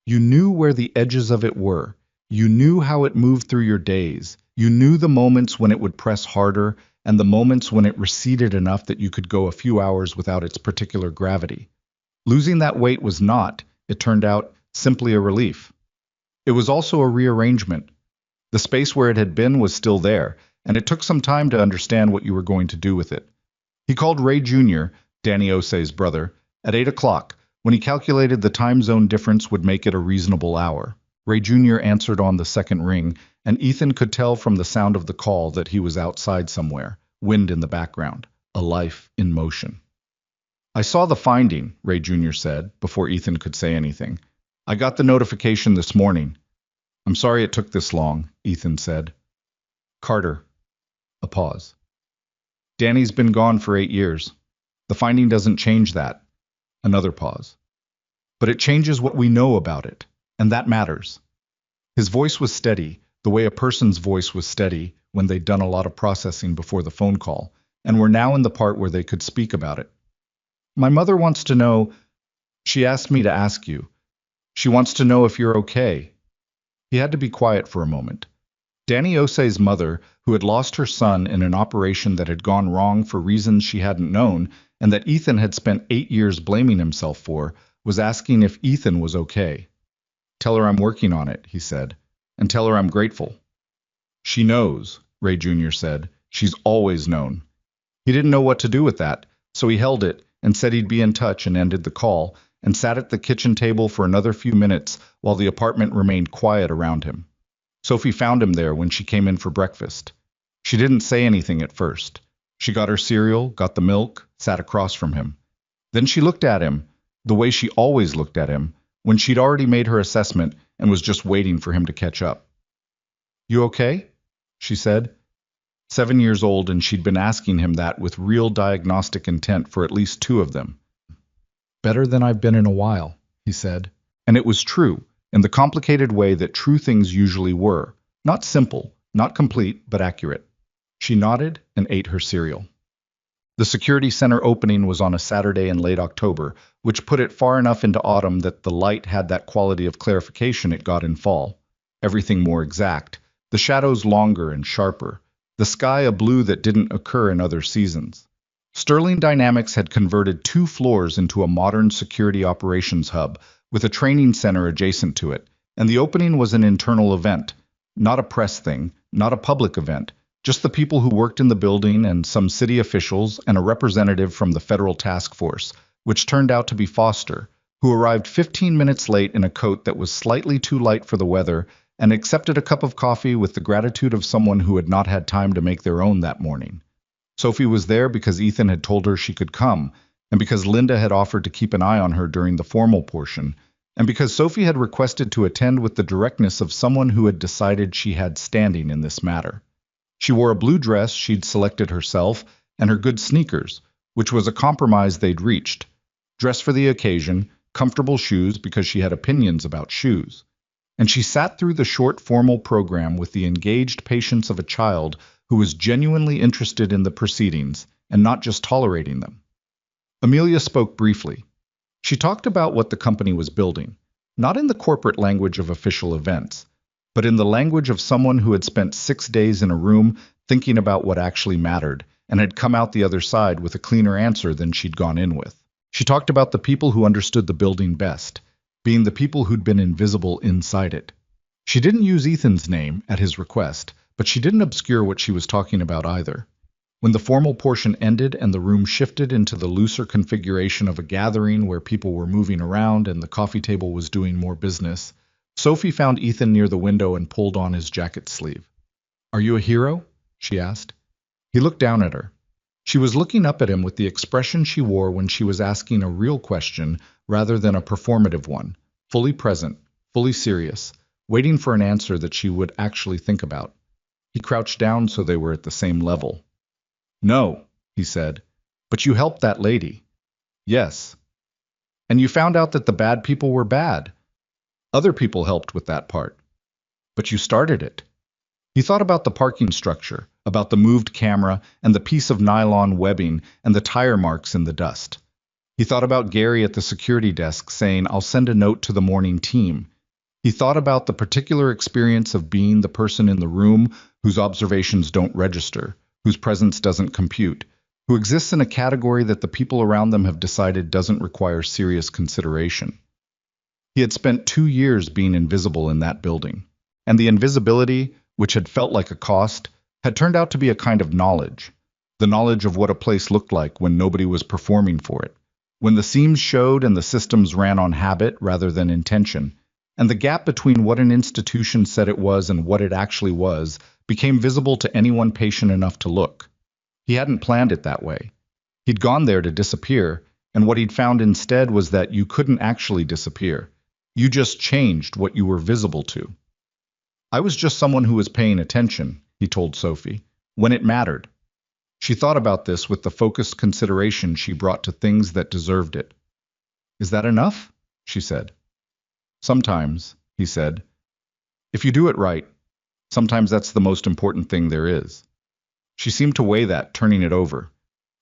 You knew where the edges of it were. You knew how it moved through your days. You knew the moments when it would press harder and the moments when it receded enough that you could go a few hours without its particular gravity. Losing that weight was not, it turned out, simply a relief. It was also a rearrangement. The space where it had been was still there, and it took some time to understand what you were going to do with it. He called Ray Jr., Danny Osei's brother, at 8 o'clock, when he calculated the time zone difference would make it a reasonable hour. Ray Jr. answered on the second ring, and Ethan could tell from the sound of the call that he was outside somewhere, wind in the background, a life in motion. "I saw the finding," Ray Jr. said, before Ethan could say anything. "I got the notification this morning." "I'm sorry it took this long," Ethan said. "Carter." A pause. "Danny's been gone for 8 years. The finding doesn't change that." Another pause. "But it changes what we know about it, and that matters." His voice was steady, the way a person's voice was steady when they'd done a lot of processing before the phone call, and were now in the part where they could speak about it. "My mother wants to know. She asked me to ask you. She wants to know if you're okay." He had to be quiet for a moment. Danny Osei's mother, who had lost her son in an operation that had gone wrong for reasons she hadn't known, and that Ethan had spent 8 years blaming himself for, was asking if Ethan was okay. "Tell her I'm working on it," he said, "and tell her I'm grateful." "She knows," Ray Jr. said. "She's always known." He didn't know what to do with that, so he held it and said he'd be in touch and ended the call, and sat at the kitchen table for another few minutes while the apartment remained quiet around him. Sophie found him there when she came in for breakfast. She didn't say anything at first. She got her cereal, got the milk, sat across from him. Then she looked at him, the way she always looked at him, when she'd already made her assessment and was just waiting for him to catch up. "You okay?" she said. 7 years old, and she'd been asking him that with real diagnostic intent for at least 2 of them. "Better than I've been in a while," he said. And it was true, in the complicated way that true things usually were, not simple, not complete, but accurate. She nodded and ate her cereal. The security center opening was on a Saturday in late October, which put it far enough into autumn that the light had that quality of clarification it got in fall. Everything more exact, the shadows longer and sharper, the sky a blue that didn't occur in other seasons. Sterling Dynamics had converted 2 floors into a modern security operations hub, with a training center adjacent to it, and the opening was an internal event, not a press thing, not a public event, just the people who worked in the building and some city officials and a representative from the federal task force, which turned out to be Foster, who arrived 15 minutes late in a coat that was slightly too light for the weather and accepted a cup of coffee with the gratitude of someone who had not had time to make their own that morning. Sophie was there because Ethan had told her she could come, and because Linda had offered to keep an eye on her during the formal portion, and because Sophie had requested to attend with the directness of someone who had decided she had standing in this matter. She wore a blue dress she'd selected herself and her good sneakers, which was a compromise they'd reached. Dressed for the occasion, comfortable shoes because she had opinions about shoes. And she sat through the short formal program with the engaged patience of a child who was genuinely interested in the proceedings and not just tolerating them. Amelia spoke briefly. She talked about what the company was building, not in the corporate language of official events, but in the language of someone who had spent 6 days in a room thinking about what actually mattered and had come out the other side with a cleaner answer than she'd gone in with. She talked about the people who understood the building best, being the people who'd been invisible inside it. She didn't use Ethan's name at his request, but she didn't obscure what she was talking about either. When the formal portion ended and the room shifted into the looser configuration of a gathering where people were moving around and the coffee table was doing more business, Sophie found Ethan near the window and pulled on his jacket sleeve. "Are you a hero?" she asked. He looked down at her. She was looking up at him with the expression she wore when she was asking a real question rather than a performative one, fully present, fully serious, waiting for an answer that she would actually think about. He crouched down so they were at the same level. "No," he said, "but you helped that lady." "Yes." "And you found out that the bad people were bad." "Other people helped with that part." "But you started it." He thought about the parking structure, about the moved camera and the piece of nylon webbing and the tire marks in the dust. He thought about Gary at the security desk saying, "I'll send a note to the morning team." He thought about the particular experience of being the person in the room whose observations don't register, whose presence doesn't compute, who exists in a category that the people around them have decided doesn't require serious consideration. He had spent 2 years being invisible in that building, and the invisibility, which had felt like a cost, had turned out to be a kind of knowledge, the knowledge of what a place looked like when nobody was performing for it, when the seams showed and the systems ran on habit rather than intention, and the gap between what an institution said it was and what it actually was became visible to anyone patient enough to look. He hadn't planned it that way. He'd gone there to disappear, and what he'd found instead was that you couldn't actually disappear. You just changed what you were visible to. "I was just someone who was paying attention," he told Sophie, "when it mattered." She thought about this with the focused consideration she brought to things that deserved it. "Is that enough?" she said. "Sometimes," he said. "If you do it right, sometimes that's the most important thing there is." She seemed to weigh that, turning it over.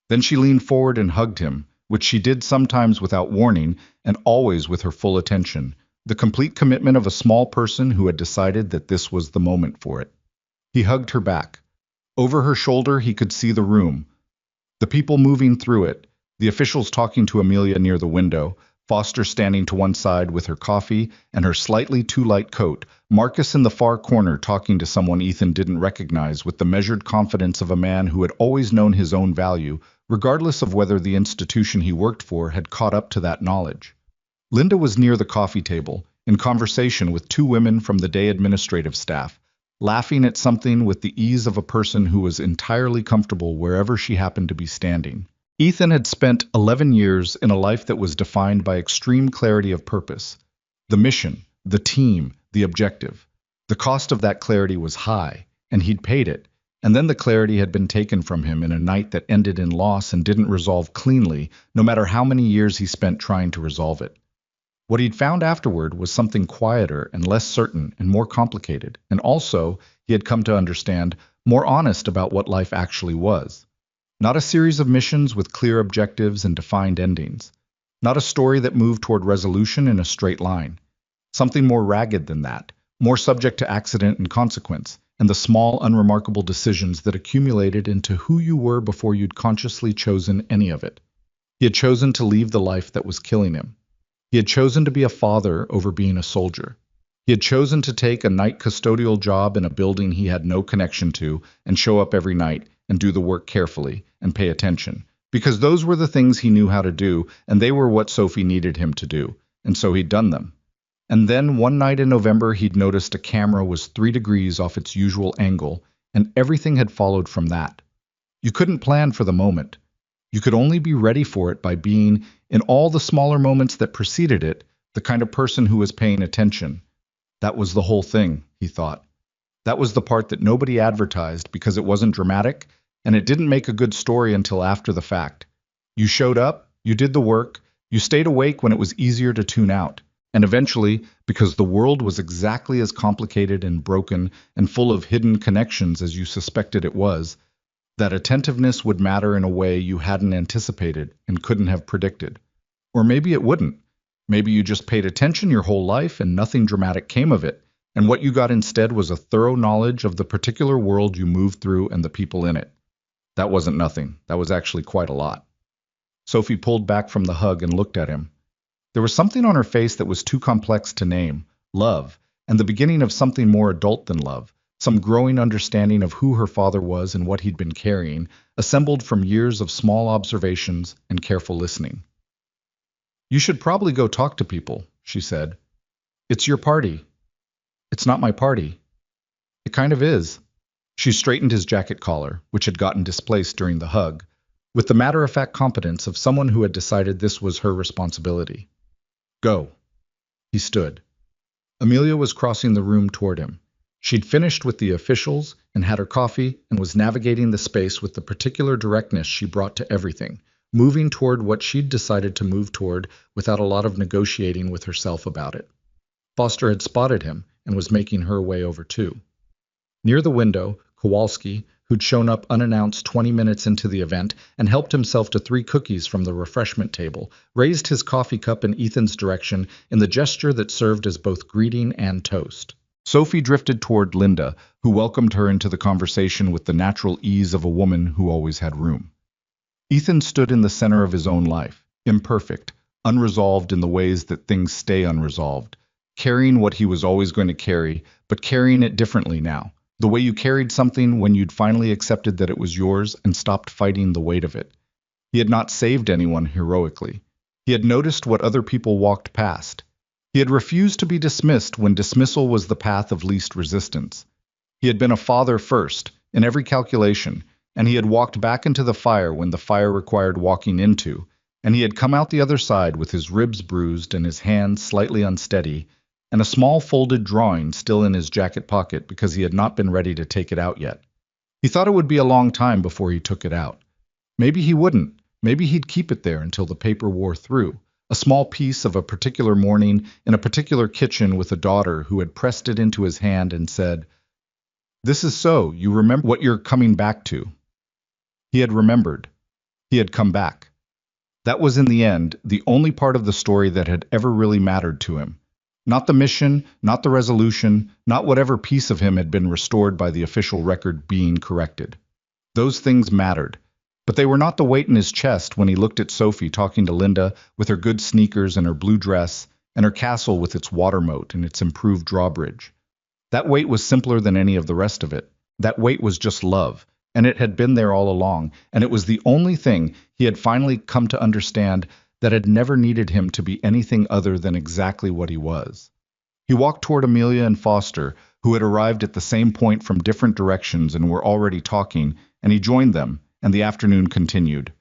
Then she leaned forward and hugged him, which she did sometimes without warning and always with her full attention, the complete commitment of a small person who had decided that this was the moment for it. He hugged her back. Over her shoulder he could see the room, the people moving through it, the officials talking to Amelia near the window, Foster standing to one side with her coffee and her slightly too light coat, Marcus in the far corner talking to someone Ethan didn't recognize with the measured confidence of a man who had always known his own value, regardless of whether the institution he worked for had caught up to that knowledge. Linda was near the coffee table, in conversation with 2 women from the day administrative staff, laughing at something with the ease of a person who was entirely comfortable wherever she happened to be standing. Ethan had spent 11 years in a life that was defined by extreme clarity of purpose. The mission, the team, the objective. The cost of that clarity was high, and he'd paid it, and then the clarity had been taken from him in a night that ended in loss and didn't resolve cleanly, no matter how many years he spent trying to resolve it. What he'd found afterward was something quieter and less certain and more complicated, and also, he had come to understand, more honest about what life actually was. Not a series of missions with clear objectives and defined endings. Not a story that moved toward resolution in a straight line. Something more ragged than that, more subject to accident and consequence, and the small, unremarkable decisions that accumulated into who you were before you'd consciously chosen any of it. He had chosen to leave the life that was killing him. He had chosen to be a father over being a soldier. He had chosen to take a night custodial job in a building he had no connection to and show up every night and do the work carefully and pay attention, because those were the things he knew how to do, and they were what Sophie needed him to do, and so he'd done them. And then one night in November, he'd noticed a camera was 3 degrees off its usual angle, and everything had followed from that. You couldn't plan for the moment. You could only be ready for it by being, in all the smaller moments that preceded it, the kind of person who was paying attention. That was the whole thing, he thought. That was the part that nobody advertised because it wasn't dramatic, and it didn't make a good story until after the fact. You showed up, you did the work, you stayed awake when it was easier to tune out. And eventually, because the world was exactly as complicated and broken and full of hidden connections as you suspected it was, that attentiveness would matter in a way you hadn't anticipated and couldn't have predicted. Or maybe it wouldn't. Maybe you just paid attention your whole life and nothing dramatic came of it, and what you got instead was a thorough knowledge of the particular world you moved through and the people in it. That wasn't nothing. That was actually quite a lot. Sophie pulled back from the hug and looked at him. There was something on her face that was too complex to name, love, and the beginning of something more adult than love, some growing understanding of who her father was and what he'd been carrying, assembled from years of small observations and careful listening. "You should probably go talk to people," she said. "It's your party." "It's not my party." "It kind of is." She straightened his jacket collar, which had gotten displaced during the hug, with the matter-of-fact competence of someone who had decided this was her responsibility. "Go." He stood. Amelia was crossing the room toward him. She'd finished with the officials and had her coffee and was navigating the space with the particular directness she brought to everything, moving toward what she'd decided to move toward without a lot of negotiating with herself about it. Foster had spotted him and was making her way over too. Near the window, Kowalski, who'd shown up unannounced 20 minutes into the event and helped himself to 3 cookies from the refreshment table, raised his coffee cup in Ethan's direction in the gesture that served as both greeting and toast. Sophie drifted toward Linda, who welcomed her into the conversation with the natural ease of a woman who always had room. Ethan stood in the center of his own life, imperfect, unresolved in the ways that things stay unresolved, carrying what he was always going to carry, but carrying it differently now. The way you carried something when you'd finally accepted that it was yours and stopped fighting the weight of it. He had not saved anyone heroically. He had noticed what other people walked past. He had refused to be dismissed when dismissal was the path of least resistance. He had been a father first, in every calculation, and he had walked back into the fire when the fire required walking into, and he had come out the other side with his ribs bruised and his hands slightly unsteady, and a small folded drawing still in his jacket pocket because he had not been ready to take it out yet. He thought it would be a long time before he took it out. Maybe he wouldn't. Maybe he'd keep it there until the paper wore through. A small piece of a particular morning in a particular kitchen with a daughter who had pressed it into his hand and said, "This is so, you remember what you're coming back to." He had remembered. He had come back. That was in the end the only part of the story that had ever really mattered to him. Not the mission, not the resolution, not whatever piece of him had been restored by the official record being corrected. Those things mattered. But they were not the weight in his chest when he looked at Sophie talking to Linda with her good sneakers and her blue dress, and her castle with its water moat and its improved drawbridge. That weight was simpler than any of the rest of it. That weight was just love, and it had been there all along, and it was the only thing he had finally come to understand that had never needed him to be anything other than exactly what he was. He walked toward Amelia and Foster, who had arrived at the same point from different directions and were already talking, and he joined them, and the afternoon continued.